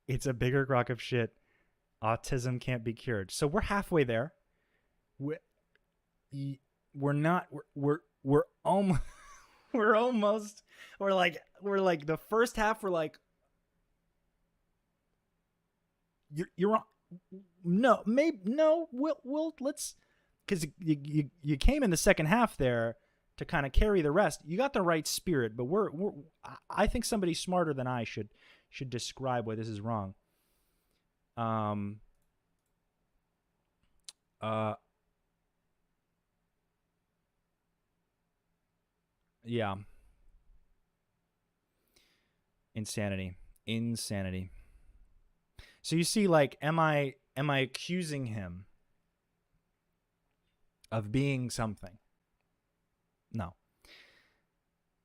it's a bigger crock of shit. Autism can't be cured. So we're halfway there. We're not. We're almost. We're almost. We're like the first half. We're like, you're wrong. No, maybe no. We'll let's, because you came in the second half there to kind of carry the rest. You got the right spirit, but I think somebody smarter than I should describe why this is wrong. Yeah. Insanity. So you see, like, am I accusing him of being something? No.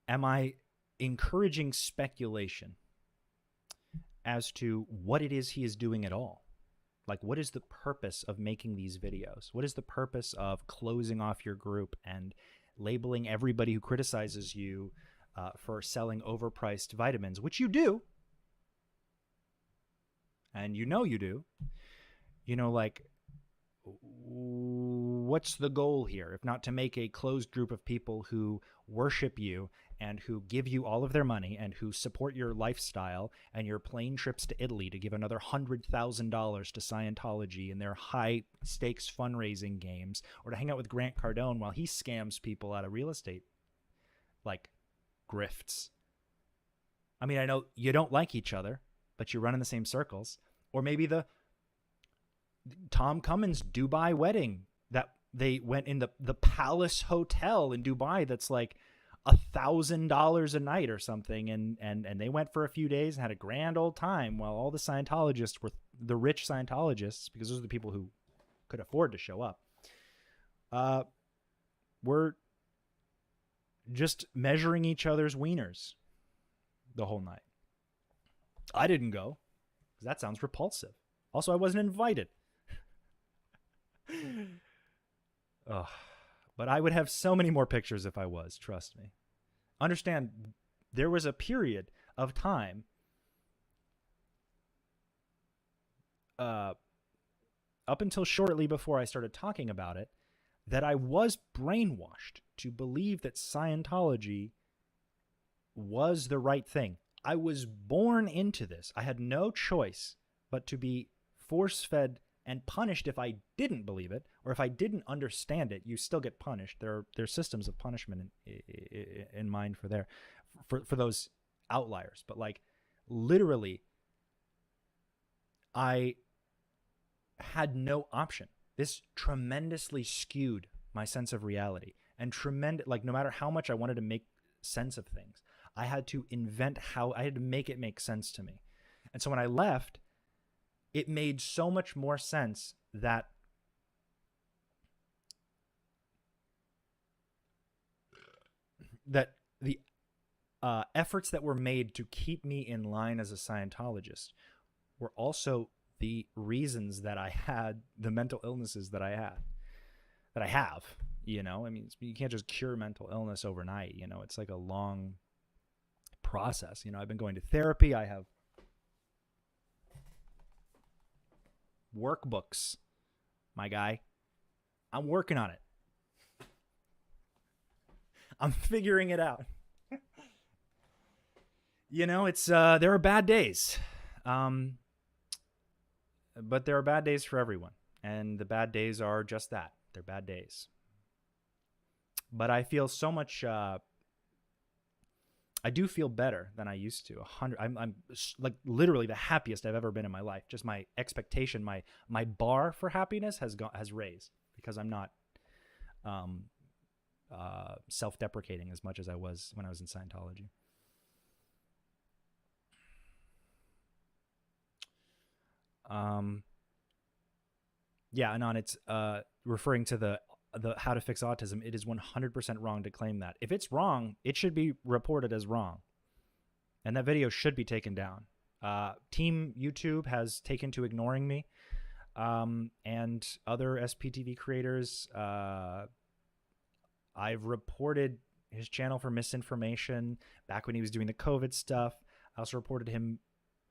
Am I encouraging speculation as to what it is he is doing at all? Like, what is the purpose of making these videos? What is the purpose of closing off your group and labeling everybody who criticizes you for selling overpriced vitamins, which you do, and you do, like, what's the goal here if not to make a closed group of people who worship you and who give you all of their money and who support your lifestyle and your plane trips to Italy to give another $100,000 to Scientology and their high-stakes fundraising games, or to hang out with Grant Cardone while he scams people out of real estate, like, grifts. I mean, I know you don't like each other, but you run in the same circles. Or maybe the Tom Cummins Dubai wedding that they went in the Palace Hotel in Dubai that's like $1,000 a night or something, and they went for a few days and had a grand old time while all the Scientologists were the rich Scientologists, because those are the people who could afford to show up. We're just measuring each other's wieners the whole night. I didn't go because that sounds repulsive. Also, I wasn't invited. Oh, but I would have so many more pictures if I was, trust me. Understand, there was a period of time up until shortly before I started talking about it that I was brainwashed to believe that Scientology was the right thing. I was born into this. I had no choice but to be force-fed and punished if I didn't believe it, or if I didn't understand it. You still get punished. There are systems of punishment in mind for those outliers. But, like, literally, I had no option. This tremendously skewed my sense of reality, and like, no matter how much I wanted to make sense of things, I had to I had to make it make sense to me. And so when I left, it made so much more sense that the efforts that were made to keep me in line as a Scientologist were also the reasons that I had the mental illnesses that I have. I mean, you can't just cure mental illness overnight. It's like a long process. I've been going to therapy. I have workbooks, my guy. I'm working on it. I'm figuring it out. It's there are bad days, but there are bad days for everyone, and the bad days are just that. They're bad days. But I feel so much. I do feel better than I used to. I'm like literally the happiest I've ever been in my life. Just my expectation, my bar for happiness has raised because I'm not self-deprecating as much as I was when I was in Scientology. Yeah, Anon, it's referring to the how to fix autism. It is 100% wrong to claim that. If it's wrong, it should be reported as wrong, and that video should be taken down. Team YouTube has taken to ignoring me, and other SPTV creators. I've reported his channel for misinformation back when he was doing the COVID stuff. I also reported him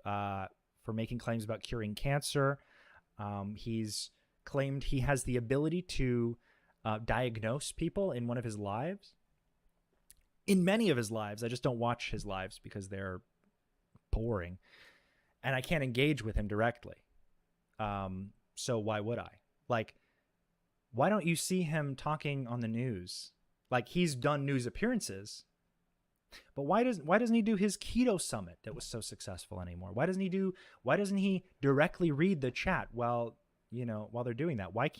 for making claims about curing cancer. He's claimed he has the ability to diagnose people in one of his lives. In many of his lives, I just don't watch his lives because they're boring, and I can't engage with him directly. So why would I? Like, why don't you see him talking on the news? Like, he's done news appearances, but why doesn't he do his keto summit that was so successful anymore? Why doesn't he directly read the chat while they're doing that? Why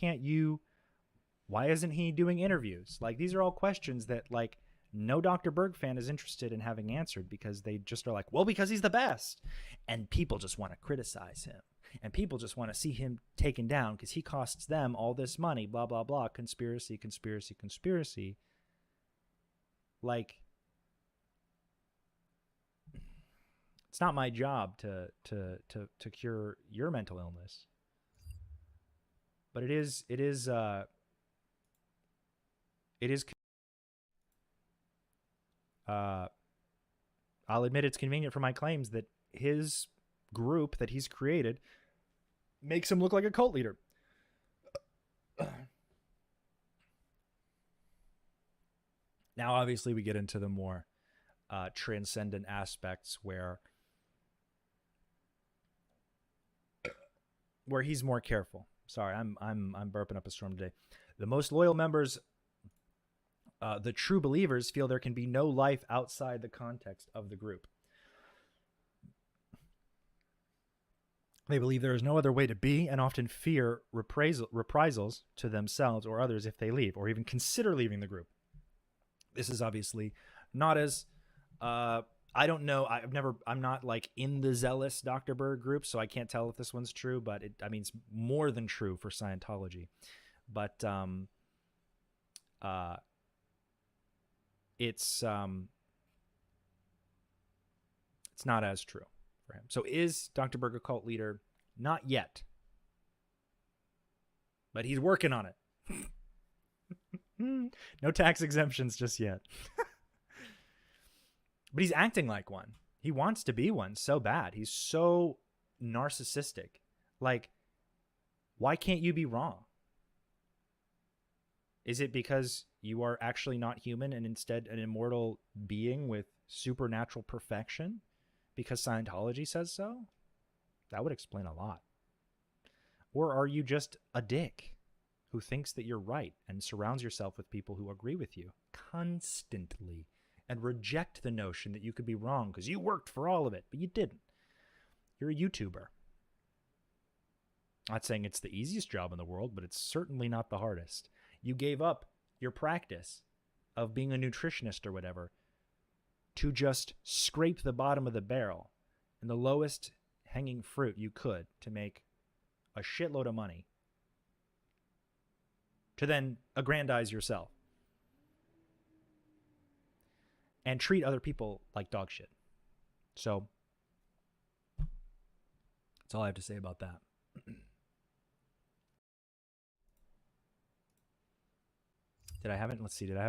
isn't he doing interviews? Like, these are all questions that like no Dr. Berg fan is interested in having answered, because they just are like, well, because he's the best. And people just want to criticize him. And people just want to see him taken down because he costs them all this money, blah, blah, blah. Conspiracy, conspiracy, conspiracy. Like, it's not my job to cure your mental illness. But it is I'll admit it's convenient for my claims that his group that he's created makes him look like a cult leader. Now, obviously, we get into the more transcendent aspects where he's more careful. Sorry, I'm burping up a storm today. The most loyal members, the true believers, feel there can be no life outside the context of the group. They believe there is no other way to be and often fear reprisals to themselves or others if they leave or even consider leaving the group. This is obviously not as, I don't know. I'm not like in the zealous Dr. Berg group, so I can't tell if this one's true, but it's more than true for Scientology. But it's not as true for him. So is Dr. Berg a cult leader? Not yet. But he's working on it. No tax exemptions just yet. But he's acting like one. He wants to be one so bad. He's so narcissistic. Like, why can't you be wrong? Is it because you are actually not human and instead an immortal being with supernatural perfection? Because Scientology says so? That would explain a lot. Or are you just a dick who thinks that you're right and surrounds yourself with people who agree with you constantly and reject the notion that you could be wrong because you worked for all of it, but you didn't? You're a YouTuber. Not saying it's the easiest job in the world, but it's certainly not the hardest. You gave up your practice of being a nutritionist or whatever to just scrape the bottom of the barrel and the lowest hanging fruit you could to make a shitload of money, to then aggrandize yourself and treat other people like dog shit. So that's all I have to say about that. Did I have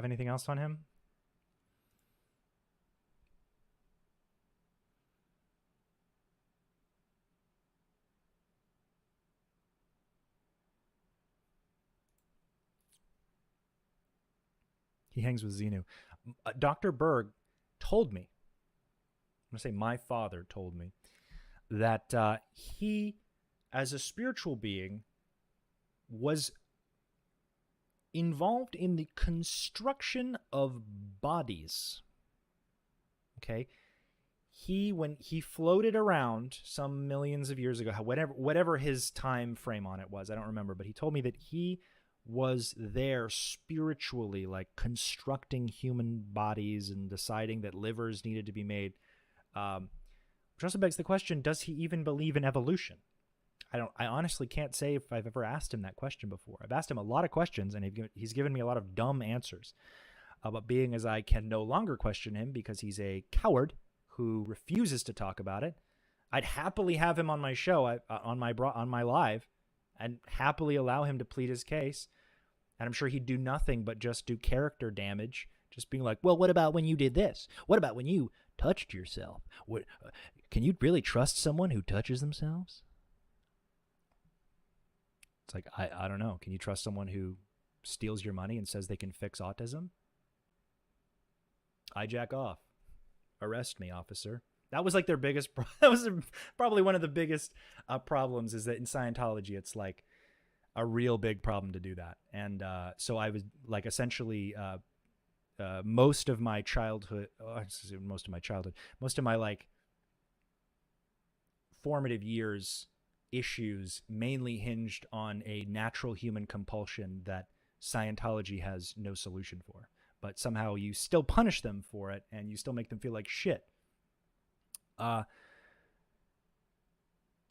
anything else on him? He hangs with Xenu. Dr. Berg told me, I'm going to say my father told me, that he, as a spiritual being, was involved in the construction of bodies. Okay? When he floated around some millions of years ago, whatever his time frame on it was, I don't remember, but he told me that he was there spiritually, like constructing human bodies and deciding that livers needed to be made. Which also begs the question, does he even believe in evolution? I honestly can't say if I've ever asked him that question before. I've asked him a lot of questions, and he's given me a lot of dumb answers. But being as I can no longer question him because he's a coward who refuses to talk about it, I'd happily have him on my show, on my live, and happily allow him to plead his case. And I'm sure he'd do nothing but just do character damage, just being like, well, what about when you did this? What about when you touched yourself? Can you really trust someone who touches themselves? It's like, I don't know. Can you trust someone who steals your money and says they can fix autism? I jack off. Arrest me, officer. That was like their biggest, that was probably one of the biggest problems, is that in Scientology, it's like a real big problem to do that. And so I was like, essentially, most of my like formative years issues mainly hinged on a natural human compulsion that Scientology has no solution for. But somehow you still punish them for it, and you still make them feel like shit.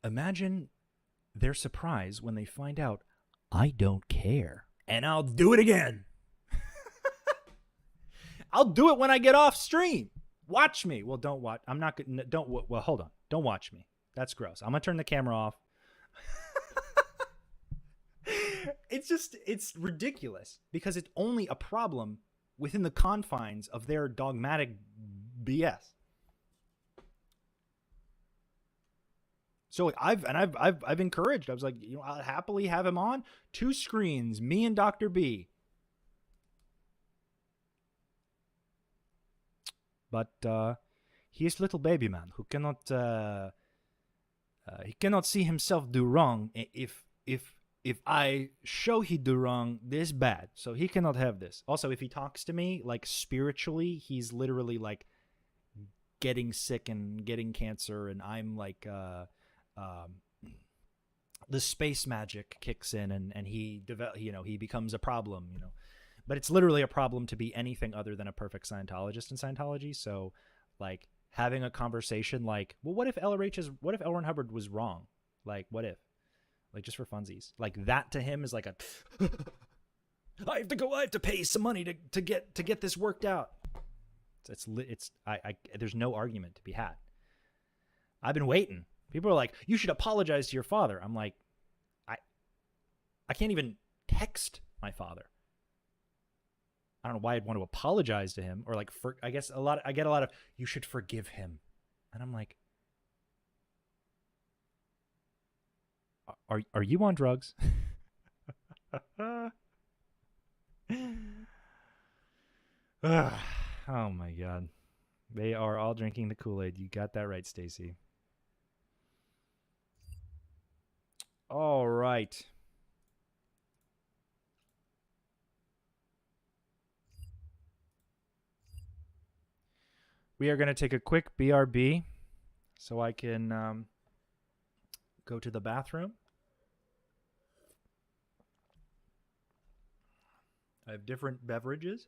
Imagine their surprise when they find out I don't care, and I'll do it again. I'll do it when I get off stream. Watch me. Well, don't watch. I'm not gonna. Don't. Well, hold on. Don't watch me. That's gross. I'm gonna turn the camera off. It's ridiculous because it's only a problem within the confines of their dogmatic BS. So I've encouraged. I was like, I'll happily have him on 2 screens, me and Dr. B. But he is a little baby man who cannot see himself do wrong. If I show he do wrong, this bad. So he cannot have this. Also, if he talks to me, like, spiritually, he's literally, like, getting sick and getting cancer, and I'm, like, the space magic kicks in, and he becomes a problem, But it's literally a problem to be anything other than a perfect Scientologist in Scientology. So, like, having a conversation like, well, what if L. Ron Hubbard was wrong? Like, what if? Like, just for funsies. Like, that to him is like a I have to pay some money to get this worked out. There's no argument to be had. I've been waiting. People are like, you should apologize to your father. I'm like, I can't even text my father. I don't know why I'd want to apologize to him, or like, I get a lot of, you should forgive him. And I'm like, Are you on drugs? Oh my God. They are all drinking the Kool-Aid. You got that right, Stacy. All right. We are going to take a quick BRB so I can go to the bathroom. I have different beverages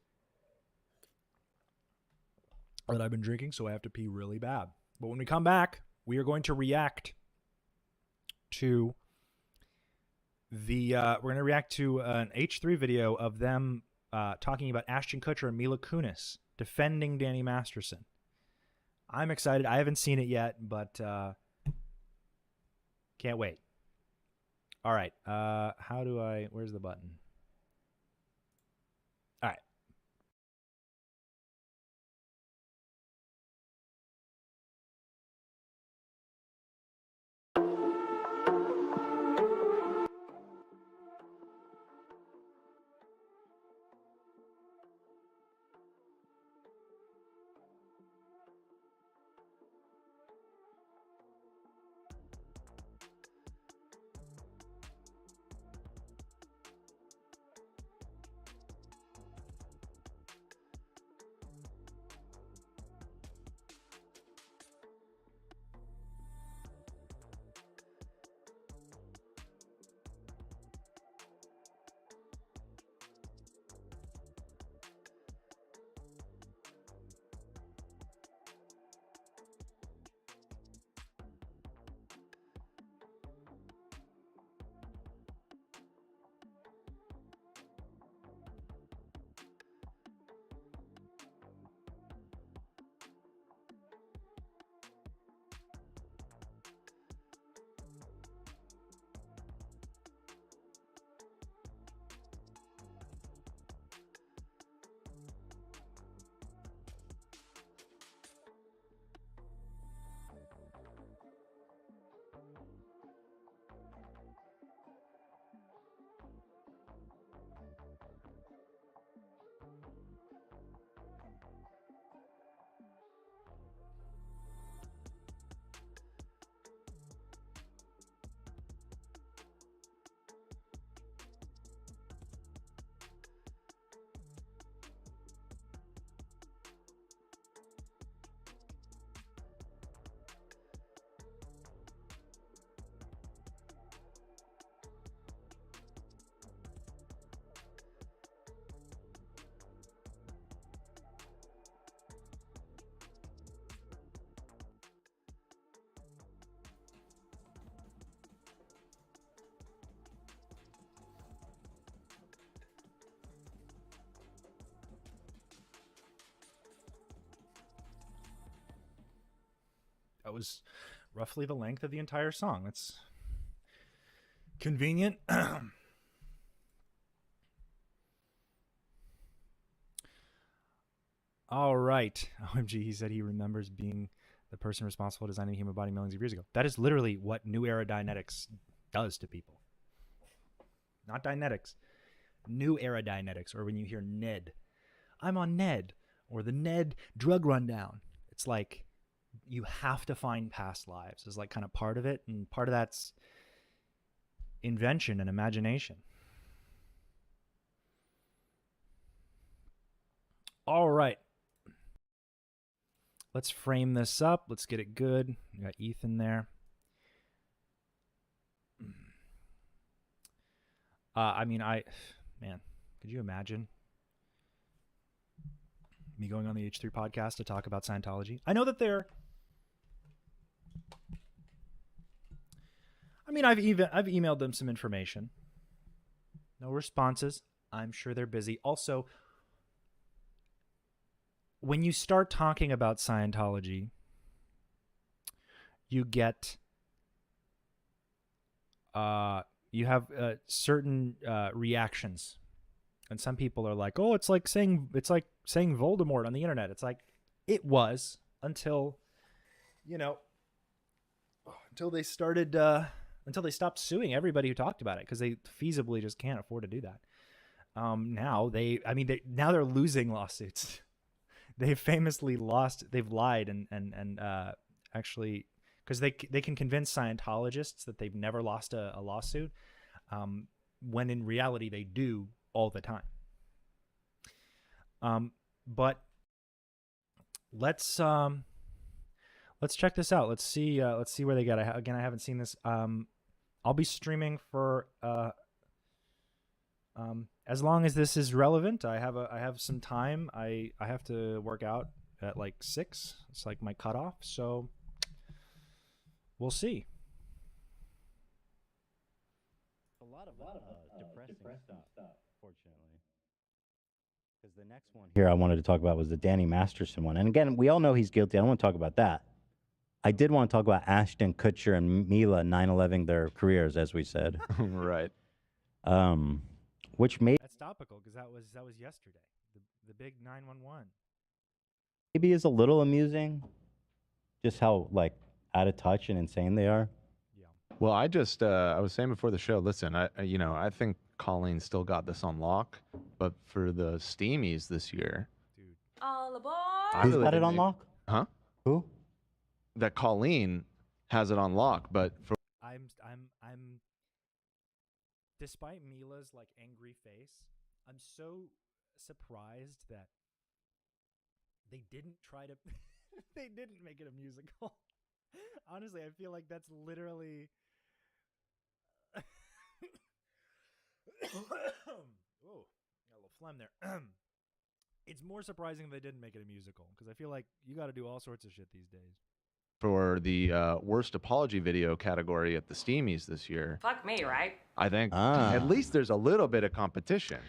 that I've been drinking, so I have to pee really bad. But when we come back, we are going to react to we're going to react to an H3 video of them talking about Ashton Kutcher and Mila Kunis defending Danny Masterson. I'm excited. I haven't seen it yet, but can't wait. All right. Where's the button? All right. That was roughly the length of the entire song. That's convenient. All right. OMG, he said he remembers being the person responsible for designing the human body millions of years ago. That is literally what New Era Dianetics does to people. Not Dianetics. New Era Dianetics, or when you hear Ned. I'm on Ned, or the Ned drug rundown. It's like you have to find past lives is like kind of part of it, and part of that's invention and imagination. All right. Let's frame this up. Let's get it good. We got Ethan there. Man, could you imagine me going on the H3 podcast to talk about Scientology? I know that I've emailed them some information. No responses. I'm sure they're busy. Also, when you start talking about Scientology, you get you have certain reactions, and some people are like, "Oh, it's like saying Voldemort on the internet." It's like it was until until they stopped suing everybody who talked about it, because they feasibly just can't afford to do that. Now they're losing lawsuits. They've famously lost. They've lied and actually, because they can convince Scientologists that they've never lost a lawsuit, when in reality they do all the time. But let's check this out. Let's see where they get. I haven't seen this. I'll be streaming for as long as this is relevant. I have some time. I have to work out at like 6. It's like my cutoff. So we'll see. A lot of depressing stuff, fortunately. Because the next one here I wanted to talk about was the Danny Masterson one. And again, we all know he's guilty. I don't want to talk about that. I did want to talk about Ashton Kutcher and Mila 9/11 their careers, as we said. Right. Which made That's topical, because that was yesterday. The big 911. maybe is a little amusing, just how like out of touch and insane they are. Yeah. Well, I was saying before the show, listen, I think Colleen still got this on lock, but for the Steamies this year, Dude. All aboard! Who's got it on lock? Huh? Who? That Colleen has it on lock, but for I'm despite Mila's like angry face, I'm so surprised that they didn't try to they didn't make it a musical. Honestly, I feel like that's literally oh, got a little phlegm there. It's more surprising they didn't make it a musical, because I feel like you got to do all sorts of shit these days. for the worst apology video category at the Steamies this year, Fuck me, right? I think at least there's a little bit of competition.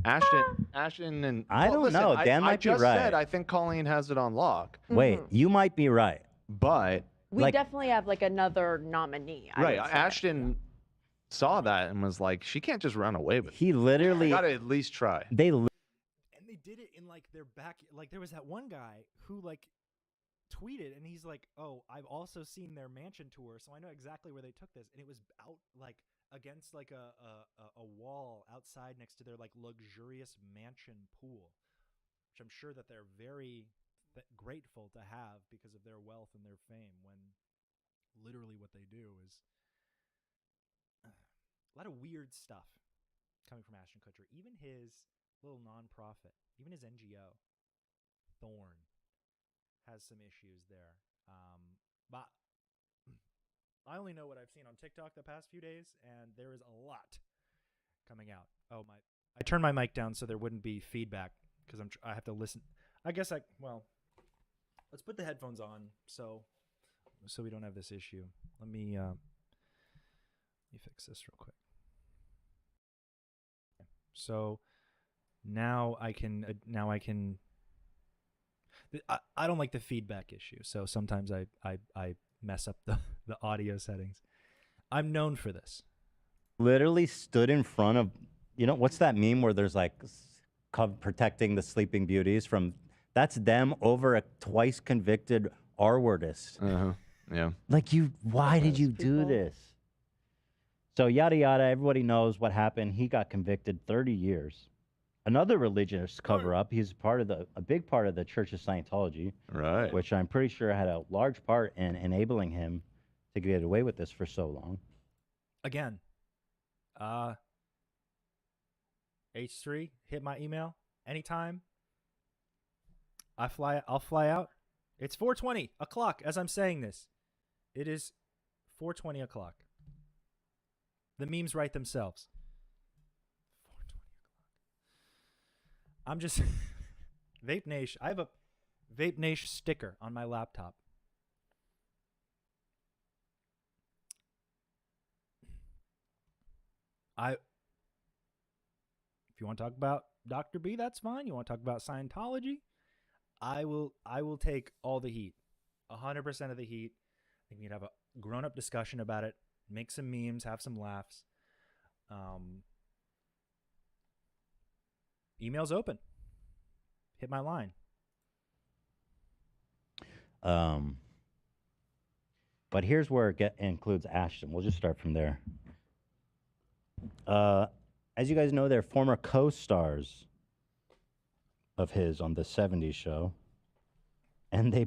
Ashton, and I don't listen, know. Dan might I be just right. said I think Colleen has it on lock, Wait, you might be right. but We Like- definitely have like another nominee. I right, would say. Ashton saw that and was like, she can't just run away with it. He literally, Got to at least try. they And they did it in like their back. Like there was that one guy who like tweeted, and he's like, "Oh, I've also seen their mansion tour, so I know exactly where they took this." And it was out like against like a wall outside next to their like luxurious mansion pool, which I'm sure that they're very grateful to have because of their wealth and their fame, when literally what they do is a lot of weird stuff coming from Ashton Kutcher. Even his little nonprofit, even his NGO, Thorn, has some issues there. But I only know what I've seen on TikTok the past few days, and there is a lot coming out. Oh, I turned my mic down so there wouldn't be feedback, because I have to listen. I guess let's put the headphones on so we don't have this issue. Let me fix this real quick. So now I can I don't like the feedback issue, so sometimes I mess up the audio settings. I'm known for this. Literally stood in front of, what's that meme where there's like protecting the Sleeping Beauties from, that's them over a twice convicted R-wordist. Yeah. Like why did you do this? So yada yada, everybody knows what happened. He got convicted 30 years. Another religious cover-up. He's a big part of the Church of Scientology, right? Which I'm pretty sure had a large part in enabling him to get away with this for so long. Again, H3, hit my email anytime. I'll fly out. It's 4:20 o'clock as I'm saying this. It is 4:20 o'clock. The memes write themselves. 4:20 o'clock. I'm just Vape Nation. I have a Vape Nation sticker on my laptop. If you want to talk about Dr. B, that's fine. You want to talk about Scientology? I will take all the heat. 100% of the heat. I think we can have a grown-up discussion about it. Make some memes, have some laughs. Email's open. Hit my line. But here's where it includes Ashton. We'll just start from there. As you guys know, they're former co-stars of his on the 70s show. And they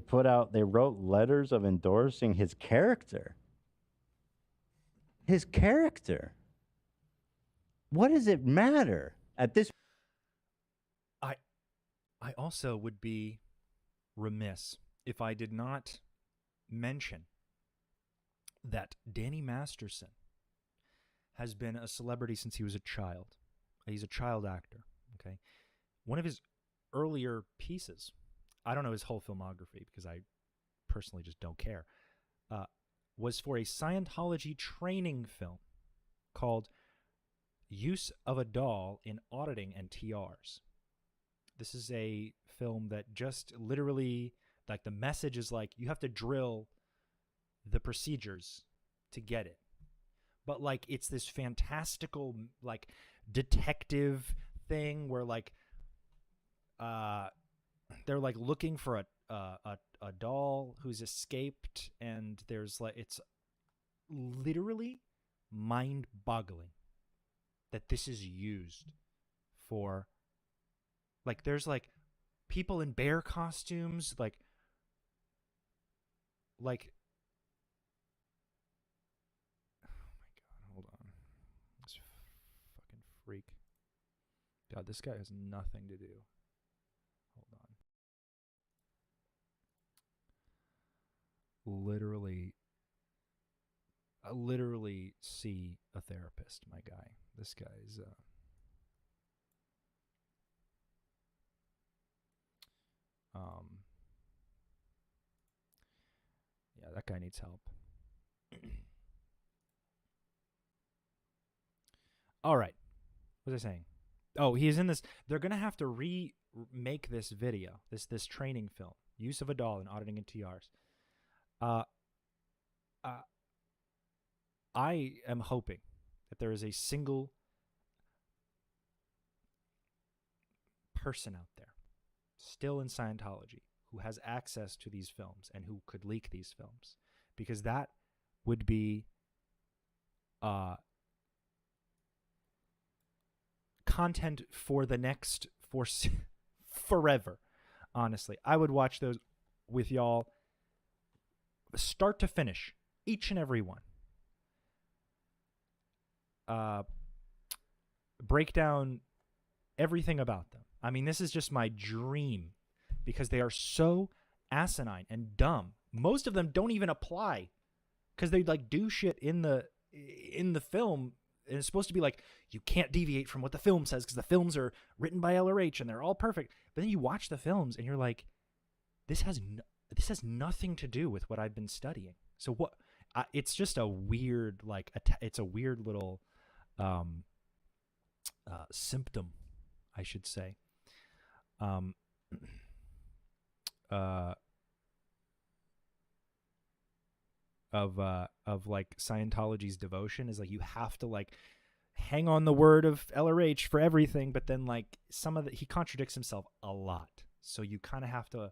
wrote letters of endorsing his character. His character. What does it matter at this? I also would be remiss if I did not mention that Danny Masterson has been a celebrity since he was a child. He's a child actor, okay? One of his earlier pieces, I don't know his whole filmography because I personally just don't care, was for a Scientology training film called Use of a Doll in Auditing and TRs. This is a film that just literally, like, the message is like, you have to drill the procedures to get it. But, like, it's this fantastical, like, detective thing where, like, they're, like, looking for a doll who's escaped, and there's, like, it's literally mind-boggling that this is used for, like, there's, like, people in bear costumes, like, oh my God, hold on. This fucking freak. God, this guy has nothing to do. Hold on. Literally see a therapist, my guy. This guy's yeah, that guy needs help. All right. What was I saying? Oh, he's in this. They're going to have to remake this video, this training film, Use of a Doll in Auditing and TRs. I am hoping that there is a single person out there still in Scientology who has access to these films and who could leak these films, because that would be content for the next forever. Honestly, I would watch those with y'all start to finish, each and every one. Break down everything about them. I mean, this is just my dream because they are so asinine and dumb. Most of them don't even apply because they, like, do shit in the film, and it's supposed to be like, you can't deviate from what the film says because the films are written by LRH and they're all perfect. But then you watch the films and you're like, this has nothing to do with what I've been studying. So what? It's just a weird, like, it's a weird little symptom, I should say. of like Scientology's devotion is like you have to like hang on the word of LRH for everything, but then like he contradicts himself a lot, so you kind of have to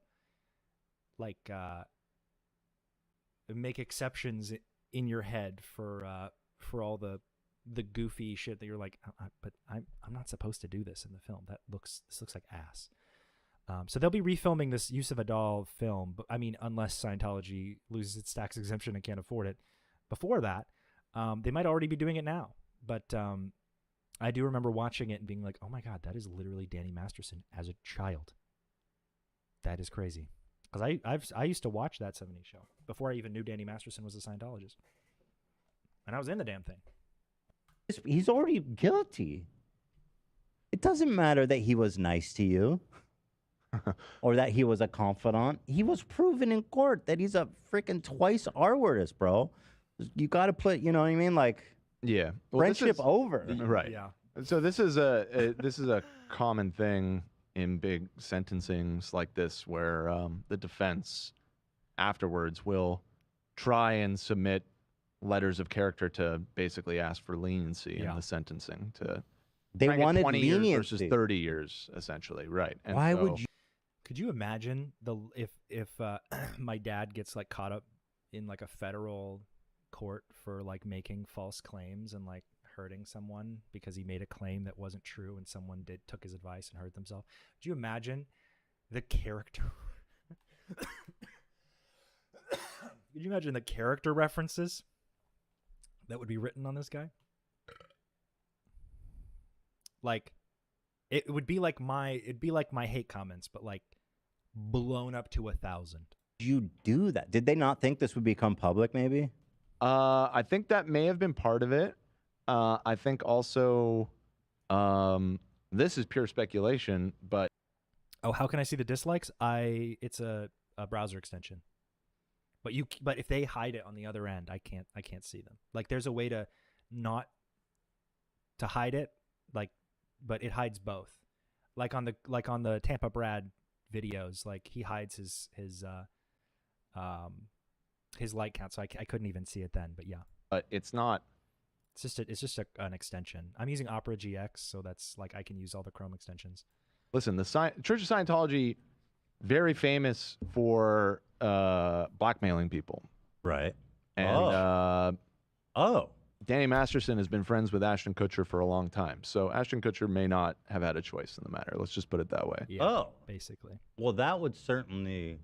like make exceptions in your head for all the goofy shit that you're like, but I'm not supposed to do this in the film. This looks like ass. So they'll be refilming this Use of a Doll film, but I mean, unless Scientology loses its tax exemption and can't afford it before that, they might already be doing it now. But I do remember watching it and being like, oh my God, that is literally Danny Masterson as a child. That is crazy. Because I used to watch that 70s show before I even knew Danny Masterson was a Scientologist. And I was in the damn thing. He's already guilty. It doesn't matter that he was nice to you or that he was a confidant. He was proven in court that he's a freaking twice R-wordist, bro. You got to put, you know what I mean? Like, yeah, friendship over. Right. Yeah. So this is a common thing in big sentencings like this, where the defense afterwards will try and submit letters of character to basically ask for leniency in the sentencing. They wanted 20 leniency years versus 30 years, essentially, right? And why would you? Could you imagine if my dad gets like caught up in like a federal court for like making false claims and like hurting someone because he made a claim that wasn't true and someone took his advice and hurt themselves? Do you imagine the character? Could you imagine the character references that would be written on this guy? Like, it'd be like my hate comments, but like blown up to 1,000. You do that? Did they not think this would become public? Maybe. I think that may have been part of it. I think also, this is pure speculation, but how can I see the dislikes? It's a browser extension. But if they hide it on the other end, I can't see them. Like there's a way to not to hide it, like, but it hides both. Like on the Tampa Brad videos, like he hides his like count, so I couldn't even see it then. But yeah, but it's not. It's just an extension. I'm using Opera GX, so that's like I can use all the Chrome extensions. Listen, the Church of Scientology, very famous for blackmailing people, right? And Danny Masterson has been friends with Ashton Kutcher for a long time, so Ashton Kutcher may not have had a choice in the matter. Let's just put it that way. Yeah, basically. Well, that would certainly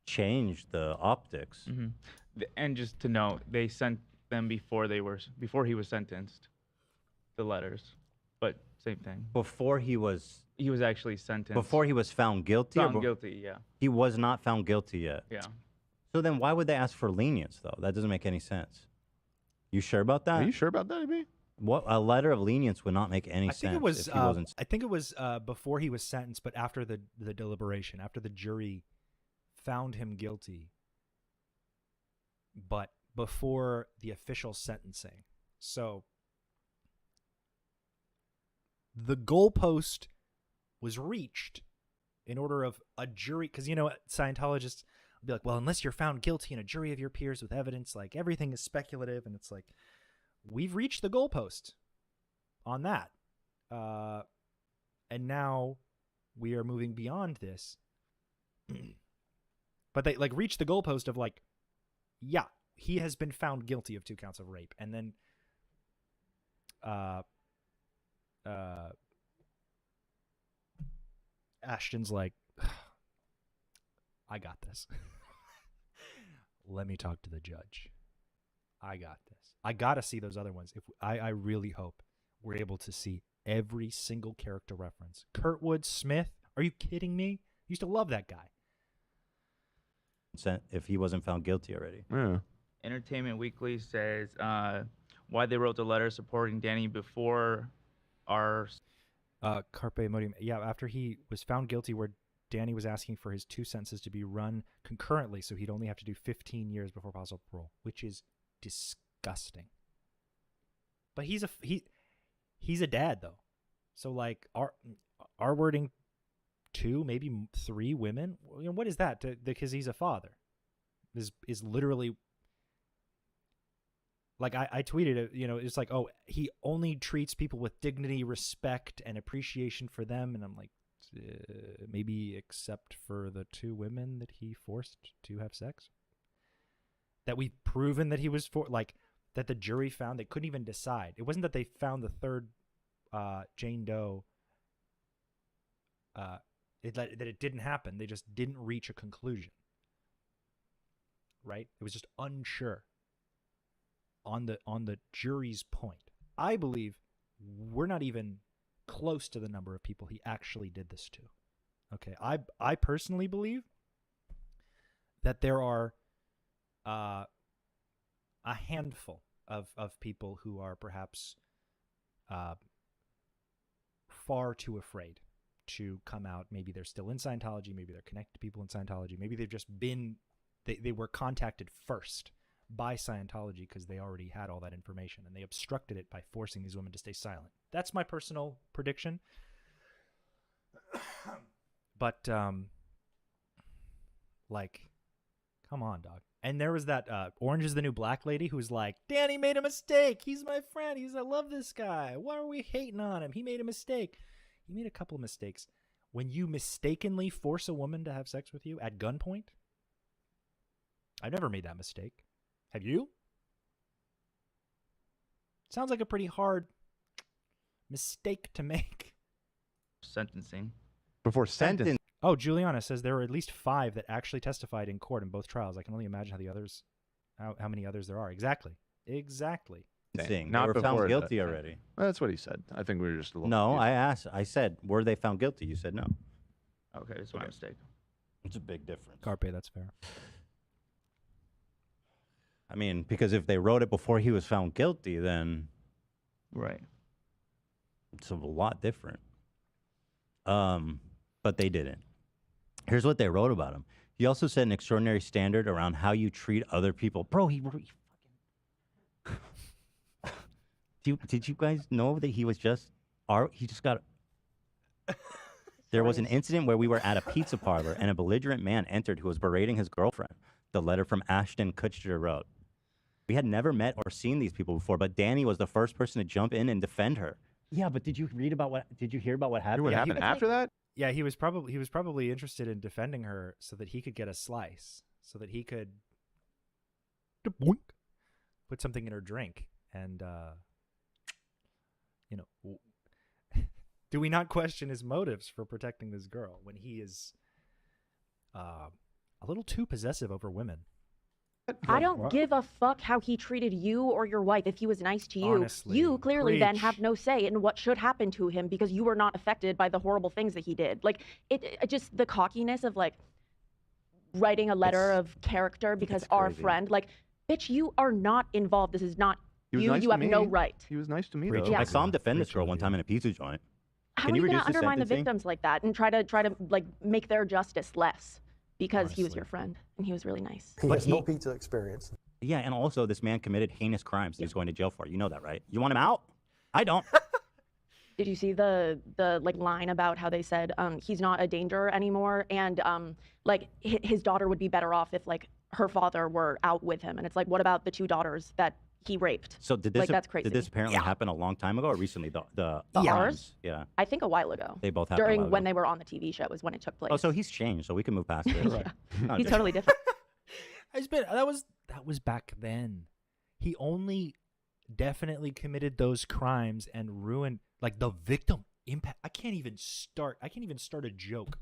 change the optics. Mm-hmm. And just to note, they sent them before he was sentenced, the letters, but same thing. Before he was actually sentenced. Before he was found guilty. Guilty, yeah. He was not found guilty yet. Yeah. So then, why would they ask for lenience though? That doesn't make any sense. You sure about that? Are you sure about that, AB? What, a letter of lenience would not make any I sense. think it was. If he wasn't... I think it was before he was sentenced, but after the deliberation, after the jury found him guilty, but before the official sentencing. So the goalpost was reached in order of a jury, because Scientologists will be like, well, unless you're found guilty in a jury of your peers with evidence, like everything is speculative, and it's like we've reached the goalpost on that, and now we are moving beyond this. But they like reached the goalpost of like, yeah, he has been found guilty of 2 counts of rape, and then Ashton's like, I got this. Let me talk to the judge. I got this. I gotta see those other ones. If I really hope we're able to see every single character reference. Kurtwood Smith, are you kidding me? Used to love that guy. If he wasn't found guilty already. Yeah. Entertainment Weekly says why they wrote the letter supporting Danny before our Carpe Modium. Yeah, after he was found guilty, where Danny was asking for his 2 sentences to be run concurrently, so he'd only have to do 15 years before possible parole, which is disgusting. But he's a dad though, so like our wording 2, maybe 3 women. What is that? Because he's a father. Is literally like I tweeted it. It's like, oh, he only treats people with dignity, respect, and appreciation for them. And I'm like, maybe except for the 2 women that he forced to have sex. That we've proven that he was that the jury found. They couldn't even decide. It wasn't that they found the 3rd Jane Doe. That it didn't happen. They just didn't reach a conclusion. Right? It was just unsure on the jury's point. I believe we're not even close to the number of people he actually did this to. Okay, I personally believe that there are a handful of people who are perhaps far too afraid to come out. Maybe they're still in Scientology. Maybe they're connected to people in Scientology. Maybe they've just been, they were contacted first by Scientology because they already had all that information, and they obstructed it by forcing these women to stay silent. That's my personal prediction. But, come on, dog. And there was that Orange is the New Black lady who's like, Danny made a mistake. He's my friend. I love this guy. Why are we hating on him? He made a mistake. He made a couple of mistakes. When you mistakenly force a woman to have sex with you at gunpoint, I've never made that mistake. Have you? Sounds like a pretty hard mistake to make. Sentencing. Before sentence. Oh, Juliana says there were at least 5 that actually testified in court in both trials. I can only imagine how many others there are. Exactly. They Not were before found that. guilty already. Well, that's what he said. I think we were just a little. No, confused. I said, were they found guilty? You said no. Okay, it's my mistake. It's a big difference. Carpe, that's fair. I mean, because if they wrote it before he was found guilty, then Right. it's a lot different. But they didn't. Here's what they wrote about him. He also set an extraordinary standard around how you treat other people. Bro, he fucking... Did you guys know that he just got... There was an incident where we were at a pizza parlor and a belligerent man entered who was berating his girlfriend. The letter from Ashton Kutcher wrote. We had never met or seen these people before, but Danny was the first person to jump in and defend her. Yeah, but did you hear about what happened? What happened after that? Yeah, he was probably interested in defending her so that he could get a slice, so that he could put something in her drink. And do we not question his motives for protecting this girl when he is a little too possessive over women? I don't give a fuck how he treated you or your wife. If he was nice to you, Honestly, you clearly then preach. have no say in what should happen to him because you were not affected by the horrible things that he did. Like it just the cockiness of like writing a letter of character because our crazy. friend, like, bitch, you are not involved. This is not He was you. nice You to have no me. right. He was nice to me, Preach. though. Yeah. I saw him defend this Preach girl on one you. time in a pizza joint. How Can are you you going reduce to the undermine the sentencing? victims like that and try to like make their justice less because he was Honestly. your friend and he was really nice? He But has no pizza experience. Yeah, and also this man committed heinous crimes that he's going to jail for. You know that, right? You want him out? I don't. Did you see the like line about how they said he's not a danger anymore and like his daughter would be better off if like her father were out with him, and it's like, what about the 2 daughters that he raped? So did this Like, that's crazy. did this apparently happen a long time ago or recently? The The crimes? ours? Yeah. I think a while ago. They both happened a during while when ago. they were on the TV show is when it took place. Oh, so he's changed, so we can move past it. Yeah. No, He's just- totally different. That was back then. He only definitely committed those crimes and ruined like the victim impact. I can't even start a joke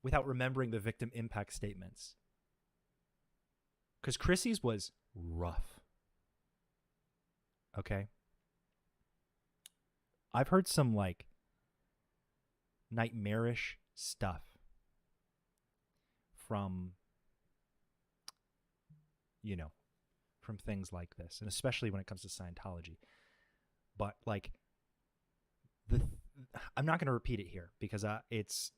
without remembering the victim impact statements. Because Chrissy's was rough. Okay. I've heard some like nightmarish stuff from from things like this, and especially when it comes to Scientology. But like I'm not going to repeat it here because it's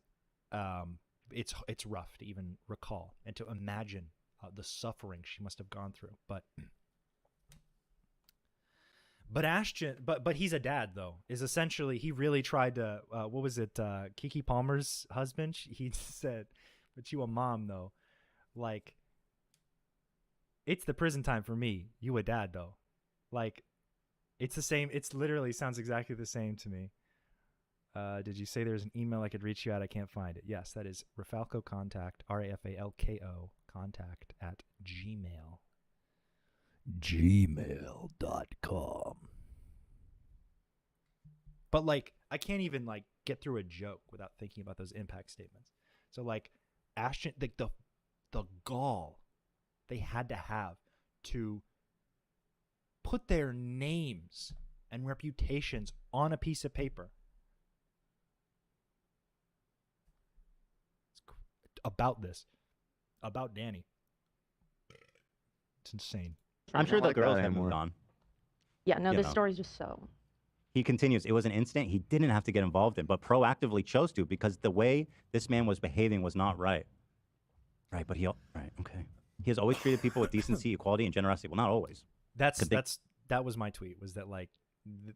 rough to even recall and to imagine But Ashton, but he's a dad though. Is essentially he really tried to. What was it? Keke Palmer's husband. He said, "But you a mom though, like." It's the prison time for me. You a dad though, like, it's the same. It's literally sounds exactly the same to me. Did you say there's an email I could reach you at? I can't find it. Yes, that is Rafalco contact, RAFALKO contact at gmail.com. But like, I can't even like get through a joke without thinking about those impact statements. So like, Ashton, like the gall they had to have to put their names and reputations on a piece of paper about Danny. It's insane. I'm sure the like girls that have moved anymore. on. Yeah, no, You this know. story's just so. He continues, it was an incident he didn't have to get involved in, but proactively chose to because the way this man was behaving was not right. Right, but right, okay. He has always treated people with decency, equality, and generosity. Well, not always. That was my tweet. Was that like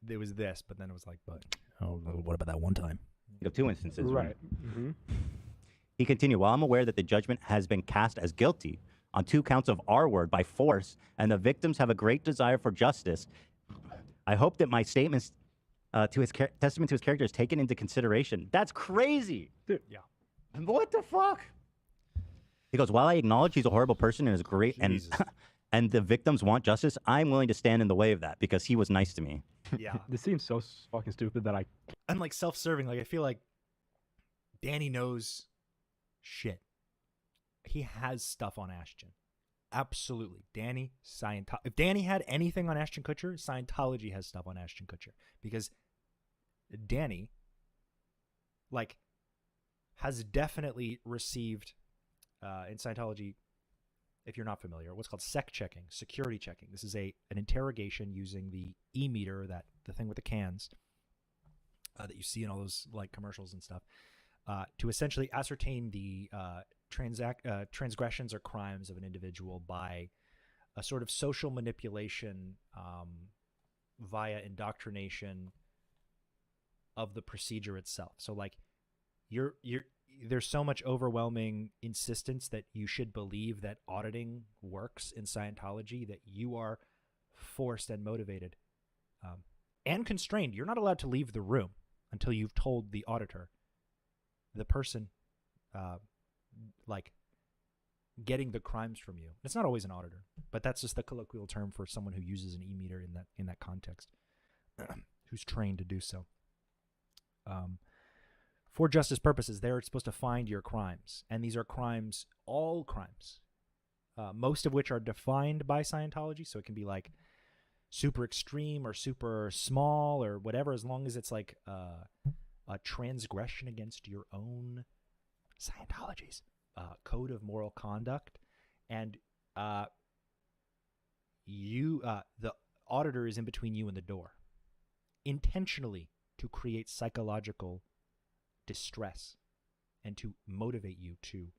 there was this, but then it was like, but what about that one time? You have two instances. Right. He continued, while I'm aware that the judgment has been cast as guilty on 2 counts of R-word by force, and the victims have a great desire for justice, I hope that my statements to his testament to his character is taken into consideration. That's crazy. Dude. Yeah. What the fuck? He goes, while I acknowledge he's a horrible person and is great, and the victims want justice, I'm willing to stand in the way of that because he was nice to me. Yeah. This seems so fucking stupid that I. I'm like self-serving. Like I feel like Danny knows shit. He has stuff on Ashton. Absolutely. Danny, Scientology. If Danny had anything on Ashton Kutcher, Scientology has stuff on Ashton Kutcher. Because Danny, like, has definitely received, in Scientology, if you're not familiar, what's called sec checking, security checking. This is an interrogation using the e-meter, the thing with the cans that you see in all those like commercials and stuff, to essentially ascertain the transgressions or crimes of an individual by a sort of social manipulation via indoctrination of the procedure itself. So like there's so much overwhelming insistence that you should believe that auditing works in Scientology that you are forced and motivated and constrained. You're not allowed to leave the room until you've told the auditor, the person, like getting the crimes from you. It's not always an auditor, but that's just the colloquial term for someone who uses an e-meter in that context, who's trained to do so. For justice purposes, they're supposed to find your crimes, and these are crimes, all crimes, most of which are defined by Scientology. So it can be like super extreme or super small or whatever, as long as it's like a transgression against your own Scientology's code of moral conduct, and the auditor is in between you and the door, intentionally to create psychological distress and to motivate you to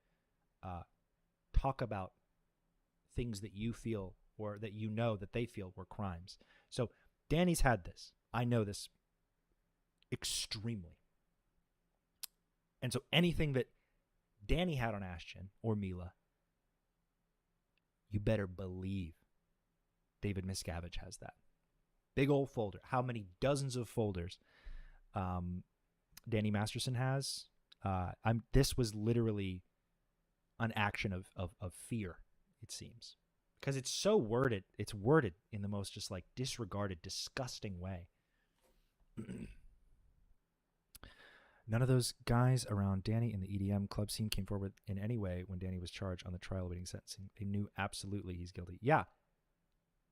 talk about things that you feel or that you know that they feel were crimes. So Danny's had this. I know this extremely. And so anything that Danny had on Ashton or Mila, you better believe David Miscavige has that. Big old folder. How many dozens of folders Danny Masterson has? This was literally an action of fear, it seems. Because it's so worded. It's worded in the most just like disregarded, disgusting way. None of those guys around Danny in the EDM club scene came forward in any way when Danny was charged on the trial awaiting sentencing. They knew absolutely he's guilty. Yeah.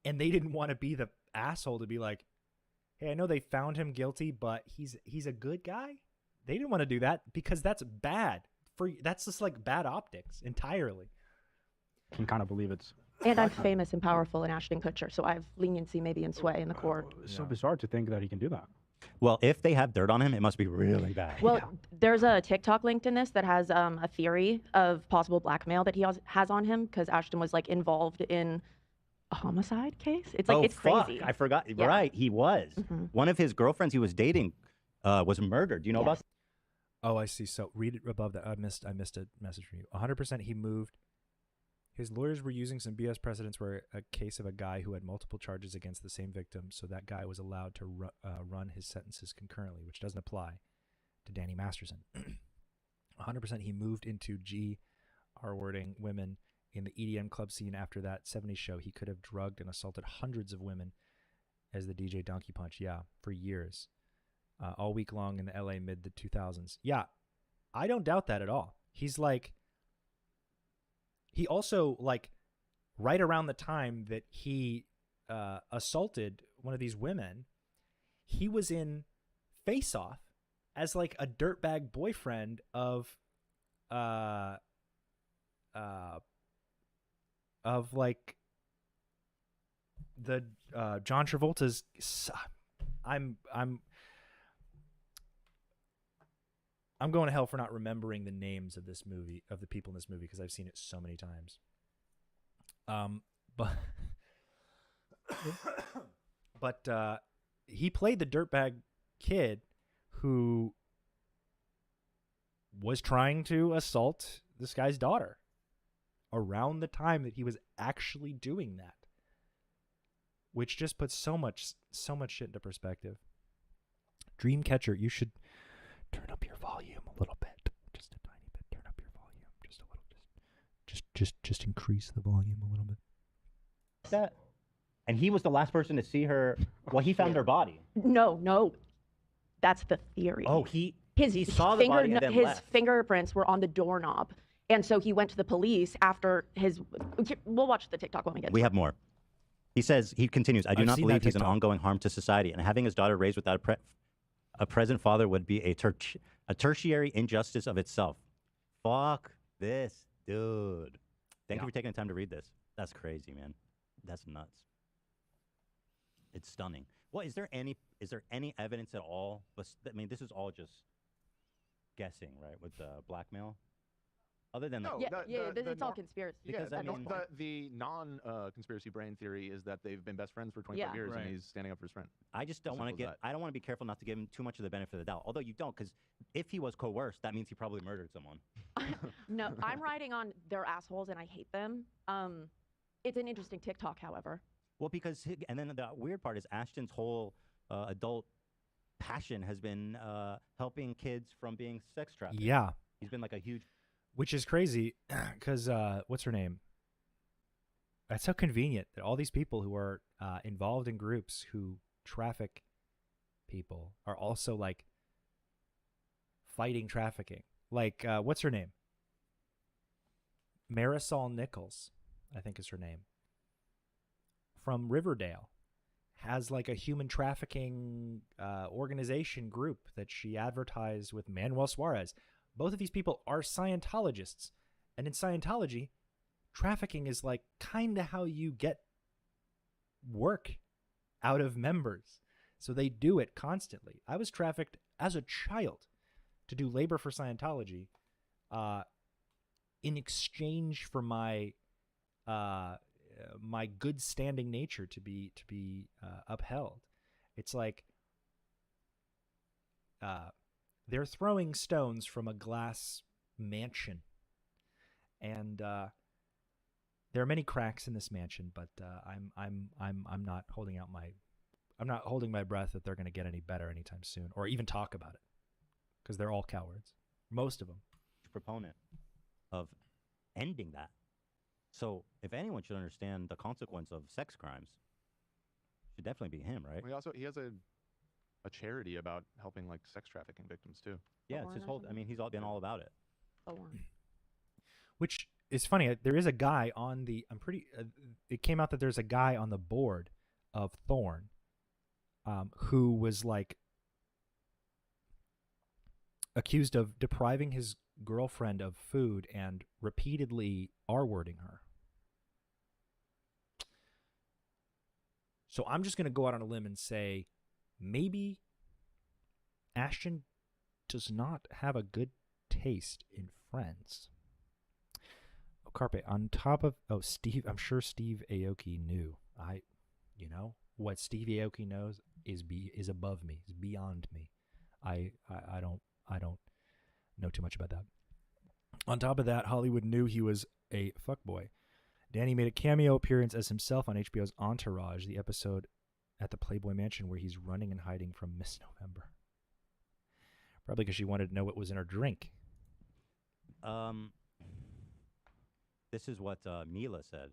And they didn't want to be the asshole to be like, hey, I know they found him guilty, but he's a good guy. They didn't want to do that because that's bad. That's just like bad optics entirely. Can kind of believe it's. And I'm famous and powerful in Ashton Kutcher, so I have leniency maybe and sway in the court. It's so bizarre to think that he can do that. Well, if they have dirt on him, it must be really bad. Well, there's a TikTok linked in this that has a theory of possible blackmail that he has on him because Ashton was like involved in a homicide case. It's like oh, it's fuck. crazy. I forgot. Yeah. Right, he was. Mhm. One of his girlfriends he was dating was murdered. Do you know about Yes. Oh, I see. So read it above that. I missed a message from you. 100% he moved. His lawyers were using some BS precedents where a case of a guy who had multiple charges against the same victim, so that guy was allowed to run his sentences concurrently, which doesn't apply to Danny Masterson. 100% he moved into R-wording women in the EDM club scene after that 70s show. He could have drugged and assaulted hundreds of women as the DJ Donkey Punch, for years. All week long in the LA mid the 2000s. Yeah, I don't doubt that at all. He's like, he also, like, right around the time that he assaulted one of these women, he was in Face Off as like a dirtbag boyfriend of like the John Travolta's. I'm going to hell for not remembering the names of this movie, of the people in this movie, because I've seen it so many times. But he played the dirtbag kid who was trying to assault this guy's daughter around the time that he was actually doing that, which just puts so much shit into perspective. Dreamcatcher, you should turn up your volume a little bit, just a tiny bit. Turn up your volume just a little, just increase the volume a little bit. that? And he was the last person to see her. Well, he found her body. No, that's the theory. Oh, he His saw the body and then his left. fingerprints were on the doorknob, and so he went to the police after his. We'll watch the TikTok when we get. We to have it. more. He says, he continues, I do I've not seen believe that he's an TikTok. ongoing harm to society, and having his daughter raised without a present father would be a tertiary injustice of itself. Fuck this, dude. Thank you for taking the time to read this. That's crazy, man. That's nuts. It's stunning. Well, is there any evidence at all? I mean, this is all just guessing, right? With the blackmail, other than No, it's all conspiracy. Because, yeah, I mean, the non-conspiracy brain theory is that they've been best friends for 25 Yeah. years, Right. and he's standing up for his friend. I just don't want to Simple as get. I don't want to be careful not to give him too much of the benefit of the doubt. Although you don't, because if he was coerced, that means he probably murdered someone. No, I'm riding on their assholes, and I hate them. It's an interesting TikTok, however. Well, because and then the weird part is Ashton's whole adult passion has been helping kids from being sex trafficked. Yeah, He's been like a huge. which is crazy, because what's her name? That's so convenient that all these people who are involved in groups who traffic people are also like fighting trafficking. Like, what's her name? Marisol Nichols, I think is her name, from Riverdale, has like a human trafficking organization group that she advertised with Manuel Suarez. Both of these people are Scientologists. And in Scientology, trafficking is like kind of how you get work out of members. So they do it constantly. I was trafficked as a child to do labor for Scientology in exchange for my my good standing nature to be upheld. It's like they're throwing stones from a glass mansion, and there are many cracks in this mansion. But I'm not holding out I'm not holding my breath that they're going to get any better anytime soon, or even talk about it, because they're all cowards, most of them. Proponent of ending that. So if anyone should understand the consequence of sex crimes, it should definitely be him, right? Well, he has a charity about helping like sex trafficking victims too. Yeah, it's Thorn his or whole. I something? mean, he's all been all about it. Which is funny. There is a guy on the. It came out that there's a guy on the board of Thorn, who was like accused of depriving his girlfriend of food and repeatedly R-wording her. So I'm just going to go out on a limb and say maybe Ashton does not have a good taste in friends. Carpe, on top of Steve, I'm sure Steve Aoki knew. What Steve Aoki knows is above me, is beyond me. I don't know too much about that. On top of that, Hollywood knew he was a fuckboy. Danny made a cameo appearance as himself on HBO's Entourage, the episode at the Playboy Mansion where he's running and hiding from Miss November. Probably because she wanted to know what was in her drink. This is what Mila said.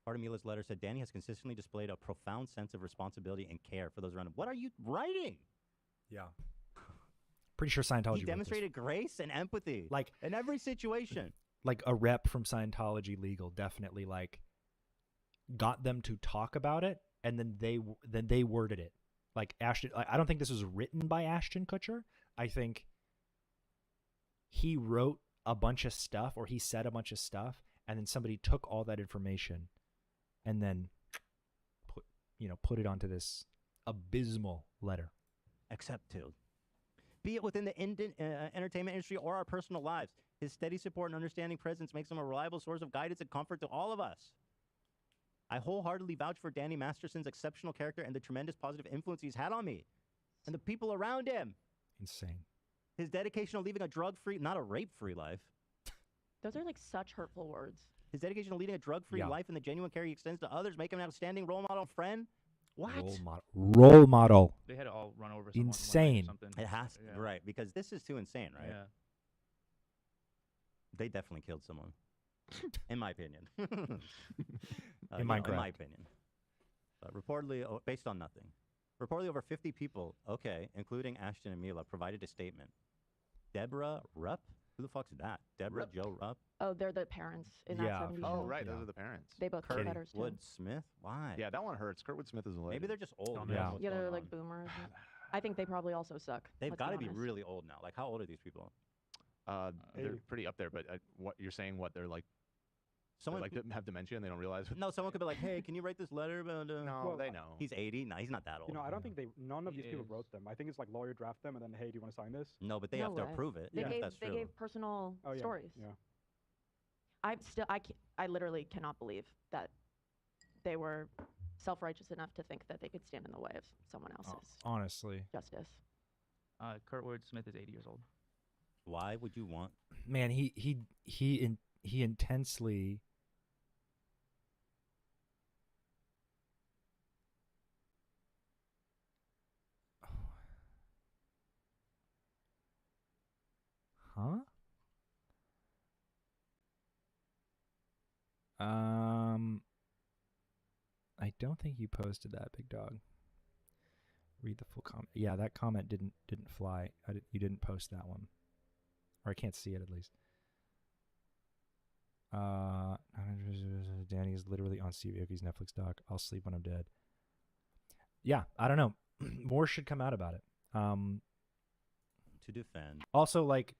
Part of Mila's letter said, Danny has consistently displayed a profound sense of responsibility and care for those around him. What are you writing? Yeah. Pretty sure Scientology He demonstrated grace and empathy. Like in every situation. Like a rep from Scientology Legal definitely like got them to talk about it, and then they worded it. Like Ashton, I don't think this was written by Ashton Kutcher. I think he wrote a bunch of stuff, or he said a bunch of stuff, and then somebody took all that information and then put it onto this abysmal letter. Except to, be it within the entertainment industry or our personal lives, his steady support and understanding presence makes him a reliable source of guidance and comfort to all of us. I wholeheartedly vouch for Danny Masterson's exceptional character and the tremendous positive influence he's had on me and the people around him. Insane. His dedication to leaving a drug-free, not a rape-free life. Those are like such hurtful words. His dedication to leading a drug-free life and the genuine care he extends to others make him an outstanding role model and friend. What? Role model. They had to all run over someone. Insane. Or something. It has to, right? Because this is too insane, right? Yeah. They definitely killed someone, in my opinion. In my opinion. Reportedly, based on nothing. Reportedly, over 50 people, including Ashton and Mila, provided a statement. Deborah Rupp? Who the fuck's that? Deborah Joe Rupp? Oh, they're the parents in that 70s show. Oh, right. Those are the parents. They both get letters too. Kurtwood Smith? Why? Yeah, that one hurts. Kurtwood Smith is a legend. Maybe they're just old. Yeah. Yeah, they're like boomers. I think they probably also suck. They've got to be really old now. Like, how old are these people? They're pretty up there, but what you're saying, they're like, someone like have dementia and they don't realize. No, someone could be like, hey, can you write this letter about? No, they know. He's 80. No, he's not that old. I don't think none of these people wrote them. I think it's like lawyer draft them and then, hey, do you want to sign this? No, but they have to approve it. They that's true. gave personal stories. Yeah. I literally cannot believe that they were self-righteous enough to think that they could stand in the way of someone else's honestly justice. Kurtwood Smith is 80 years old. Why would you want? Man, he intensely. Huh? I don't think you posted that, big dog. Read the full comment. Yeah, that comment didn't fly. You didn't post that one, or I can't see it at least. Danny is literally on Steve Aoki's Netflix doc. I'll sleep when I'm dead. Yeah, I don't know. More should come out about it. To defend. Also, like,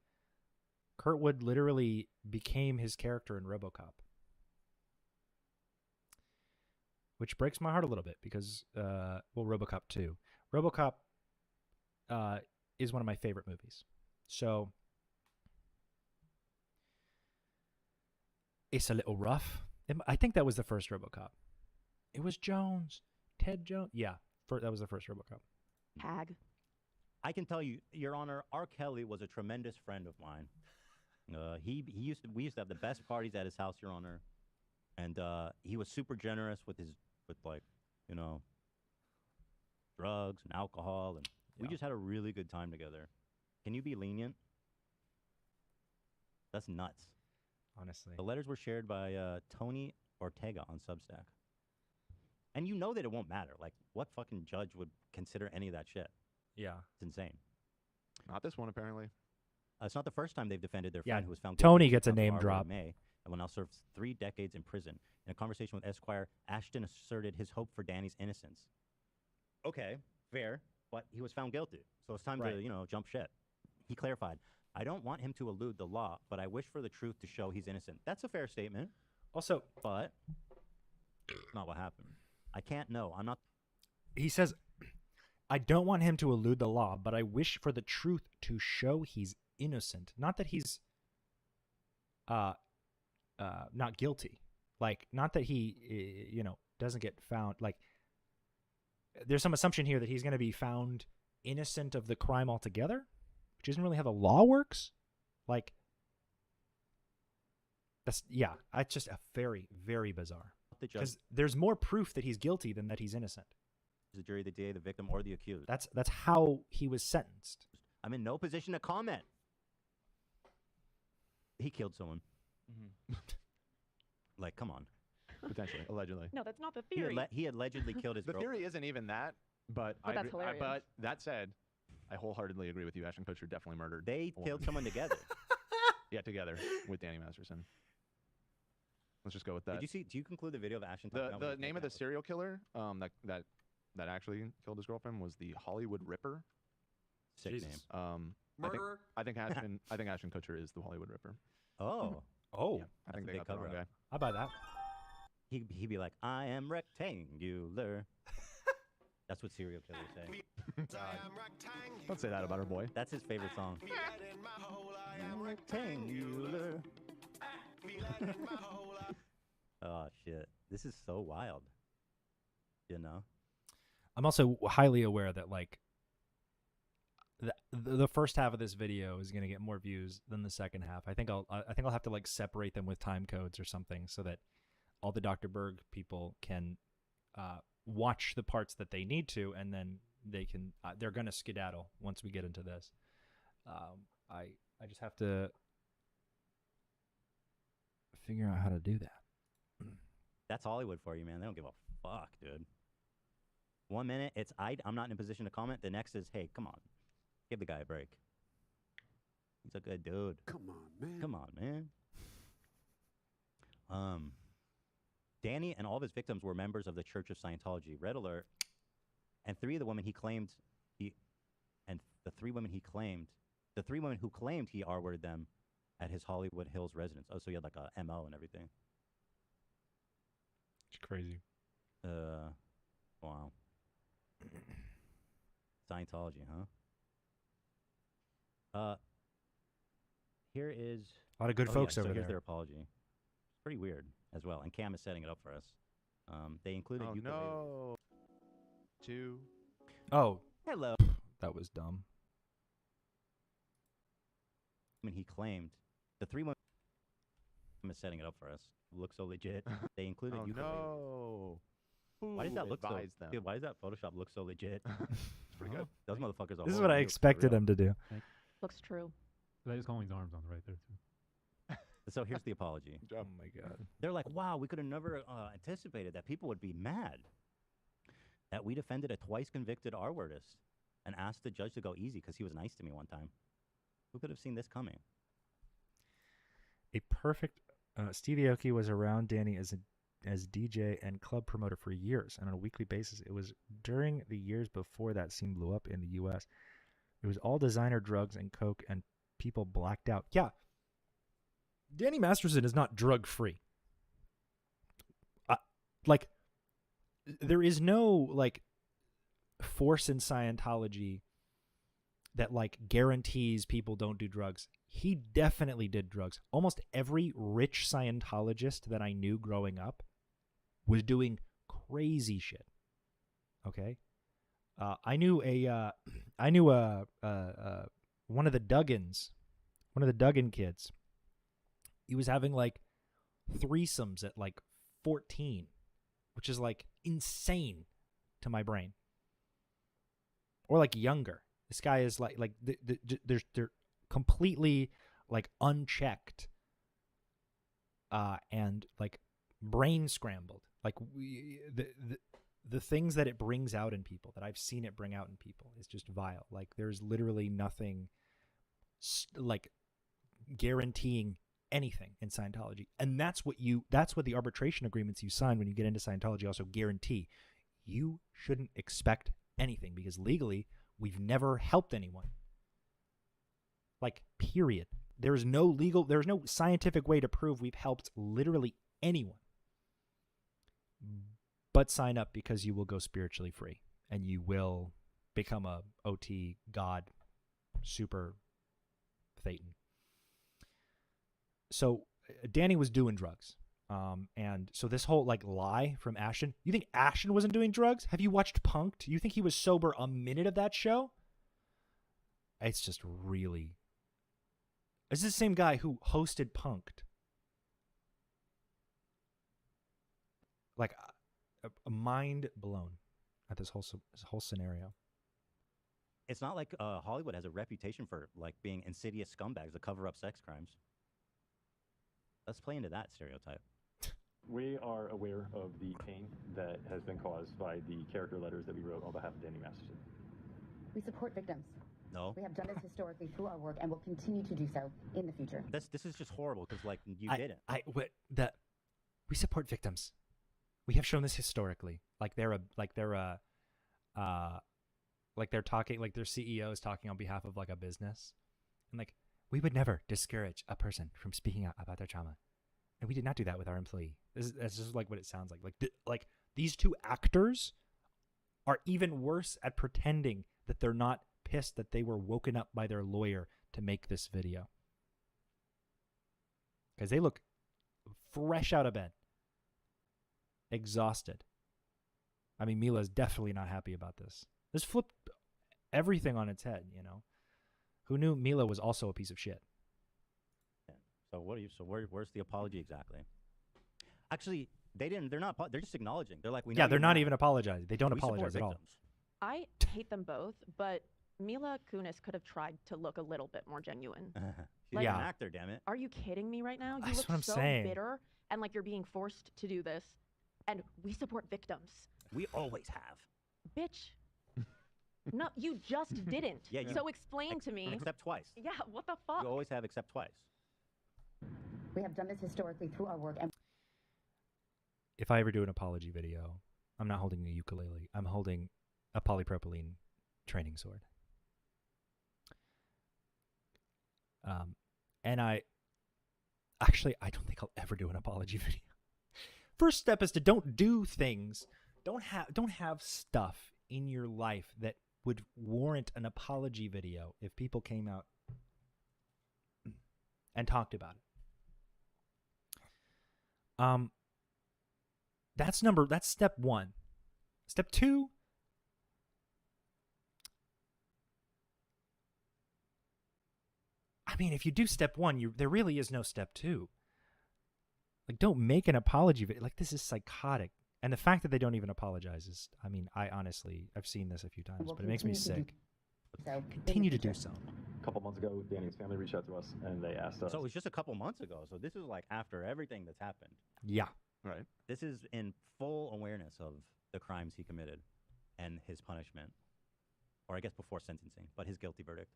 Kurtwood literally became his character in RoboCop, which breaks my heart a little bit because, RoboCop 2. RoboCop is one of my favorite movies. So it's a little rough. I think that was the first RoboCop. It was Jones. Ted Jones. Yeah, that was the first RoboCop. Hag. I can tell you, Your Honor, R. Kelly was a tremendous friend of mine. We used to have the best parties at his house, Your Honor, and he was super generous with drugs and alcohol, and we just had a really good time together. Can you be lenient? That's nuts. Honestly. The letters were shared by Tony Ortega on Substack. And you know that it won't matter. Like, what fucking judge would consider any of that shit? Yeah. It's insane. Not this one, apparently. It's not the first time they've defended their Yeah, friend who was found Tony guilty gets a of name Harvard drop. in May and will now serve 3 decades in prison. In a conversation with Esquire, Ashton asserted his hope for Danny's innocence. Okay, fair, but he was found guilty, so it's time to, jump ship. He clarified, I don't want him to elude the law, but I wish for the truth to show he's innocent. That's a fair statement. Also, but not what happened. I can't know. I'm not. He says, I don't want him to elude the law, but I wish for the truth to show he's innocent. Not that he's not guilty. Like, not that he, doesn't get found. Like, there's some assumption here that he's going to be found innocent of the crime altogether, which isn't really how the law works. Like, it's just a very, very bizarre. Because there's more proof that he's guilty than that he's innocent. The jury, the DA, the victim, or the accused. That's how he was sentenced. I'm in no position to comment. He killed someone. Mm-hmm. Like, come on. Potentially, allegedly. No, that's not the theory. He allegedly killed his The girlfriend. theory isn't even that, but But that's hilarious. but that said, I wholeheartedly agree with you. Ashton Kutcher definitely murdered. They a killed woman. someone together. Yeah, together with Danny Masterson. Let's just go with that. Do you conclude the video of Ashton? talking about The what he name of did? the serial killer that actually killed his girlfriend was the Hollywood Ripper. Sick Jesus. name. Murderer. I think Ashton Kutcher is the Hollywood Ripper. Oh. Oh, Yeah, I That's think a they big got the wrong cover-up. guy. I buy that. He'd be like, I am rectangular. That's what serial killers say. Don't say that about our boy. That's his favorite song. I am rectangular. Oh, shit. This is so wild. You know? I'm also highly aware that, like, the first half of this video is going to get more views than the second half. I think I'll have to, like, separate them with time codes or something so that all the Dr. Berg people can watch the parts that they need to, and then they can they're going to skedaddle once we get into this. I just have to figure out how to do that. That's Hollywood for you, man. They don't give a fuck, dude. 1 minute, it's I'm not in a position to comment. The next is, hey, come on. Give the guy a break. He's a good dude. Come on, man. Come on, man. Danny and all of his victims were members of the Church of Scientology. Red alert. And the three women who claimed he R-worded them at his Hollywood Hills residence. Oh, so he had like a MO and everything. It's crazy. Wow. Scientology, huh? Here is A lot of good folks so over here's there. their apology. It's pretty weird as well. And Cam is setting it up for us. They included Oh ukulele. no. 2. Oh, Hello. that was dumb. I mean, he claimed the three women is setting it up for us. Looks so legit. They included Oh ukulele. no. Why does that look so? Advise them. Dude, why does that Photoshop look so legit? It's pretty good. Those motherfuckers are. This is holding what I you for expected real. him to do. Looks true. I just calling his arms on right there too. So here's the apology. Good job. Oh my god. They're like, wow, we could have never anticipated that people would be mad that we defended a twice convicted R-wordist and asked the judge to go easy because he was nice to me one time. Who could have seen this coming? A perfect Stevie Aoki was around Danny as DJ and club promoter for years, and on a weekly basis. It was during the years before that scene blew up in the U.S. It was all designer drugs and coke, and people blacked out. Yeah, Danny Masterson is not drug free. Like, there is no like force in Scientology that like guarantees people don't do drugs. He definitely did drugs. Almost every rich Scientologist that I knew growing up was doing crazy shit. Okay, I knew one of the Duggan kids. He was having like threesomes at like 14, which is like insane to my brain. Or like younger. This guy is like they're completely like unchecked and like brain scrambled. Like the things that it brings out in people, that I've seen it bring out in people, is just vile. Like there's literally nothing like guaranteeing anything in Scientology. And that's what the arbitration agreements you sign when you get into Scientology also guarantee. You shouldn't expect anything because legally we've never helped anyone. Like, period. There's no scientific way to prove we've helped literally anyone. But sign up because you will go spiritually free and you will become a OT god super Thetan. So Danny was doing drugs. And so this whole like lie from Ashton, you think Ashton wasn't doing drugs? Have you watched Punk'd? You think he was sober a minute of that show? It's just really. It's the same guy who hosted Punk'd. Like a mind blown at this whole scenario. It's not like Hollywood has a reputation for like being insidious scumbags that cover up sex crimes. Let's play into that stereotype. We are aware of the pain that has been caused by the character letters that we wrote on behalf of Danny Masterson. We support victims. No. We have done this historically through our work and will continue to do so in the future. This is just horrible because like you didn't. We support victims. We have shown this historically. Like they're talking, like their CEO is talking on behalf of like a business, and like we would never discourage a person from speaking out about their trauma, and we did not do that with our employee. That's just like what it sounds like. Like these two actors are even worse at pretending that they're not pissed that they were woken up by their lawyer to make this video, because they look fresh out of bed, exhausted. I mean, Mila is definitely not happy about this. This flipped everything on its head, you know. Who knew Mila was also a piece of shit? So where's the apology exactly? Actually, they didn't. They're not. They're just acknowledging. They're like, we know Yeah, they're you're not mad. even apologizing. They don't We support apologize at all. victims. I hate them both, but Mila Kunis could have tried to look a little bit more genuine. She's Like- an actor, damn it. Are you kidding me right now? You That's look what I'm so saying. bitter and like you're being forced to do this. And we support victims. We always have. Bitch. No, you just didn't. Yeah, you- So explain to me. Except twice. Yeah, what the fuck? You always have except twice. We have done this historically through our work and If I ever do an apology video, I'm not holding a ukulele. I'm holding a polypropylene training sword. And I don't think I'll ever do an apology video. First step is to don't do things. Don't have stuff in your life that would warrant an apology video if people came out and talked about it. That's step one. Step two, I mean, if you do step one, there really is no step two. Like, don't make an apology video. Like, this is psychotic. And the fact that they don't even apologize is, I mean, I've seen this a few times, will but it makes me continue to sick. so in the Continue to do future. so. A couple months ago, Danny's family reached out to us and they asked us. So it was just a couple months ago. So this is like after everything that's happened. Yeah. Right. This is in full awareness of the crimes he committed and his punishment, or I guess before sentencing, but his guilty verdict.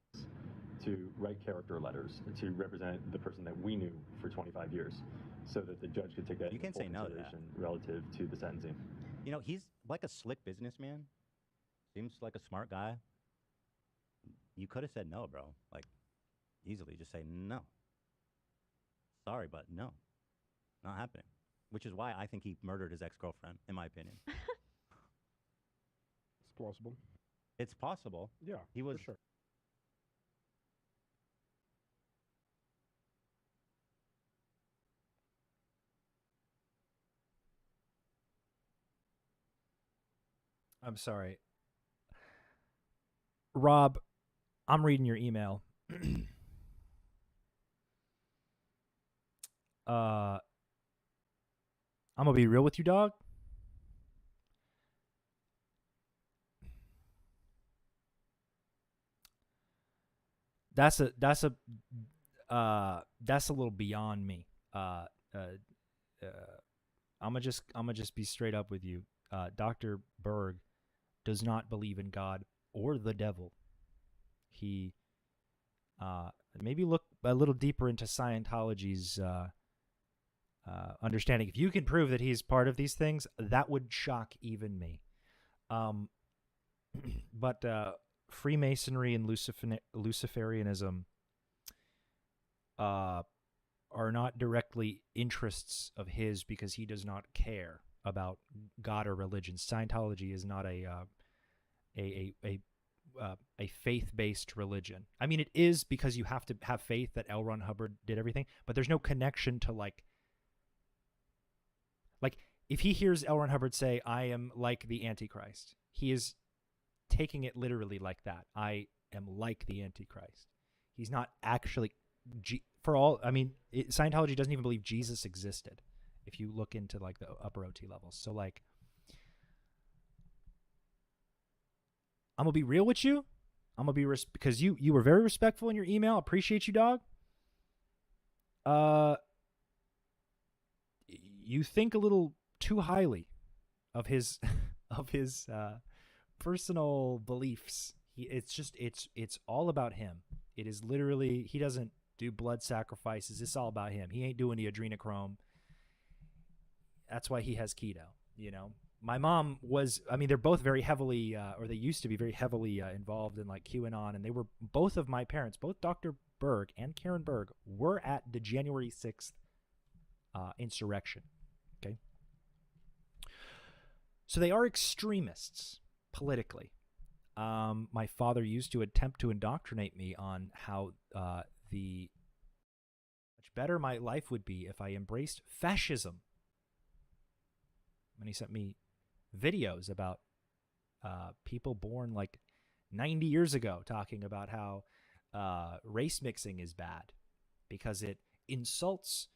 to write character letters to represent the person that we knew for 25 years so that the judge could take that You into can't full say no to that. consideration relative to the sentencing. You know, he's like a slick businessman. Seems like a smart guy. You could have said no, bro. Like, easily just say no. Sorry, but no. Not happening. Which is why I think he murdered his ex-girlfriend, in my opinion. It's plausible. It's possible. Yeah, He was for sure. I'm sorry. Rob, I'm reading your email. I'm gonna be real with you, dog. That's a little beyond me. I'm gonna just be straight up with you. Dr. Berg does not believe in God or the devil. He maybe look a little deeper into Scientology's understanding. If you can prove that he's part of these things, that would shock even me. But Freemasonry and Luciferianism are not directly interests of his because he does not care about God or religion. Scientology is not a a faith-based religion. I mean, it is because you have to have faith that L. Ron Hubbard did everything, but there's no connection to like if he hears L. Ron Hubbard say, "I am like the Antichrist," he is taking it literally like that. I am like the Antichrist. He's not actually Scientology doesn't even believe Jesus existed. If you look into like the upper OT levels, so like. I'm going to be real with you. I'm going to be because you were very respectful in your email. Appreciate you, dog. You think a little too highly of his personal beliefs. It's all about him. It is literally, he doesn't do blood sacrifices. It's all about him. He ain't doing the adrenochrome. That's why he has keto, you know. My mom was, they're both very heavily, or they used to be very heavily involved in like QAnon, and they were, both of my parents, both Dr. Berg and Karen Berg, were at the January 6th insurrection, okay? So they are extremists politically. My father used to attempt to indoctrinate me on how much better my life would be if I embraced fascism. And he sent me videos about people born like 90 years ago talking about how race mixing is bad because it insults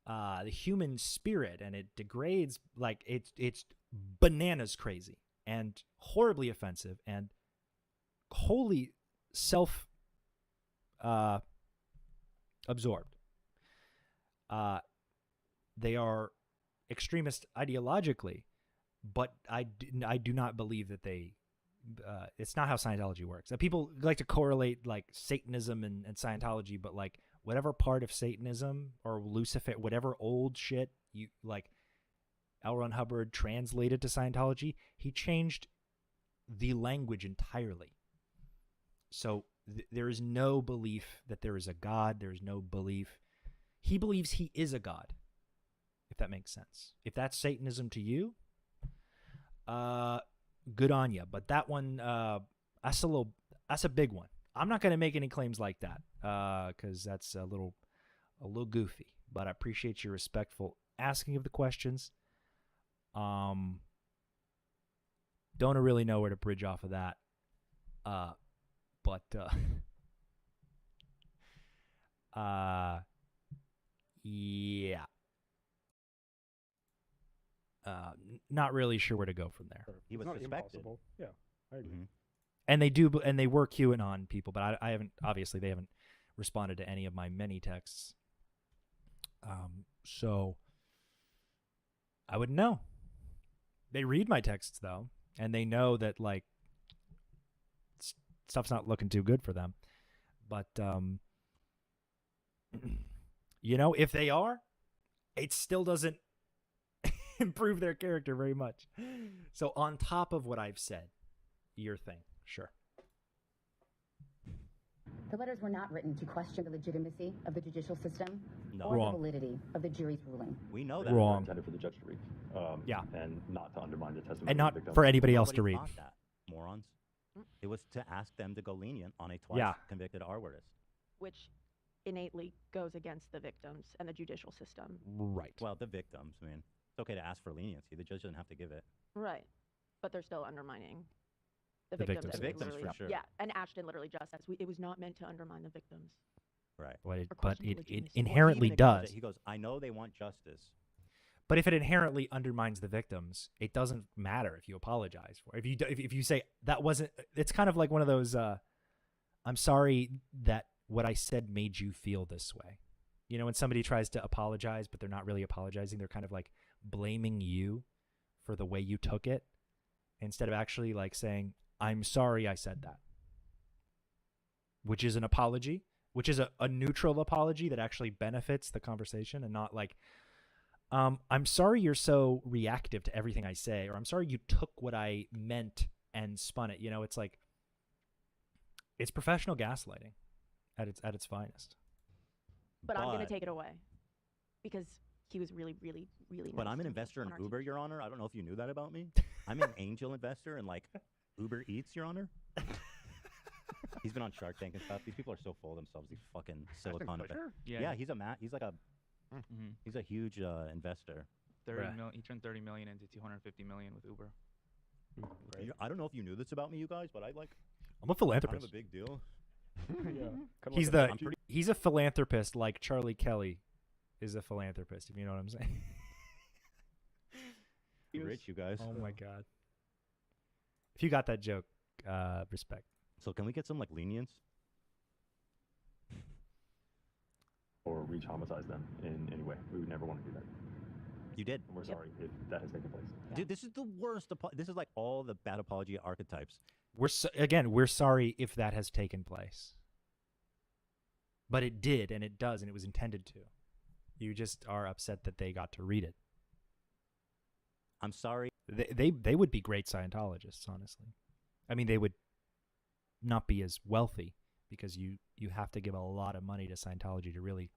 the human spirit and it degrades, like it's bananas crazy and horribly offensive and wholly absorbed. They are extremist ideologically, but I do not believe that they it's not how Scientology works. People like to correlate like Satanism and Scientology, but like whatever part of Satanism or Lucifer, whatever old shit you like L. Ron Hubbard translated to Scientology, he changed the language entirely. So there is no belief that there is a God. There is no belief. He believes he is a God, if that makes sense. If that's Satanism to you, good on you. But that one, that's a big one. I'm not going to make any claims like that because that's a little goofy. But I appreciate your respectful asking of the questions. Don't really know where to bridge off of that. Yeah. Not really sure where to go from there. He was suspected. Yeah, I agree. Mm-hmm. And they were QAnon people, but I haven't, obviously they haven't responded to any of my many texts. So I wouldn't know. They read my texts though, and they know that like stuff's not looking too good for them. But if they are, it still doesn't improve their character very much. So on top of what I've said, your thing, sure. The letters were not written to question the legitimacy of the judicial system No. or Wrong. the validity of the jury's ruling. We know that. Wrong. Intended for the judge to read. Yeah. And not to undermine the testimony. And of not the victim. for anybody else to Nobody read. thought that, morons. It was to ask them to go lenient on a twice Yeah. convicted R-wordist. which innately goes against the victims and the judicial system. Right. Well, the victims, I mean, it's okay to ask for leniency. The judge doesn't have to give it. Right. But they're still undermining the The victims. victims. and The victims, literally- for sure. Yeah, and Ashton literally just says it was not meant to undermine the victims. Right. But it, Or but question the it legitimacy. Well, he inherently even acknowledged does. it. He goes, I know they want justice. But if it inherently undermines the victims, it doesn't matter if you apologize for it. If you say that wasn't, it's kind of like one of those, I'm sorry that what I said made you feel this way. You know, when somebody tries to apologize, but they're not really apologizing, they're kind of like blaming you for the way you took it instead of actually like saying, I'm sorry I said that, which is an apology, which is a neutral apology that actually benefits the conversation and not like, I'm sorry you're so reactive to everything I say, or I'm sorry you took what I meant and spun it. You know, it's like, it's professional gaslighting at its finest. But I'm going to But- take it away because he was really, really, really But nice I'm an to me investor in on our Uber, team. Your Honor. I don't know if you knew that about me. I'm an angel investor in like Uber Eats, Your Honor. He's been on Shark Tank and stuff. These people are so full of themselves. These fucking silicon. Yeah, he's he's like a he's a huge investor. 30 mil. He turned 30 million into 250 million with Uber. I don't know if you knew this about me, you guys, but I'm a philanthropist. Kind of a big deal. Yeah. He's a philanthropist like Charlie Kelly is a philanthropist, if you know what I'm saying. Rich, you guys. Oh my god. If you got that joke, respect. So can we get some like lenience? Or reach homicides them in any way. We would never want to do that. You did. And we're sorry if that has taken place. Dude, this is the worst. This is like all the bad apology archetypes. We're sorry if that has taken place. But it did, and it does, and it was intended to. You just are upset that they got to read it. I'm sorry. They would be great Scientologists, honestly. I mean, they would not be as wealthy because you have to give a lot of money to Scientology to really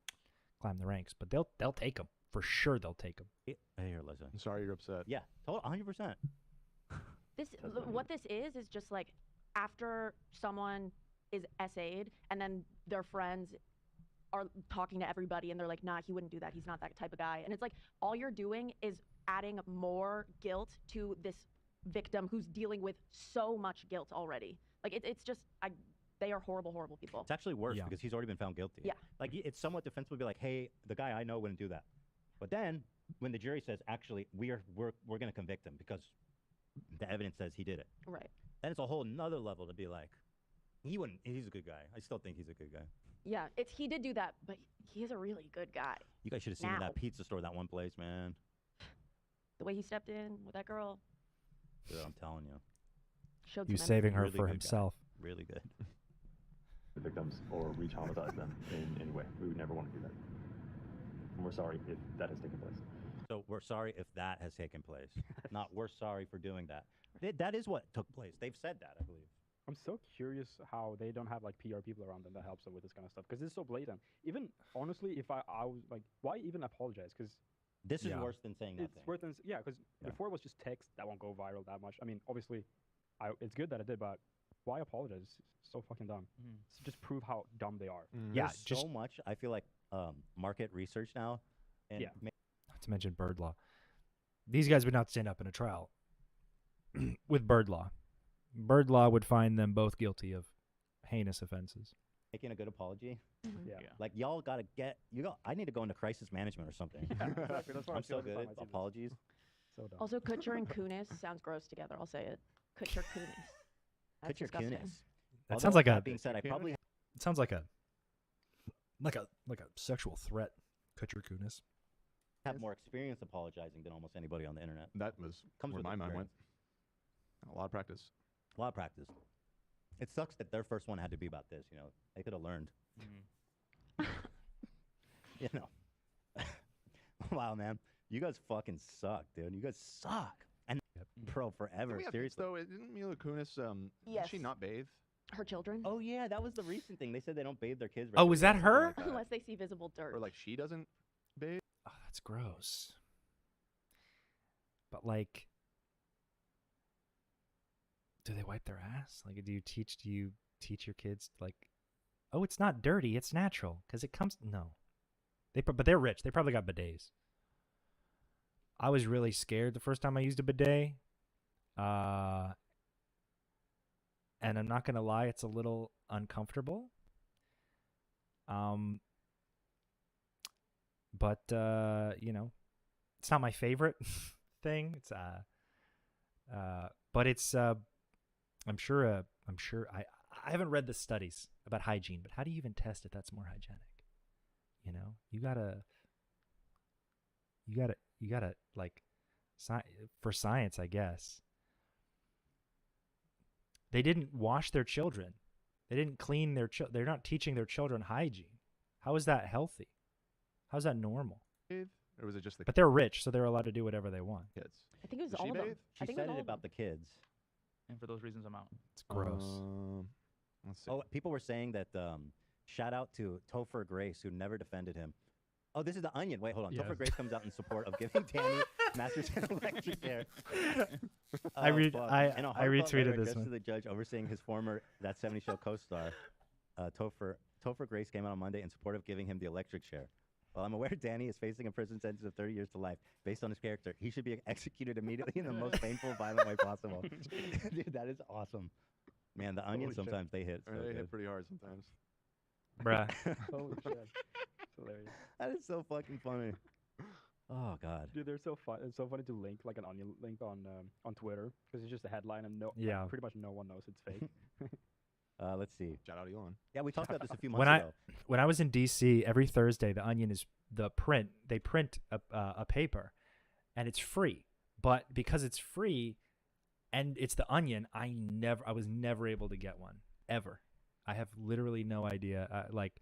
climb the ranks. But they'll take them. For sure they'll take them. Here, listen. I'm sorry you're upset. Yeah, 100%. What this is just like after someone is SA'd and then their friends are talking to everybody and they're like, nah, he wouldn't do that. He's not that type of guy. And it's like all you're doing is adding more guilt to this victim who's dealing with so much guilt already. Like it's just they are horrible, horrible people. It's actually worse because he's already been found guilty. Yeah. Like it's somewhat defensible to be like, hey, the guy I know wouldn't do that. But then when the jury says, actually, we're going to convict him because the evidence says he did it. Right. Then it's a whole nother level to be like, he's a good guy. I still think he's a good guy. Yeah, he did do that, but he is a really good guy. You guys should have seen him in that pizza store, that one place, man. The way he stepped in with that girl. Dude, I'm telling you. He was saving her really for good himself. Guy. Really good. The victims or reach homicides them in any way. We would never want to do that. And we're sorry if that has taken place. So we're sorry if that has taken place. Not we're sorry for doing that. That is what took place. They've said that, I believe. I'm so curious how they don't have like PR people around them that helps them with this kind of stuff because it's so blatant. Even honestly, if I was like, why even apologize? Because this is worse than saying nothing. It's worse than because before it was just text that won't go viral that much. I mean, obviously, it's good that it did, but why apologize? It's so fucking dumb. So just prove how dumb they are. Yeah, There's just so much. I feel like market research now, and not to mention bird law. These guys would not stand up in a trial with bird law. Bird law would find them both guilty of heinous offenses. making a good apology. Yeah. Like y'all gotta get I need to go into crisis management or something. Exactly. That's what I'm so good at apologies. So dumb. Also, Kutcher and Kunis sounds gross together. I'll say it. Kutcher Kunis. That's Kutcher disgusting. Kunis. That sounds like that being said, I probably It sounds like a sexual threat. Kutcher Kunis. have more experience apologizing than almost anybody on the internet. That was Comes where with my mind went. experience. A lot of practice. A lot of practice. It sucks that their first one had to be about this. You know, they could have learned. You know. Wow, man, you guys fucking suck, dude. You guys suck. And bro, forever. Seriously. So didn't Mila Kunis? Yes. Did she not bathe? Her children? Oh yeah, that was the recent thing. They said they don't bathe their kids. Oh, was that regularly or her? something like that. Unless they see visible dirt. Or like she doesn't bathe? Oh, that's gross. But like, do they wipe their ass? Like, do you teach your kids like, oh, it's not dirty, it's natural because it comes. No, but they're rich. They probably got bidets. I was really scared the first time I used a bidet. And I'm not gonna lie, it's a little uncomfortable. But you know, it's not my favorite thing. It's but it's I'm sure I haven't read the studies about hygiene, but how do you even test if that's more hygienic? You know, you gotta like for science, I guess. They didn't wash their children. They didn't clean their children. They're not teaching their children hygiene. How is that healthy? How is that normal? Or was it just the But they're rich, so they're allowed to do whatever they want. kids? I think it was Does all she of them. bathe? I She think said it was it all of about them. the kids. And for those reasons, I'm out. It's gross. Let's see. Oh, people were saying that. Shout out to Topher Grace, who never defended him. Oh, this is the Onion. Wait, hold on. Yeah. Topher Grace comes out in support of giving Danny Masterson electric chair. I read. fuck. I In a I heartfelt retweeted letter this addressed one. to the judge overseeing his former That 70 Show co-star, Topher Grace came out on Monday in support of giving him the electric chair. While I'm aware Danny is facing a prison sentence of 30 years to life based on his character, he should be executed immediately in the most painful, violent way possible. Dude, that is awesome. Man, the Onion Holy shit. sometimes they hit. So They good. hit pretty hard sometimes. Bruh. Holy shit. It's hilarious. That is so fucking funny. Oh god. Dude, they're so fun. It's so funny to link like an onion link on Twitter because it's just a headline and Yeah. pretty much no one knows it's fake. Let's see. Shout out Elon. Yeah, we talked about this a few months When ago. when I was in DC, every Thursday, the Onion is they print a paper, and it's free. But because it's free, and it's the Onion, I was never able to get one ever. I have literally no idea. Like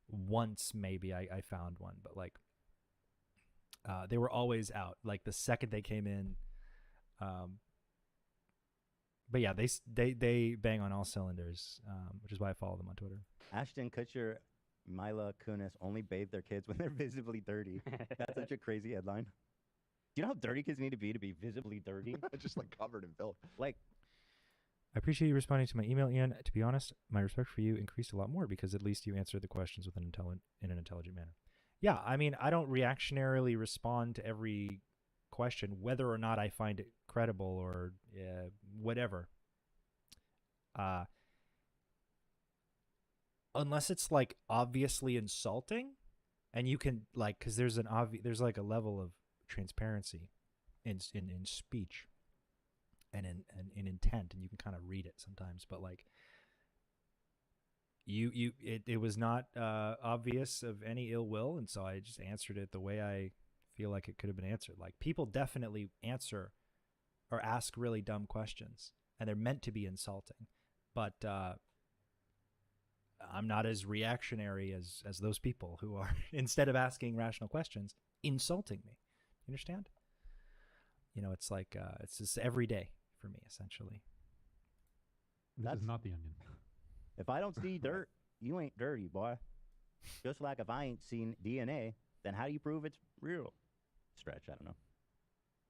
once maybe I found one, but like they were always out. Like the second they came in. But yeah, they bang on all cylinders, which is why I follow them on Twitter. Ashton Kutcher, Mila Kunis only bathe their kids when they're visibly dirty. That's such a crazy headline. Do you know how dirty kids need to be visibly dirty? Just like covered in filth. Like, I appreciate you responding to my email, Ian. To be honest, my respect for you increased a lot more because at least you answered the questions with in an intelligent manner. Yeah, I mean, I don't reactionarily respond to every question, whether or not I find it credible or whatever. Unless it's like obviously insulting, and you can like, because there's like a level of transparency in speech and in intent, and you can kind of read it sometimes. But like, it was not obvious of any ill will, and so I just answered it the way I feel like it could have been answered. Like, people definitely answer or ask really dumb questions, and they're meant to be insulting, but I'm not as reactionary as those people who are, instead of asking rational questions, insulting me. You understand? You know, it's like it's just every day for me, essentially. This is not the Onion. if I don't see dirt, you ain't dirty, boy. Just like if I ain't seen DNA, then how do you prove it's real? Stretch, I don't know.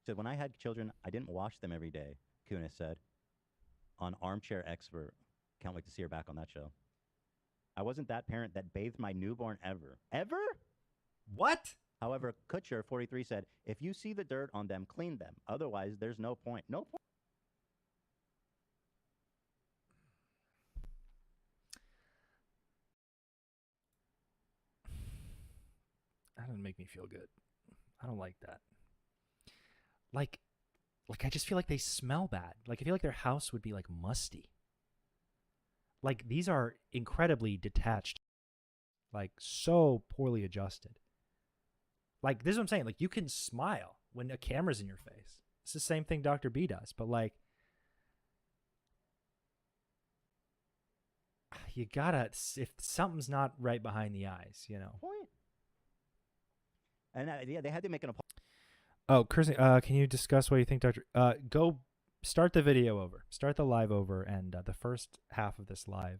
Said, when I had children, I didn't wash them every day, Kunis said. On Armchair Expert. Can't wait to see her back on that show. I wasn't that parent that bathed my newborn ever. Ever? What? However, Kutcher, 43, said, if you see the dirt on them, clean them. Otherwise, there's no point. No point. That doesn't make me feel good. I don't like that. Like I just feel like they smell bad. Like, I feel like their house would be like musty. Like, these are incredibly detached, like so poorly adjusted. Like, this is what I'm saying. Like, you can smile when a camera's in your face. It's the same thing Dr. B does, but like, you gotta, if something's not right behind the eyes, you know. Point. And yeah, they had to make an apology. Oh, Kirsty, can you discuss what you think, Dr. Go start the video over. Start the live over, and the first half of this live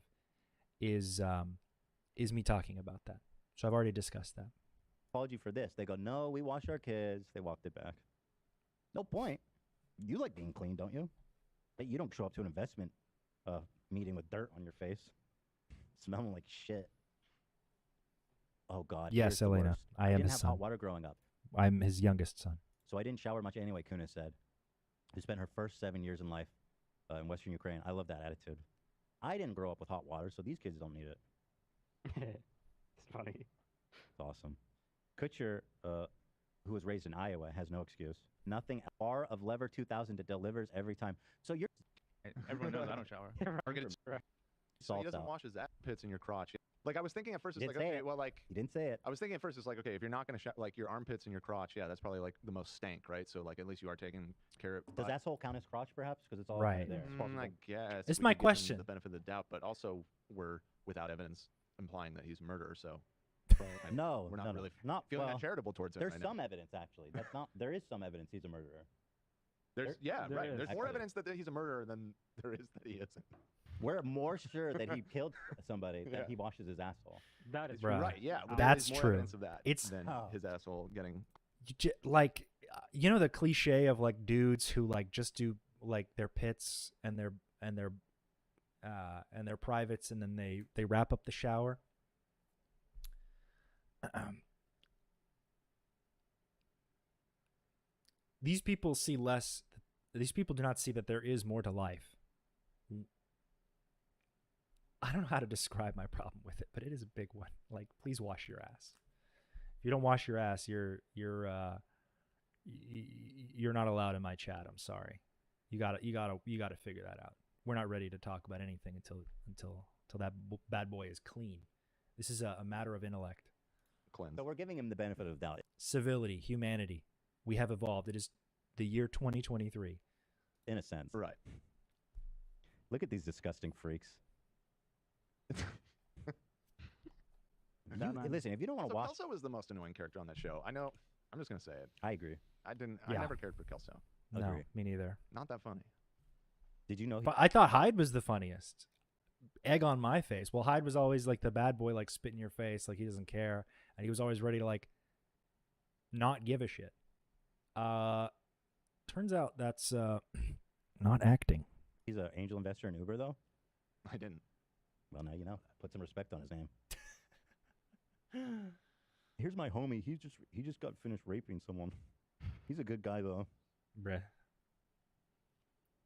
is me talking about that. So I've already discussed that. Apology for this. They go, no, we wash our kids. They walked it back. No point. You like being clean, don't you? But you don't show up to an investment meeting with dirt on your face, smelling like shit. Oh God. Yes, here's the Elena. worst. I am didn't his have son. hot water growing up, I'm his youngest son. so I didn't shower much anyway. Kunis said, who spent her first 7 years in life in Western Ukraine. I love that attitude. I didn't grow up with hot water, so these kids don't need it. It's funny. It's awesome. Kutcher, who was raised in Iowa, has no excuse. Nothing. Bar of Lever 2000 that delivers every time. So you're Everyone knows I don't shower. So he Salt's doesn't out. wash his armpits in your crotch. Like, I was thinking at first, it's Didn't like, say okay, it. well, like, You didn't say it. I was thinking at first, it's like, okay, if you're not going to like your armpits and your crotch, yeah, that's probably like the most stank, right? So like, at least you are taking care of. Does asshole count as crotch, perhaps? Because it's all Right. there. I guess. It's we my could give him question. The benefit of the doubt, but also we're without evidence implying that he's a murderer. So No, we're not no, really not feeling well, that charitable towards him. There's right now. some evidence, actually. That's not. There is some evidence he's a murderer. There's there right. is. There's more Actually. evidence that he's a murderer than there is that he isn't. We're more sure that he killed somebody than Yeah. he washes his asshole. That is Bruh. true. Right? Yeah, but That's there is more true. Evidence of that It's- than Oh. his asshole getting. Like, you know the cliche of like dudes who like just do like their pits and their privates, and then they wrap up the shower. These people see less. These people do not see that there is more to life. I don't know how to describe my problem with it, but it is a big one. Like, please wash your ass. If you don't wash your ass, you're not allowed in my chat. I'm sorry. You gotta figure that out. We're not ready to talk about anything until that bad boy is clean. This is a matter of intellect. Cleanse. So we're giving him the benefit of the doubt. Civility, humanity. We have evolved. It is the year 2023. In a sense. Right. Look at these disgusting freaks. Listen, if you don't want to watch... Kelso was the most annoying character on that show. I know. I'm just going to say it. I agree. I Yeah. never cared for Kelso. No, Agree. me neither. Not that funny. Did you know... But I thought Hyde was the funniest. Egg on my face. Well, Hyde was always like the bad boy, like spit in your face, like he doesn't care, and he was always ready to like not give a shit. Turns out that's not acting. He's an angel investor in Uber, though? I didn't. Well, now you know. Put some respect on his name. Here's my homie. He just got finished raping someone. He's a good guy, though. Bruh.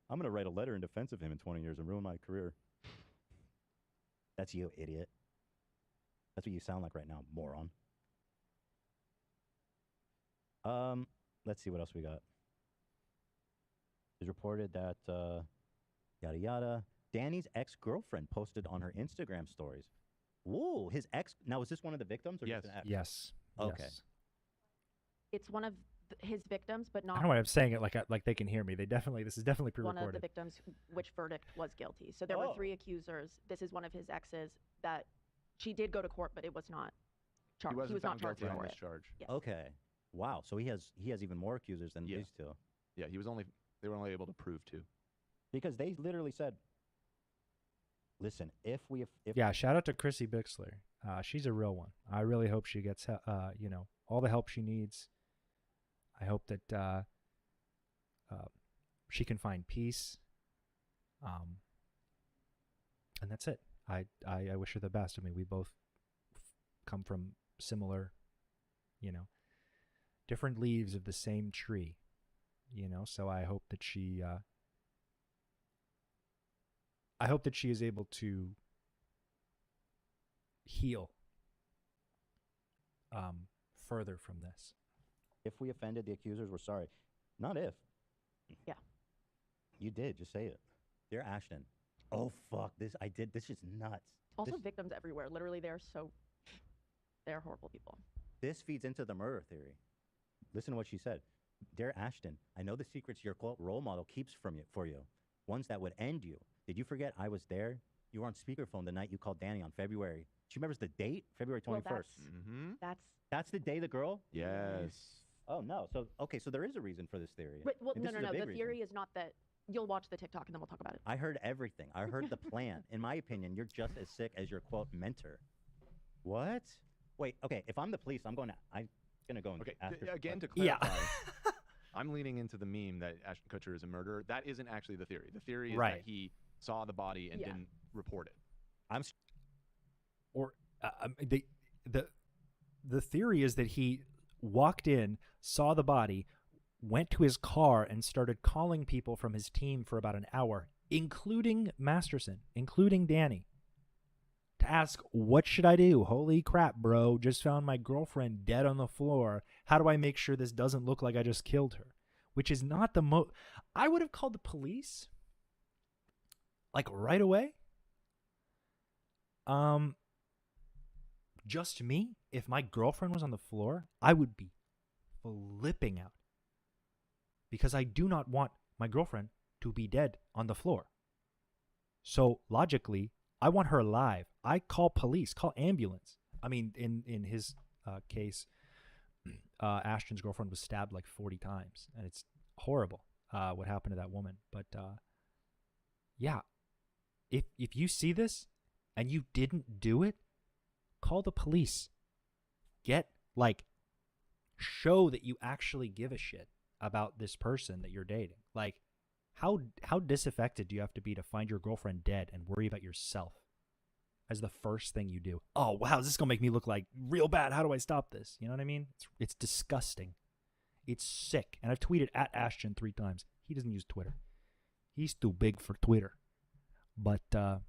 I'm going to write a letter in defense of him in 20 years and ruin my career. That's you, idiot. That's what you sound like right now, moron. Let's see what else we got. It's reported that, yada yada, Danny's ex-girlfriend posted on her Instagram stories. Whoa, his ex. Now, is this one of the victims or just an ex? Yes. Okay. Yes. It's one of his victims, but I not don't know why I'm saying it like they can hear me. This is definitely one pre-recorded. of the victims which verdict was guilty. So there were 3 accusers. This is one of his exes that she did go to court, but it was not charged. He was not charged on for this it. charge. Yes. Okay. Wow. So he has even more accusers than these two. Yeah, they were only able to prove 2. Because they literally said, listen, if yeah, shout out to Chrissy Bixler. She's a real one. I really hope she gets all the help she needs. I hope that she can find peace. And that's it. I wish her the best. I mean, we both come from similar, different leaves of the same tree, so I hope that she is able to heal further from this. If we offended the accusers, we're sorry. Not if. Yeah. You did. Just say it. Dear Ashton. Oh, fuck. This is nuts. Also, victims everywhere. Literally, they're horrible people. This feeds into the murder theory. Listen to what she said. Dear Ashton, I know the secrets your quote role model keeps for you. Ones that would end you. Did you forget I was there? You were on speakerphone the night you called Danny on February. She remembers the date? February 21st. Well, That's the day the girl? Yes. Oh, no. So there is a reason for this theory. But, well, And no. this is a big The theory reason. is not that you'll watch the TikTok and then we'll talk about it. I heard everything. I heard the plan. In my opinion, you're just as sick as your quote mentor. What? Wait, okay. If I'm the police, I'm gonna go and ask her. Again, to clarify, I'm leaning into the meme that Ashton Kutcher is a murderer. That isn't actually the theory. The theory is that he saw the body and didn't report it. The theory is that he walked in, saw the body, went to his car, and started calling people from his team for about an hour, including Masterson, including Danny, to ask, what should I do? Holy crap, bro. Just found my girlfriend dead on the floor. How do I make sure this doesn't look like I just killed her? Which is not the I would have called the police, like, right away. Just me, if my girlfriend was on the floor, I would be flipping out. Because I do not want my girlfriend to be dead on the floor. So logically, I want her alive. I call police, call ambulance. I mean, in his case, Ashton's girlfriend was stabbed like 40 times. And it's horrible what happened to that woman. But yeah, if you see this and you didn't do it, call the police. Get, show that you actually give a shit about this person that you're dating. Like, how disaffected do you have to be to find your girlfriend dead and worry about yourself as the first thing you do? Oh, wow, is this going to make me look like real bad? How do I stop this? You know what I mean? It's disgusting. It's sick. And I've tweeted at Ashton 3 times. He doesn't use Twitter. He's too big for Twitter. But I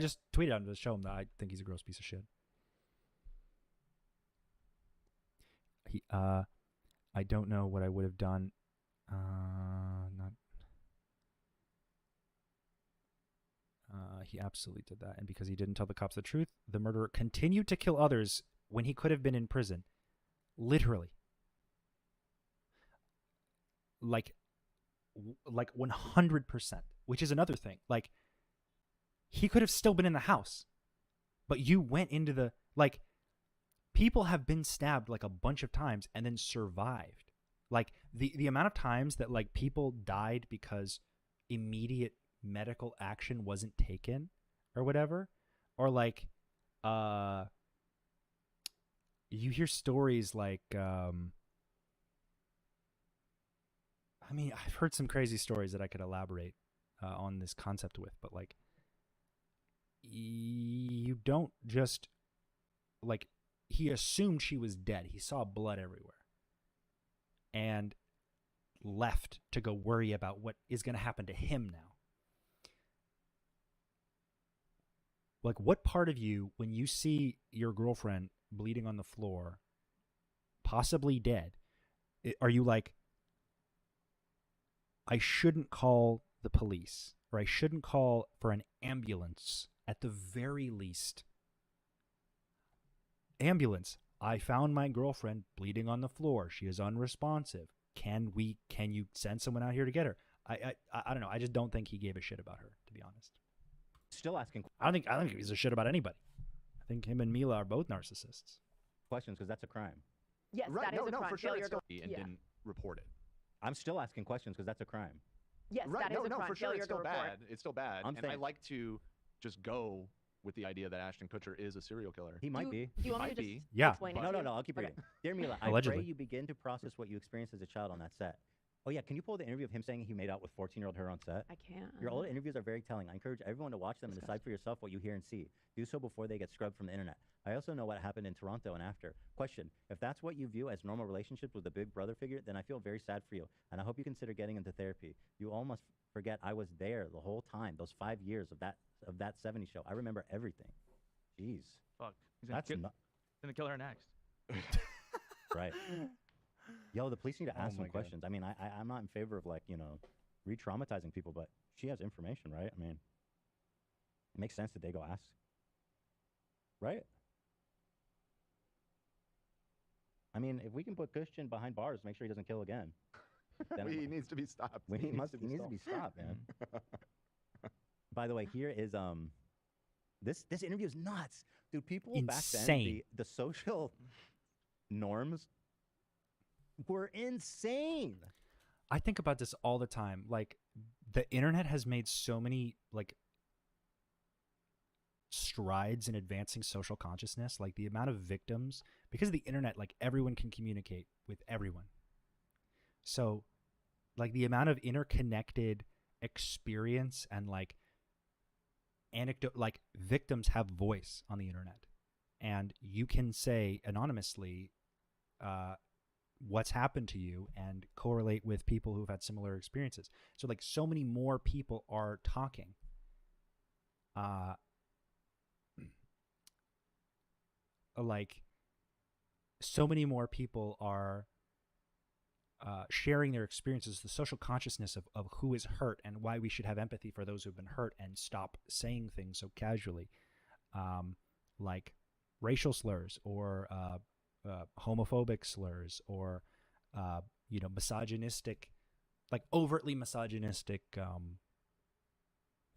just tweeted on him to show him that I think he's a gross piece of shit. I don't know what I would have done. He absolutely did that. And because he didn't tell the cops the truth, the murderer continued to kill others when he could have been in prison. Literally. Like 100%, which is another thing. Like, he could have still been in the house, but you went into the, like, people have been stabbed like a bunch of times and then survived. Like, the amount of times that, like, people died because immediate medical action wasn't taken or whatever, or like, you hear stories like, I mean, I've heard some crazy stories that I could elaborate on this concept with, but like, you don't just, like, he assumed she was dead. He saw blood everywhere and left to go worry about what is going to happen to him now. Like, what part of you, when you see your girlfriend bleeding on the floor, possibly dead, are you like, I shouldn't call the police, or I shouldn't call for an ambulance at the very least? Ambulance, I found my girlfriend bleeding on the floor. She is unresponsive. Can you send someone out here to get her? I don't know. I just don't think he gave a shit about her, to be honest. Still asking. I don't think he gives a shit about anybody. I think him and Mila are both narcissists. Questions, because that's a crime. Yes, that is a crime. For sure, Failure it's still, to- and yeah. didn't report it. I'm still asking questions because that's a crime. Yes, Right? that is a crime. For sure, Failure it's still to report. bad. It's still bad. I'm And I saying- like to just go with the idea that Ashton Kutcher is a serial killer. He might be. Do you want me Might to be. just Yeah. explain it No, to no, you? no. I'll keep Okay. reading. Dear Mila, I Allegedly. pray you begin to process what you experienced as a child on that set. Oh, yeah. Can you pull the interview of him saying he made out with 14-year-old her on set? I can't. Your old interviews are very telling. I encourage everyone to watch them and decide for yourself what you hear and see. Do so before they get scrubbed from the internet. I also know what happened in Toronto and after. Question, if that's what you view as normal relationships with a big brother figure, then I feel very sad for you, and I hope you consider getting into therapy. You almost forget I was there the whole time, those 5 years of that 70s show. I remember everything. Jeez. Fuck. He's That's gonna kill her next. right. Yo, the police need to ask my some God. questions. I mean, I'm not in favor of, like, re-traumatizing people, but she has information, right? I mean, it makes sense that they go ask. Right? I mean, if we can put Christian behind bars, make sure he doesn't kill again. Then He needs to be stopped. he needs to be stopped, man. By the way, here is this interview is nuts, dude. People back then, Insane. the social norms were insane. I think about this all the time. Like, the internet has made so many, like, strides in advancing social consciousness. Like, the amount of victims, because of the internet, like, everyone can communicate with everyone. So, like, the amount of interconnected experience and, like, anecdote, like, victims have voice on the internet, and you can say anonymously what's happened to you and correlate with people who've had similar experiences. So, like, so many more people are talking. Like, so many more people are sharing their experiences, the social consciousness of who is hurt and why we should have empathy for those who've been hurt and stop saying things so casually, like racial slurs or homophobic slurs or misogynistic, like overtly misogynistic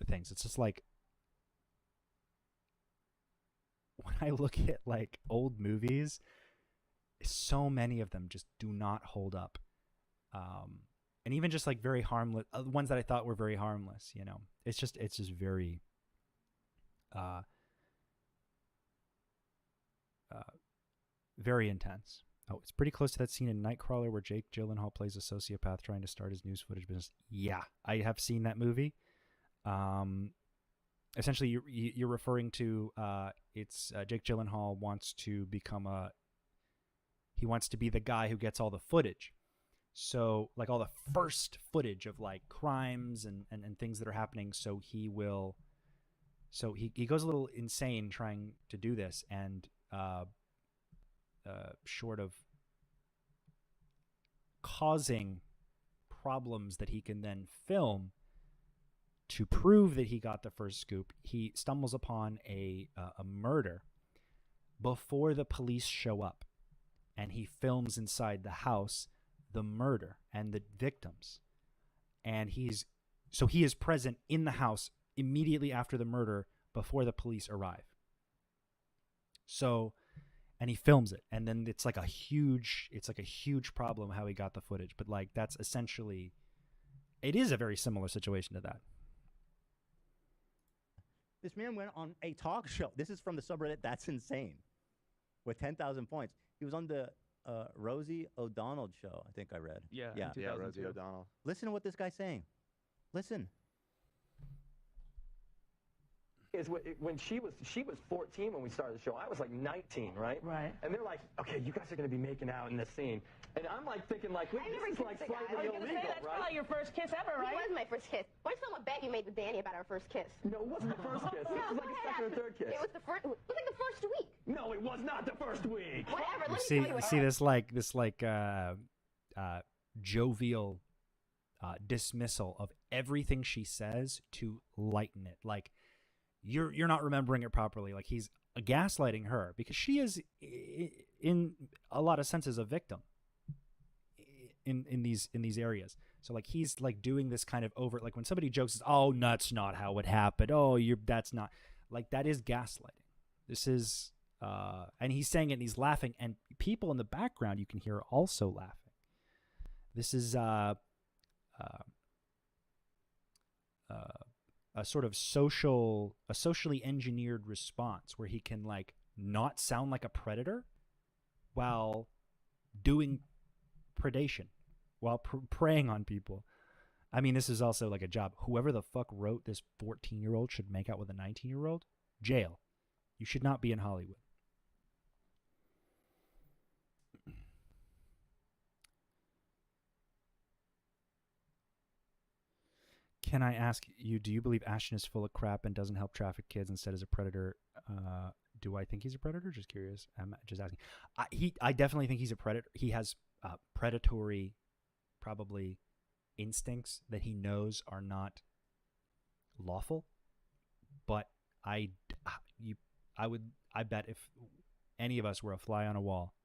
things. It's just like, when I look at, like, old movies, so many of them just do not hold up. And even just, like, very harmless, ones that I thought were very harmless, it's just very Very intense. Oh, it's pretty close to that scene in Nightcrawler where Jake Gyllenhaal plays a sociopath trying to start his news footage business. Yeah, I have seen that movie. Essentially, you're referring to it's Jake Gyllenhaal wants to become he wants to be the guy who gets all the footage. So, like, all the first footage of, like, crimes and things that are happening. So he goes a little insane trying to do this, and short of causing problems that he can then film to prove that he got the first scoop, he stumbles upon a murder before the police show up, and he films inside the house the murder and the victims, and he is present in the house immediately after the murder before the police arrive. So, and he films it, and then it's like a huge problem how he got the footage. But like, that's essentially, it is a very similar situation to that. This man went on a talk show. This is from the subreddit That's Insane, with 10,000 points. He was on the Rosie O'Donnell show, I think I read. Yeah, Rosie O'Donnell. Listen to what this guy's saying. Listen. Is when she was 14 when we started the show. I was like 19, right? Right. And they're like, okay, you guys are going to be making out in this scene. And I'm like thinking, like, wait, this is like slightly illegal, that's right? probably your first kiss ever, right? It was my first kiss. What's someone bet you made with Danny about our first kiss? No, it wasn't the first kiss. It was like a second or third kiss. It was the first. It was like the first week. No, it was not the first week. Whatever. You see this jovial dismissal of everything she says to lighten it. Like, you're not remembering it properly. Like, he's gaslighting her because she is, in a lot of senses, a victim in these areas. So like, he's like doing this kind of over, like when somebody jokes, oh, that's not how it happened. Oh, that's not, like, that is gaslighting. This is and he's saying it and he's laughing, and people in the background you can hear also laughing. This is a sort of socially engineered response where he can like not sound like a predator while doing predation, while preying on people. I mean, this is also like a job. Whoever the fuck wrote this 14-year-old should make out with a 19-year-old, jail. You should not be in Hollywood. Can I ask you, do you believe Ashton is full of crap and doesn't help traffic kids, instead is a predator? Do I think he's a predator? Just curious. I'm just asking. I definitely think he's a predator. He has predatory, probably, instincts that he knows are not lawful. But I bet if any of us were a fly on a wall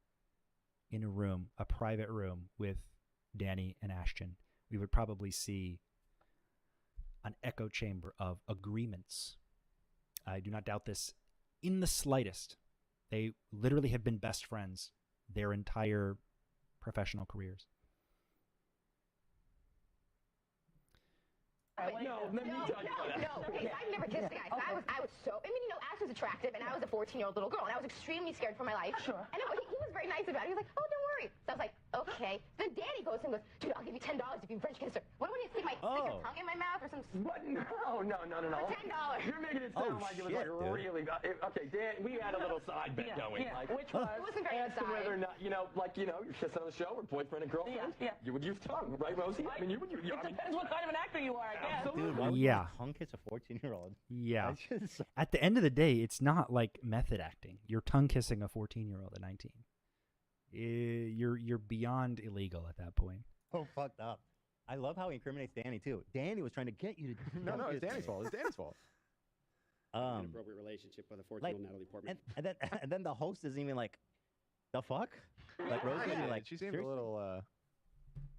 in a room, a private room with Danny and Ashton, we would probably see an echo chamber of agreements. I do not doubt this in the slightest. They literally have been best friends their entire professional careers. No, let me tell you about No, okay, I've never kissed a guy. So I was so, I mean, you know, Ash was attractive, and I was a 14-year-old little girl, and I was extremely scared for my life. Sure. And he was very nice about it. He was like, oh, don't worry. So I was like, okay. Then Danny goes and goes, dude, I'll give you $10 if you French kiss her. What do you stick stick your tongue in my mouth or some? What? No. For $10. You're making it sound like it was like really. Okay, Dan, we had a little side bet going. Yeah. Like, Which was? It wasn't very as to whether or not, you're kissing on the show or boyfriend and girlfriend. Yeah. You would use tongue, right, Rosie? I mean, you would. It depends what kind of an actor you are, I guess. Dude, why would you tongue kiss a 14-year-old? Yeah. At the end of the day, it's not like method acting. You're tongue kissing a 14-year-old at 19. You're beyond illegal at that point. Oh, fucked up. I love how he incriminates Danny too. Danny was trying to get you to. No, it's Danny's fault. It's Danny's fault. An appropriate relationship with a 14-year-old Natalie Portman. And then the host isn't even like, the fuck? Like Rosie, like she seemed a little.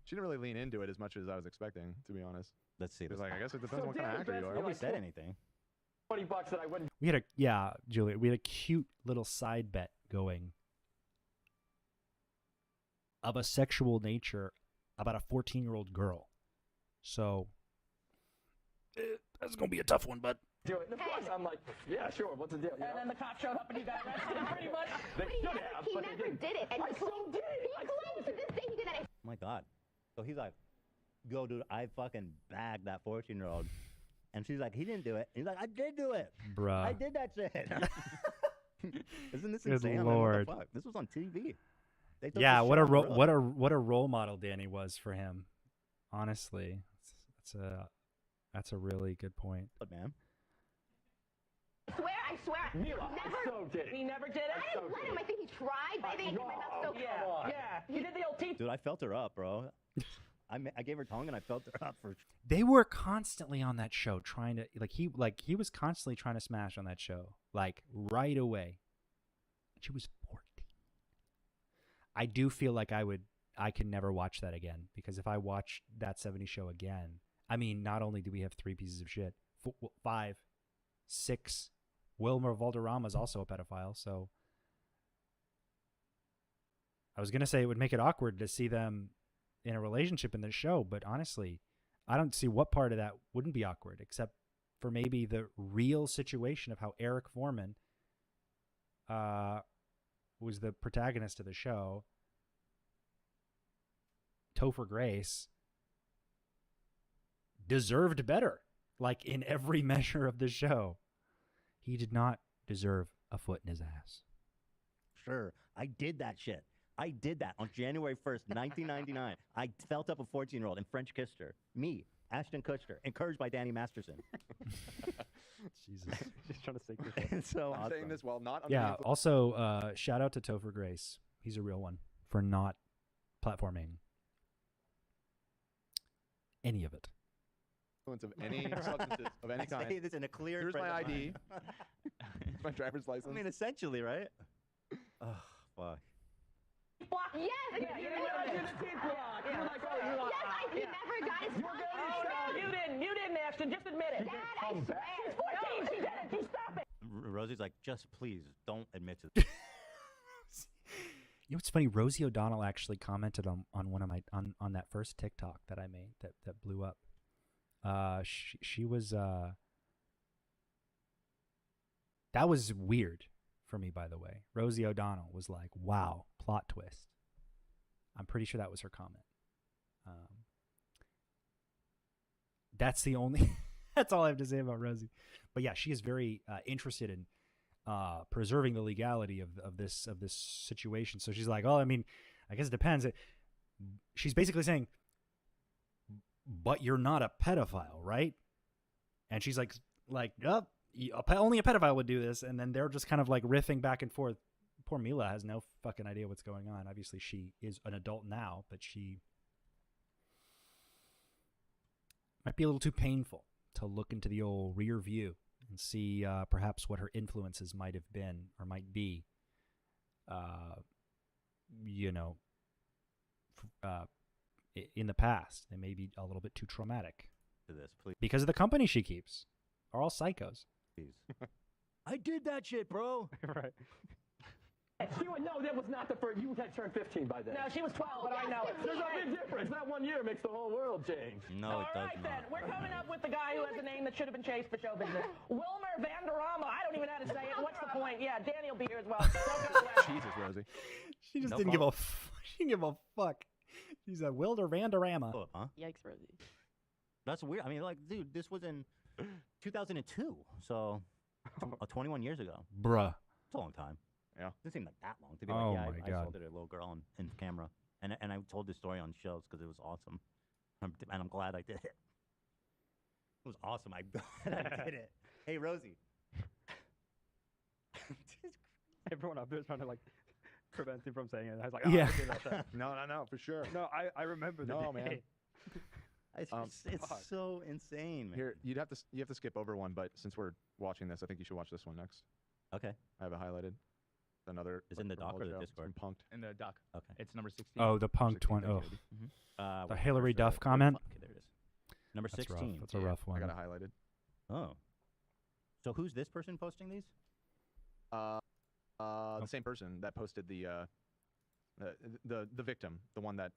She didn't really lean into it as much as I was expecting, to be honest. Let's see. It was like, I guess it depends on what kind of actor you are. Nobody said anything. $20 that I wouldn't. We had Julia, we had a cute little side bet going of a sexual nature about a 14-year-old girl. So that's gonna be a tough one, but do it. And of course, I'm like, yeah, sure. What's the deal? You And know? then the cop showed up and you got arrested pretty much. They But he should never, have, he but they never didn't. did it. And I he so claims, did. he claims to this day he did that. Oh my God. So he's like, yo, dude, I fucking bagged that 14-year-old. And she's like, he didn't do it. He's like, I did do it. Bruh. I did that shit. Isn't this Good insane? I mean, Lord. what the fuck? This was on TV. They took Yeah, this what shit a on the road. what a role model Danny was for him. Honestly, that's a really good point. But man, I swear. Mila, Never. so did it. He never did it. I didn't let him. I think he tried, but I think he came out so Yeah, yeah. You did the old teeth. dude, I felt her up, bro. I gave her tongue and I felt her up for. They were constantly on that show trying to he was constantly trying to smash on that show like right away. She was 14. I do feel like I can never watch that again because if I watch that 70s show again, I mean, not only do we have 3 pieces of shit, 5, 6. Wilmer Valderrama is also a pedophile, so I was gonna say it would make it awkward to see them in a relationship in this show, but honestly, I don't see what part of that wouldn't be awkward, except for maybe the real situation of how Eric Foreman was the protagonist of the show. Topher Grace deserved better, like in every measure of the show. He did not deserve a foot in his ass. Sure, I did that shit. I did that on January 1st, 1999. I felt up a 14-year-old and French kissed her. Me, Ashton Kutcher, encouraged by Danny Masterson. Jesus. Just trying to say It's so I'm awesome. saying this while not under Yeah, the influence. also, shout out to Topher Grace. He's a real one for not platforming any of it. Influence of any substances of any I kind. say this in a clear. Here's frame my of ID. mind. My driver's license. I mean, essentially, right? Oh, fuck. Yes, Yeah, you didn't realize you did the teeth block. You were like, oh, you're like, yes, I never got his tongue. oh, no, you didn't, Ashton. Just admit it. Dad, I swear. She's 14. She did it. You stop it. Rosie's like, just please don't admit to this. You know what's funny? Rosie O'Donnell actually commented on one of my on that first TikTok that I made that blew up. She was that was weird for me, by the way. Rosie O'Donnell was like, "Wow, plot twist." I'm pretty sure that was her comment. That's the only. That's all I have to say about Rosie. But yeah, she is very interested in preserving the legality of this situation. So she's like, "Oh, I mean, I guess it depends." She's basically saying, "But you're not a pedophile, right?" And she's like, "Oh, only a pedophile would do this." And then they're just kind of like riffing back and forth. Poor Mila has no fucking idea what's going on. Obviously, she is an adult now, but she might be a little too painful to look into the old rear view and see perhaps what her influences might have been or might be, in the past. They may be a little bit too traumatic To this, please. because of the company she keeps. Are all psychos. I did that shit, bro. Right. She would know that was not the first. You had turned 15 by then. No, she was 12, but I know it. There's a big difference. That 1 year makes the whole world change. No, it All does right, not. then. We're coming up with the guy who has a name that should have been chased for show business. Wilmer Vanderama. I don't even know how to say it. What's the point? Yeah, Danny will be here as well. Don't go away. Jesus, Rosie. She just No didn't give a she didn't give a fuck. She's a Wilder Vanderama. Oh, huh? Yikes, Rosie. That's weird. I mean, like, dude, this was in 2002, so 21 years ago. Bruh. It's a long time. Yeah. It seemed like that long to be Oh like, my I God. assaulted a little girl in camera, and I told this story on shows because it was awesome, and I'm glad I did it. It was awesome. I'm glad I did it. Hey, Rosie. Everyone up there is trying to like prevent him from saying it. I was like, Yeah. I did that shit. No, for sure. No, I remember the No, day. man. It's fuck. so insane, man. Here, you have to skip over one, but since we're watching this, I think you should watch this one next. Okay. I have it highlighted. Another. Is it in the from doc or the Mojo, Discord? from Punked. In the doc. Okay. It's number 16. Oh, the punked one. Oh, Mm-hmm. the Hillary Duff comment. Okay, there it is. Number That's 16. rough. That's a rough I one. got it highlighted. Oh. So who's this person posting these? The same person that posted the victim, the one that.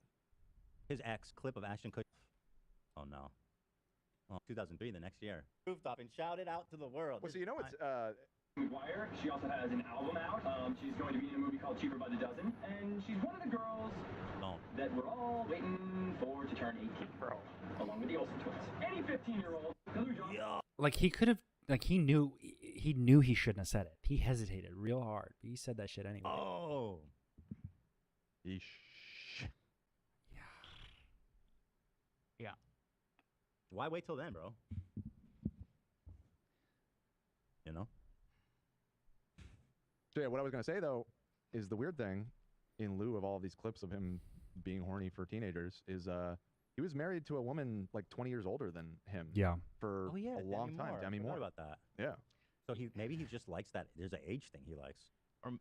His ex clip of Ashton Kutcher. Oh no. Oh, 2003, the next year. Rooftop and shouted out to the world. Well, so you know what's McGuire. She also has an album out. She's going to be in a movie called Cheaper by the Dozen, and she's one of the girls that we're all waiting for to turn 18, bro. Along with the Olsen twins. Any 15-year-old. Like he could have, like he knew he shouldn't have said it. He hesitated real hard, but he said that shit anyway. Oh. Yeesh. Yeah. Why wait till then, bro? You know? So yeah, what I was gonna say though is the weird thing, in lieu of all these clips of him being horny for teenagers, is he was married to a woman like 20 years older than him. Yeah. For Oh yeah, a long time. Demi Moore. About that. Yeah. So maybe he just likes that. There's an age thing he likes. Or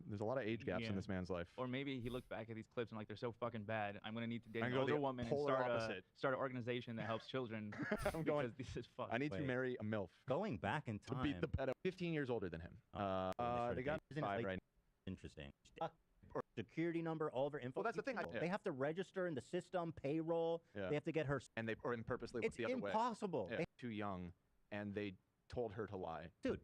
there's a lot of age gaps in this man's life. Or maybe he looked back at these clips and like they're so fucking bad. I'm gonna need to date I an go older the woman and polar opposite. start an organization that helps children. I'm going. Because this is fucked. I need to marry a MILF. Going back in To time. beat the pedo. 15 years older than him. They got Isn't it 5 like- right Interesting. Security number, all of her info. Well, that's the thing. They have to register in the system, payroll. Yeah. They have to get her. And they purposely It's looked the other way. impossible. Yeah. Too young, and they told her to lie. Dude.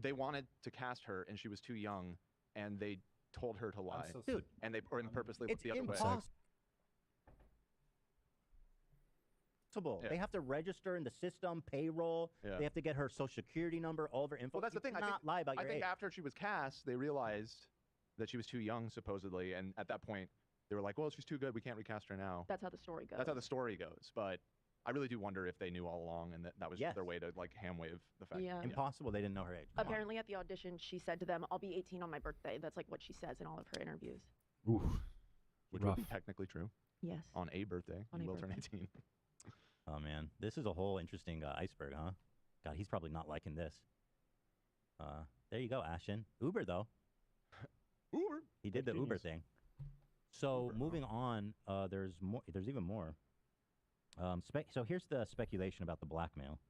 They wanted to cast her, and she was too young, and they told her to lie. Dude. And they purposely looked It's the other way. impossible. Yeah. They have to register in the system, payroll. Yeah. They have to get her social security number, all of her info. Well, that's the thing. You cannot lie about your I think age. after she was cast, they realized that she was too young, supposedly, and at that point, they were like, "Well, she's too good. We can't recast her now." That's how the story goes. That's how the story goes. But I really do wonder if they knew all along, and that was Yes. their way to like ham wave the fact. Yeah. Impossible. They didn't know her age. Come on. Apparently, at the audition, she said to them, "I'll be 18 on my birthday." That's like what she says in all of her interviews. Ooh. Which Rough. would be technically true. Yes. On a birthday, On you a will turn birthday. 18. Oh man, this is a whole interesting iceberg, huh? God, he's probably not liking this. There you go, Ashton. Uber though. Uber. He did the Uber thing. So moving on, there's more. There's even more. So here's the speculation about the blackmail.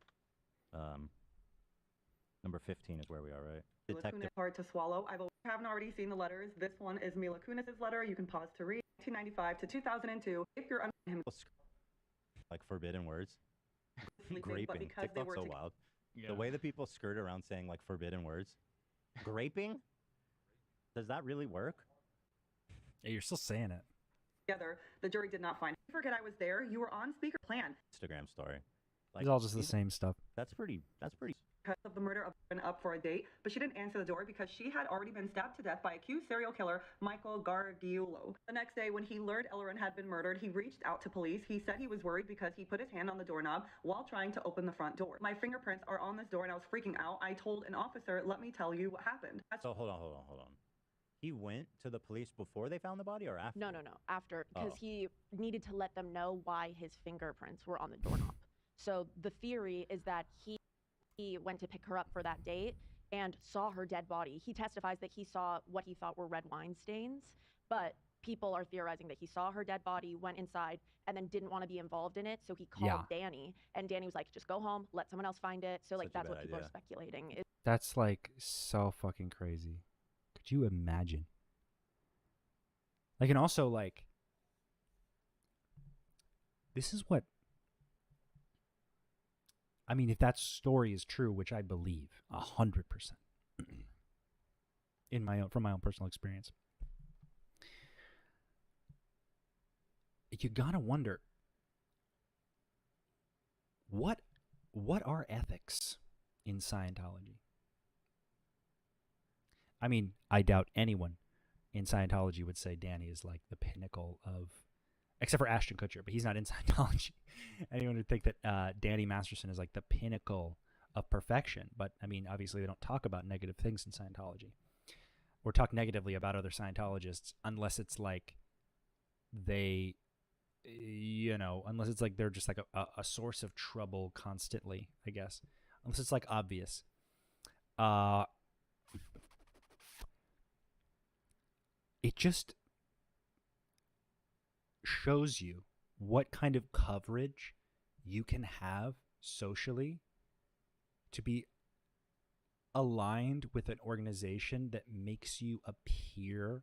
Number 15 is where we are, right? Mila Kunis, hard to swallow. I haven't already seen the letters. This one is Mila Kunis's letter. You can pause to read. 1995 to 2002. If you're under him, Like forbidden words. sleeping, but Graping. because they TikTok's were so together. wild. Yeah. The way that people skirt around saying like forbidden words. Graping? Does that really work? Yeah, you're still saying it. Together, the jury did not find. Forget I was there. You were on speaker plan. Instagram story. It's all just the same stuff. That's pretty. Because of the murder of been up for a date, but she didn't answer the door because she had already been stabbed to death by accused serial killer Michael Gargiulo. The next day, when he learned Ellerin had been murdered, he reached out to police. He said he was worried because he put his hand on the doorknob while trying to open the front door. My fingerprints are on this door, and I was freaking out. I told an officer, "Let me tell you what happened." So hold on. He went to the police before they found the body, or after? No. After, because Oh. he needed to let them know why his fingerprints were on the doorknob. So the theory is that he went to pick her up for that date and saw her dead body. He testifies that he saw what he thought were red wine stains, but people are theorizing that he saw her dead body, went inside, and then didn't want to be involved in it. So he called Danny, and Danny was like, "Just go home, let someone else find it." So like Such a that's what bad people are idea. speculating. That's like so fucking crazy. Could you imagine? Like, and also like, this is what, I mean, if that story is true, which I believe 100%, from my own personal experience, you gotta wonder, what are ethics in Scientology? I mean, I doubt anyone in Scientology would say Danny is like the pinnacle of, except for Ashton Kutcher, but he's not in Scientology. Anyone would think that Danny Masterson is like the pinnacle of perfection. But I mean, obviously they don't talk about negative things in Scientology or talk negatively about other Scientologists unless it's like they, unless it's like they're just like a source of trouble constantly, I guess. Unless it's like obvious. It just shows you what kind of coverage you can have socially to be aligned with an organization that makes you appear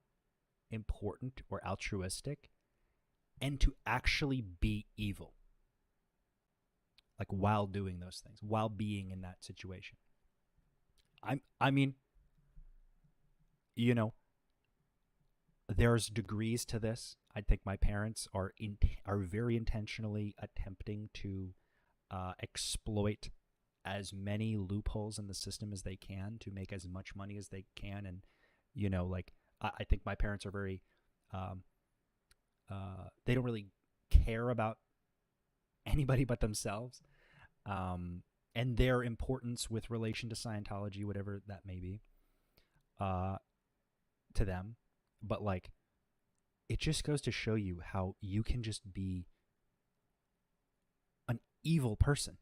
important or altruistic and to actually be evil. like while doing those things, while being in that situation. I mean, you know, there's degrees to this. I think my parents are very intentionally attempting to exploit as many loopholes in the system as they can to make as much money as they can. And, you know, like, I think my parents are very, they don't really care about anybody but themselves, and their importance with relation to Scientology, whatever that may be, to them. But, like, it just goes to show you how you can just be an evil person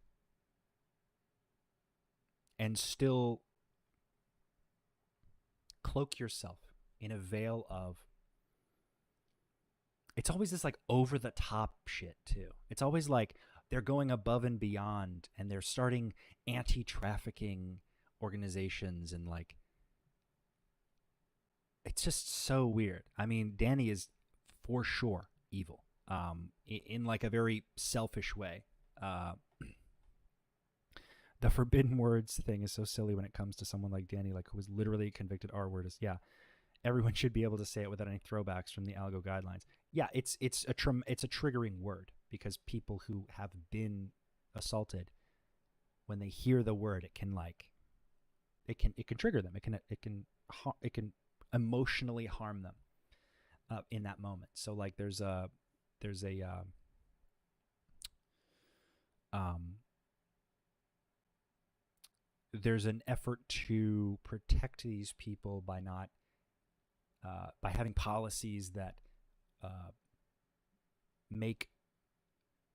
and still cloak yourself in a veil of, it's always this like over the top shit too. It's always like they're going above and beyond and they're starting anti-trafficking organizations, and like, it's just so weird. I mean, Danny is for sure evil, in like a very selfish way. The forbidden words thing is so silly when it comes to someone like Danny, like, who was literally a convicted R-wordist. Yeah, everyone should be able to say it without any throwbacks from the algo guidelines. Yeah, it's a triggering word, because people who have been assaulted, when they hear the word, it can trigger them. It can emotionally harm them in that moment. So like there's an effort to protect these people by not by having policies that make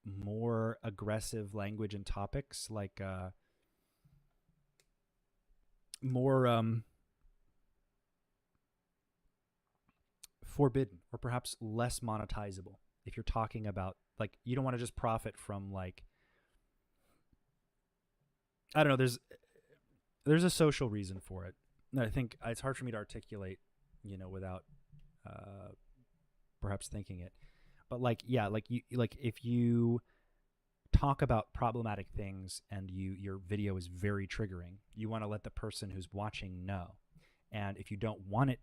more aggressive language and topics like more forbidden, or perhaps less monetizable. If you're talking about, like, you don't want to just profit from, like, I don't know, there's a social reason for it. And I think it's hard for me to articulate, you know, without perhaps thinking it. But like, yeah, like if you talk about problematic things and your video is very triggering, you want to let the person who's watching know. And if you want it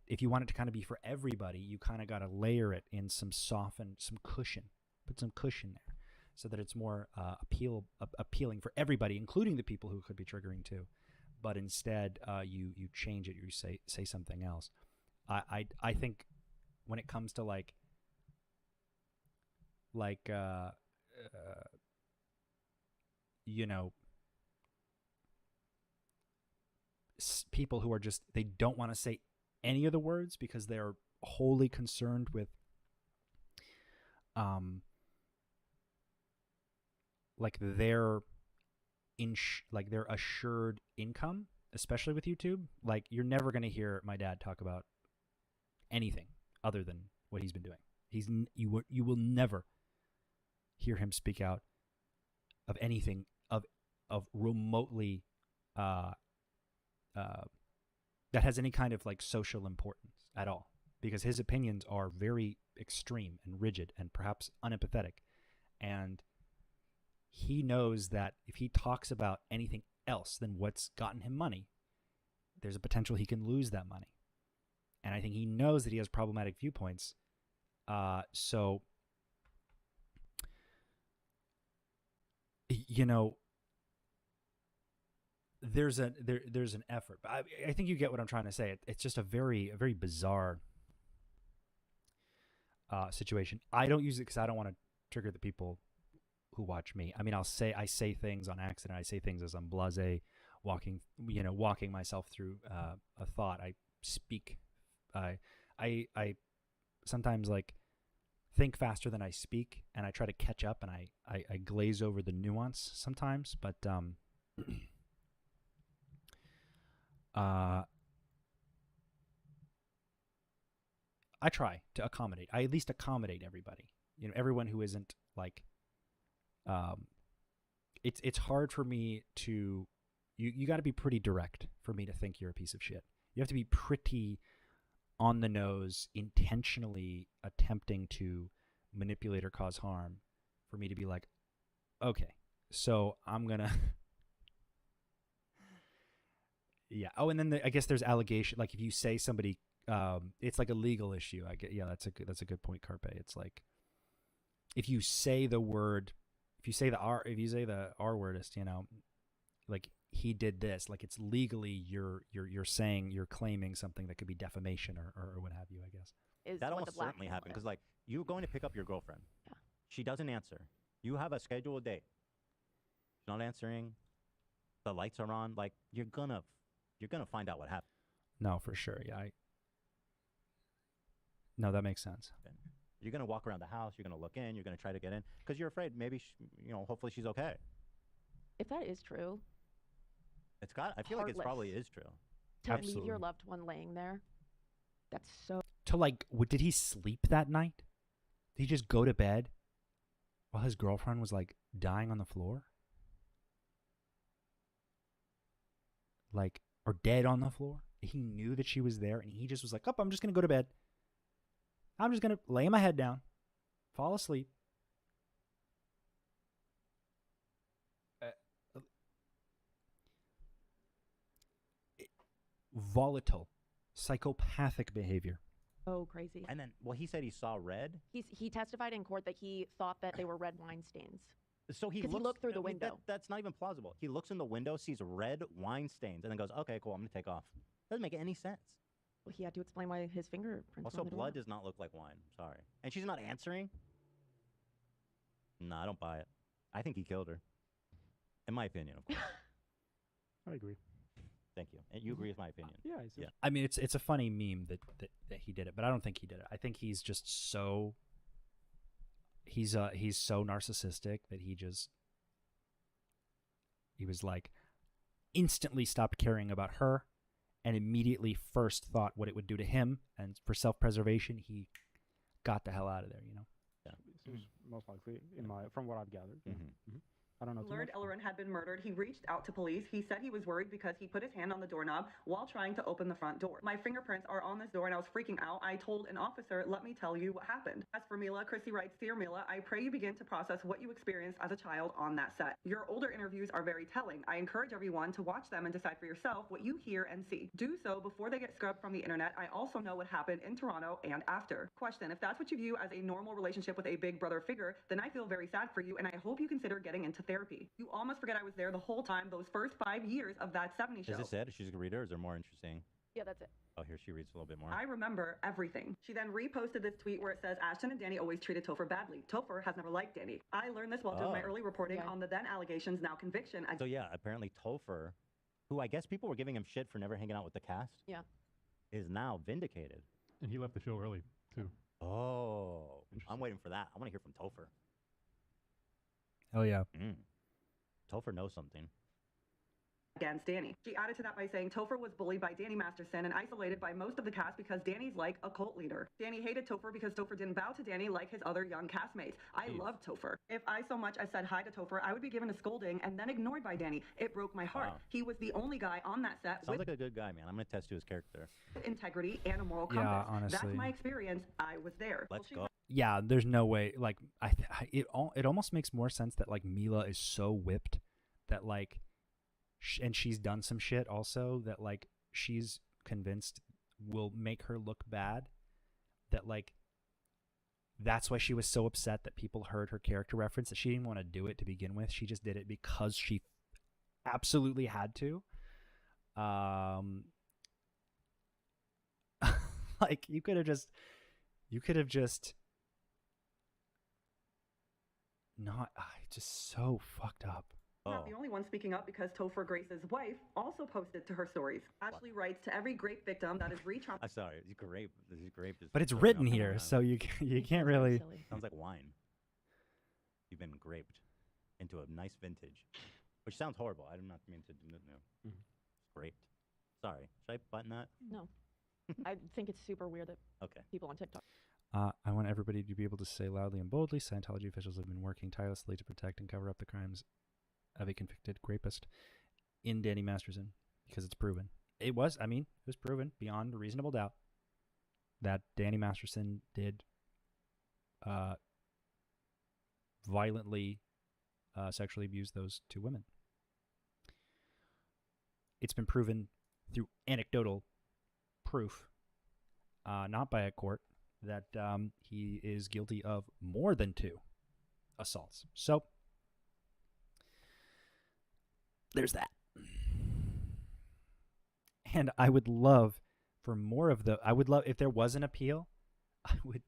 to kind of be for everybody, you kind of got to layer it in some cushion, put some cushion there, so that it's more appealing for everybody, including the people who could be triggering too. But instead, you change it, you say something else. I think when it comes to you know, people who are just, they don't want to say any of the words because they're wholly concerned with like their assured income, especially with YouTube. Like, you're never going to hear my dad talk about anything other than what he's been doing. You will never hear him speak out of anything of remotely that has any kind of like social importance at all, because his opinions are very extreme and rigid and perhaps unempathetic. And he knows that if he talks about anything else than what's gotten him money, there's a potential he can lose that money. And I think he knows that he has problematic viewpoints. So, you know, there's an effort. But I think you get what I'm trying to say. It's just a very bizarre situation. I don't use it because I don't want to trigger the people who watch me. I mean, I say things on accident. I say things as I'm blasé, walking myself through a thought. I speak. I sometimes like think faster than I speak, and I try to catch up, and I glaze over the nuance sometimes. But I try to accommodate. I at least accommodate everybody. You know, everyone who isn't like. It's hard for me to. You got to be pretty direct for me to think you're a piece of shit. You have to be pretty on the nose, intentionally attempting to manipulate or cause harm, for me to be like, okay, So I'm gonna. Yeah. Oh, and then I guess there's allegation. Like if you say somebody, it's like a legal issue. I get. Yeah, that's a good point, Carpe. It's like if you say the word, if you say the R wordist, like he did this, like it's legally you're saying, you're claiming something that could be defamation or what have you. I guess That almost certainly happened because like you're going to pick up your girlfriend. Yeah. She doesn't answer. You have a scheduled date. She's not answering. The lights are on. Like you're gonna find out what happened. No, for sure. Yeah. No, that makes sense. You're gonna walk around the house. You're gonna look in. You're gonna try to get in because you're afraid. Maybe hopefully she's okay. If that is true, I feel like it probably is true. To leave your loved one laying there, that's so. To like, did he sleep that night? Did he just go to bed while his girlfriend was like dying on the floor? Like, or dead on the floor? He knew that she was there and he just was like, oh, I'm just going to go to bed. I'm just going to lay my head down, fall asleep. Volatile, psychopathic behavior. Oh, crazy. And then, he said he saw red. He testified in court that he thought that they were red wine stains. So he looked through the window. That's not even plausible. He looks in the window, sees red wine stains, and then goes, "Okay, cool, I'm gonna take off." Doesn't make any sense. Well, he had to explain why his fingerprints. Also, blood does not look like wine. Sorry. And she's not answering. No, I don't buy it. I think he killed her. In my opinion, of course. I agree. Thank you. And you agree with my opinion? Yeah. I mean, it's a funny meme that he did it, but I don't think he did it. I think he's just so. He's so narcissistic that he was like instantly stopped caring about her and immediately first thought what it would do to him, and for self-preservation he got the hell out of there, Yeah. It was most likely from what I've gathered. Yeah. Mm-hmm. I don't know. Learned Ellerin had been murdered. He reached out to police. He said he was worried because he put his hand on the doorknob while trying to open the front door. My fingerprints are on this door and I was freaking out. I told an officer, let me tell you what happened. As for Mila, Chrissy writes, Dear Mila, I pray you begin to process what you experienced as a child on that set. Your older interviews are very telling. I encourage everyone to watch them and decide for yourself what you hear and see. Do so before they get scrubbed from the internet. I also know what happened in Toronto and after. Question, if that's what you view as a normal relationship with a big brother figure, then I feel very sad for you and I hope you consider getting into therapy. You almost forget I was there the whole time, those first 5 years of that 70s show. Is this it? She's a reader? Is there more interesting? Yeah, that's it. Oh, here she reads a little bit more. I remember everything. She then reposted this tweet where it says, Ashton and Danny always treated Topher badly. Topher has never liked Danny. I learned this while doing my early reporting on the then allegations, now conviction. So yeah, apparently Topher, who I guess people were giving him shit for never hanging out with the cast, is now vindicated. And he left the show early, too. Oh, I'm waiting for that. I want to hear from Topher. Oh, yeah. Topher knows something. Against Danny. She added to that by saying Topher was bullied by Danny Masterson and isolated by most of the cast because Danny's like a cult leader. Danny hated Topher because Topher didn't bow to Danny like his other young castmates. I loved Topher. If I so much as said hi to Topher, I would be given a scolding and then ignored by Danny. It broke my heart. Wow. He was the only guy on that set Sounds with like a good guy, man. I'm going to test to his character. integrity and a moral compass. Yeah, honestly. That's my experience. I was there. Let's go. Yeah, there's no way. Like, it almost makes more sense that like Mila is so whipped that like, and she's done some shit also that like she's convinced will make her look bad. That like, that's why she was so upset that people heard her character reference, that she didn't want to do it to begin with. She just did it because she absolutely had to. Like you could have just not, just so fucked up. Not the only one speaking up because Topher Grace's wife also posted to her stories. Ashley writes, to every grape victim that is re-traumatized. I'm sorry, grape is. But it's written here, so you can't really. Sounds like wine. You've been graped into a nice vintage, which sounds horrible. I do not mean to. No. Graped. Sorry. Should I button that? No. I think it's super weird that people on TikTok. I want everybody to be able to say loudly and boldly, Scientology officials have been working tirelessly to protect and cover up the crimes of a convicted rapist in Danny Masterson, because it's proven. It was proven beyond a reasonable doubt that Danny Masterson did violently sexually abused those 2 women. It's been proven through anecdotal proof, not by a court, that he is guilty of more than 2 assaults. So there's that. And I would love for more of I would love if there was an appeal. I would.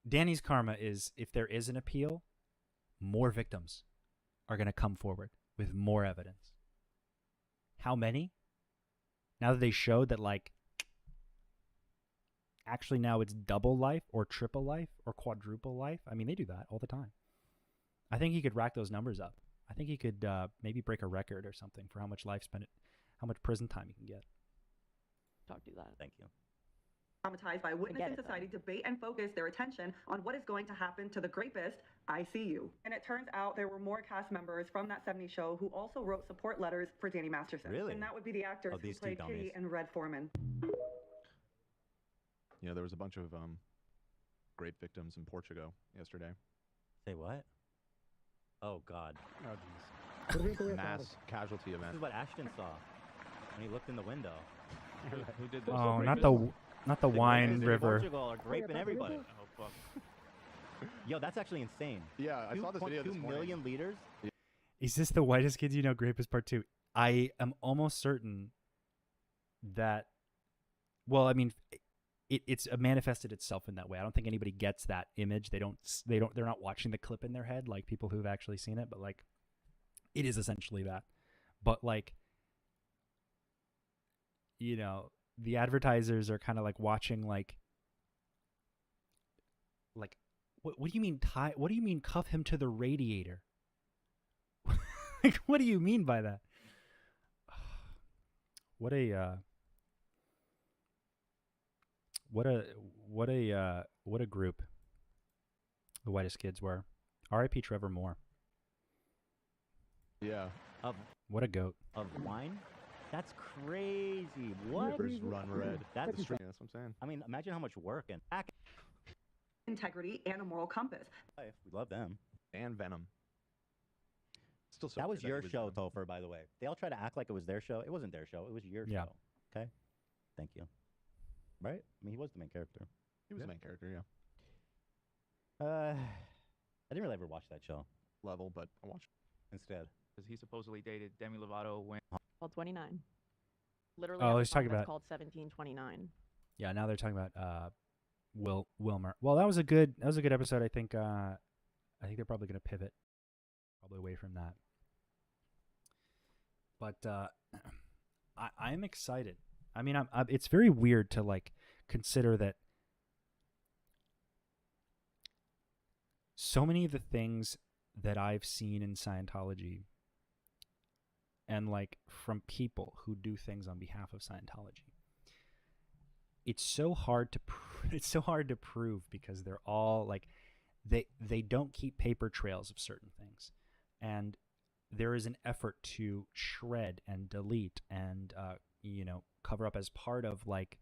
Danny's karma is if there is an appeal, more victims are going to come forward with more evidence. How many? Now that they showed that, like, actually now it's double life or triple life or quadruple life. I mean, they do that all the time. I think he could rack those numbers up. I think he could maybe break a record or something for how much how much prison time he can get. Talk to that. Thank you. Traumatized by witnessing society debate and focus their attention on what is going to happen to the rapist, I see you. And it turns out there were more cast members from that 70s show who also wrote support letters for Danny Masterson. Really? And that would be the actors who played Kitty and Red Foreman. Yeah, there was a bunch of great victims in Portugal yesterday. Say what? Oh, God. Oh, jeez. Mass casualty event. This is what Ashton saw when he looked in the window. Who did this? Oh, not the wine river. Portugal are raping everybody. Oh, fuck. Yo, that's actually insane. Yeah, I saw this video this 2 morning. million liters? Is this the Whitest Kids You Know Grape is Part 2? I am almost certain that, well, I mean, it's manifested itself in that way. I don't think anybody gets that image. They're not watching the clip in their head like people who've actually seen it, but like, it is essentially that. But like, you know, the advertisers are kind of like watching like what do you mean what do you mean cuff him to the radiator? Like, what do you mean by that? What a group the Whitest Kids were. R.I.P. Trevor Moore. Yeah. What a goat. Of wine? That's crazy. What? Rivers run red. That's that's what I'm saying. I mean, imagine how much work and integrity and a moral compass. We love them. And Venom. Still so that was weird your he show, Topher, by the way. They all try to act like it was their show. It wasn't their show. It was your show. Okay? Thank you. Right? I mean, he was the main character. He was the main character, yeah. I didn't really ever watch that show. Level, but I watched it instead. Because he supposedly dated Demi Lovato when... Called 29. Literally, Oh, has a he's song talking that's about- called 1729. Yeah, now they're talking about Wilmer. Well, that was a good episode. I think they're probably going to pivot probably away from that. But I'm excited. I mean, it's very weird to like consider that so many of the things that I've seen in Scientology and like from people who do things on behalf of Scientology, it's so hard to prove because they're all like they don't keep paper trails of certain things, and there is an effort to shred and delete and cover up as part of like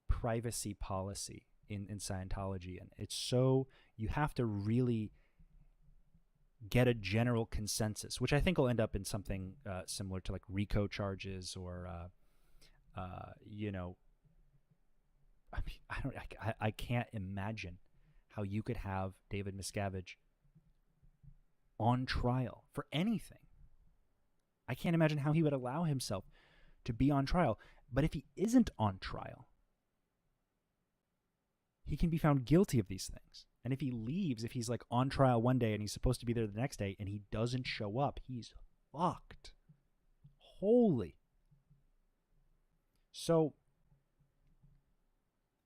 privacy policy in Scientology. And it's so you have to really get a general consensus, which I think will end up in something similar to like RICO charges or I can't imagine how you could have David Miscavige on trial for anything. I can't imagine how he would allow himself to be on trial. But if he isn't on trial, he can be found guilty of these things. And if he leaves, if he's like on trial one day and he's supposed to be there the next day and he doesn't show up, he's fucked. Holy. So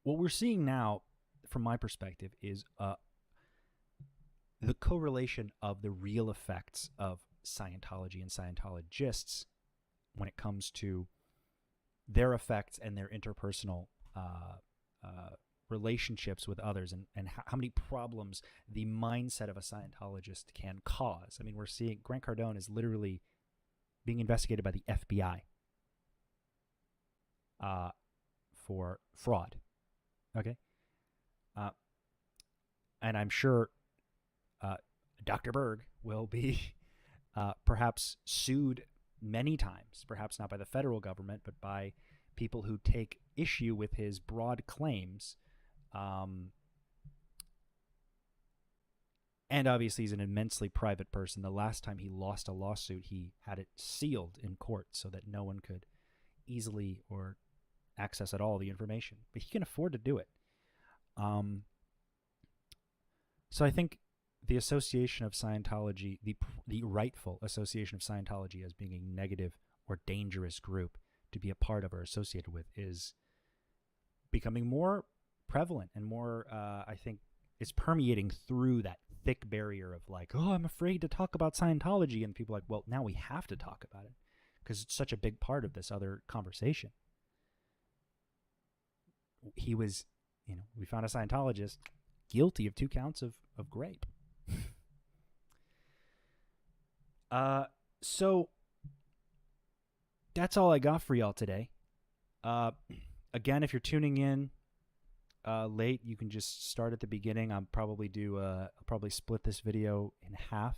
what we're seeing now, from my perspective, is the correlation of the real effects of Scientology and Scientologists when it comes to their effects and their interpersonal relationships with others, and how many problems the mindset of a Scientologist can cause. I mean, we're seeing Grant Cardone is literally being investigated by the FBI for fraud. Okay? and I'm sure Dr. Berg will be perhaps sued many times, perhaps not by the federal government, but by people who take issue with his broad claims. And obviously, he's an immensely private person. The last time he lost a lawsuit, he had it sealed in court so that no one could easily or access at all the information. But he can afford to do it. So I think the association of Scientology, the rightful association of Scientology as being a negative or dangerous group to be a part of or associated with, is becoming more prevalent and more, I think, it's permeating through that thick barrier of like, oh, I'm afraid to talk about Scientology. And people are like, well, now we have to talk about it because it's such a big part of this other conversation. He was, we found a Scientologist guilty of 2 counts of rape. So that's all I got for y'all today. Again, if you're tuning in late, you can just start at the beginning. I'll probably split this video in half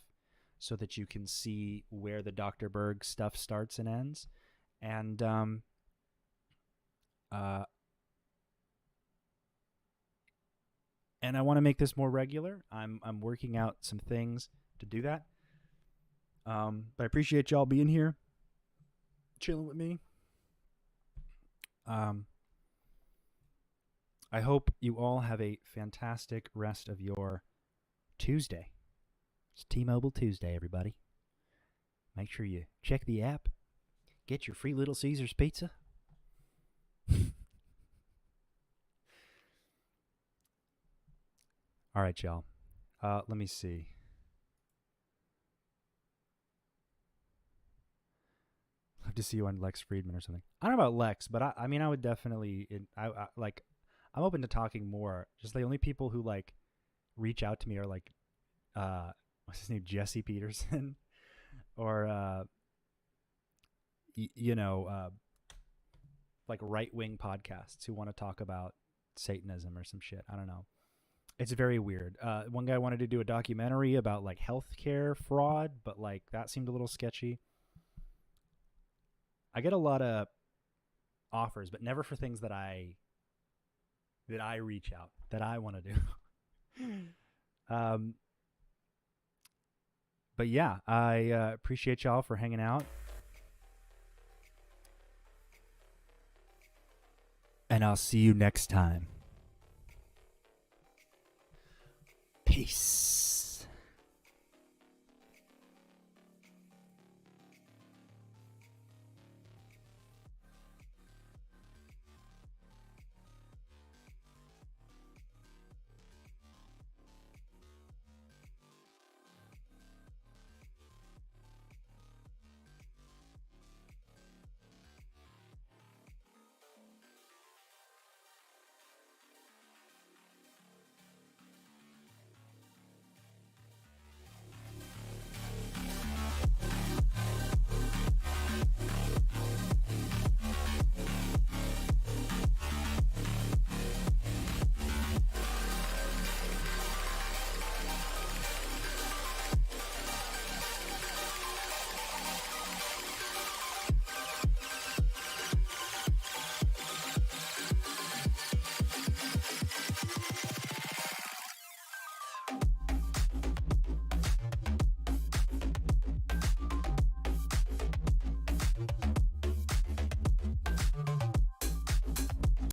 so that you can see where the Dr. Berg stuff starts and ends. And I want to make this more regular. I'm working out some things to do that. But I appreciate y'all being here, chilling with me. I hope you all have a fantastic rest of your Tuesday. It's T-Mobile Tuesday, everybody. Make sure you check the app. Get your free Little Caesars pizza. All right, y'all. Let me see. Love to see you on Lex Friedman or something. I don't know about Lex, but I mean, I would definitely, I'm open to talking more. Just the only people who like reach out to me are like, what's his name, Jesse Peterson, or like right-wing podcasts who want to talk about Satanism or some shit. I don't know. It's very weird. One guy wanted to do a documentary about like healthcare fraud, but like that seemed a little sketchy. I get a lot of offers, but never for things that I reach out, that I want to do. But yeah, I appreciate y'all for hanging out. And I'll see you next time. Peace.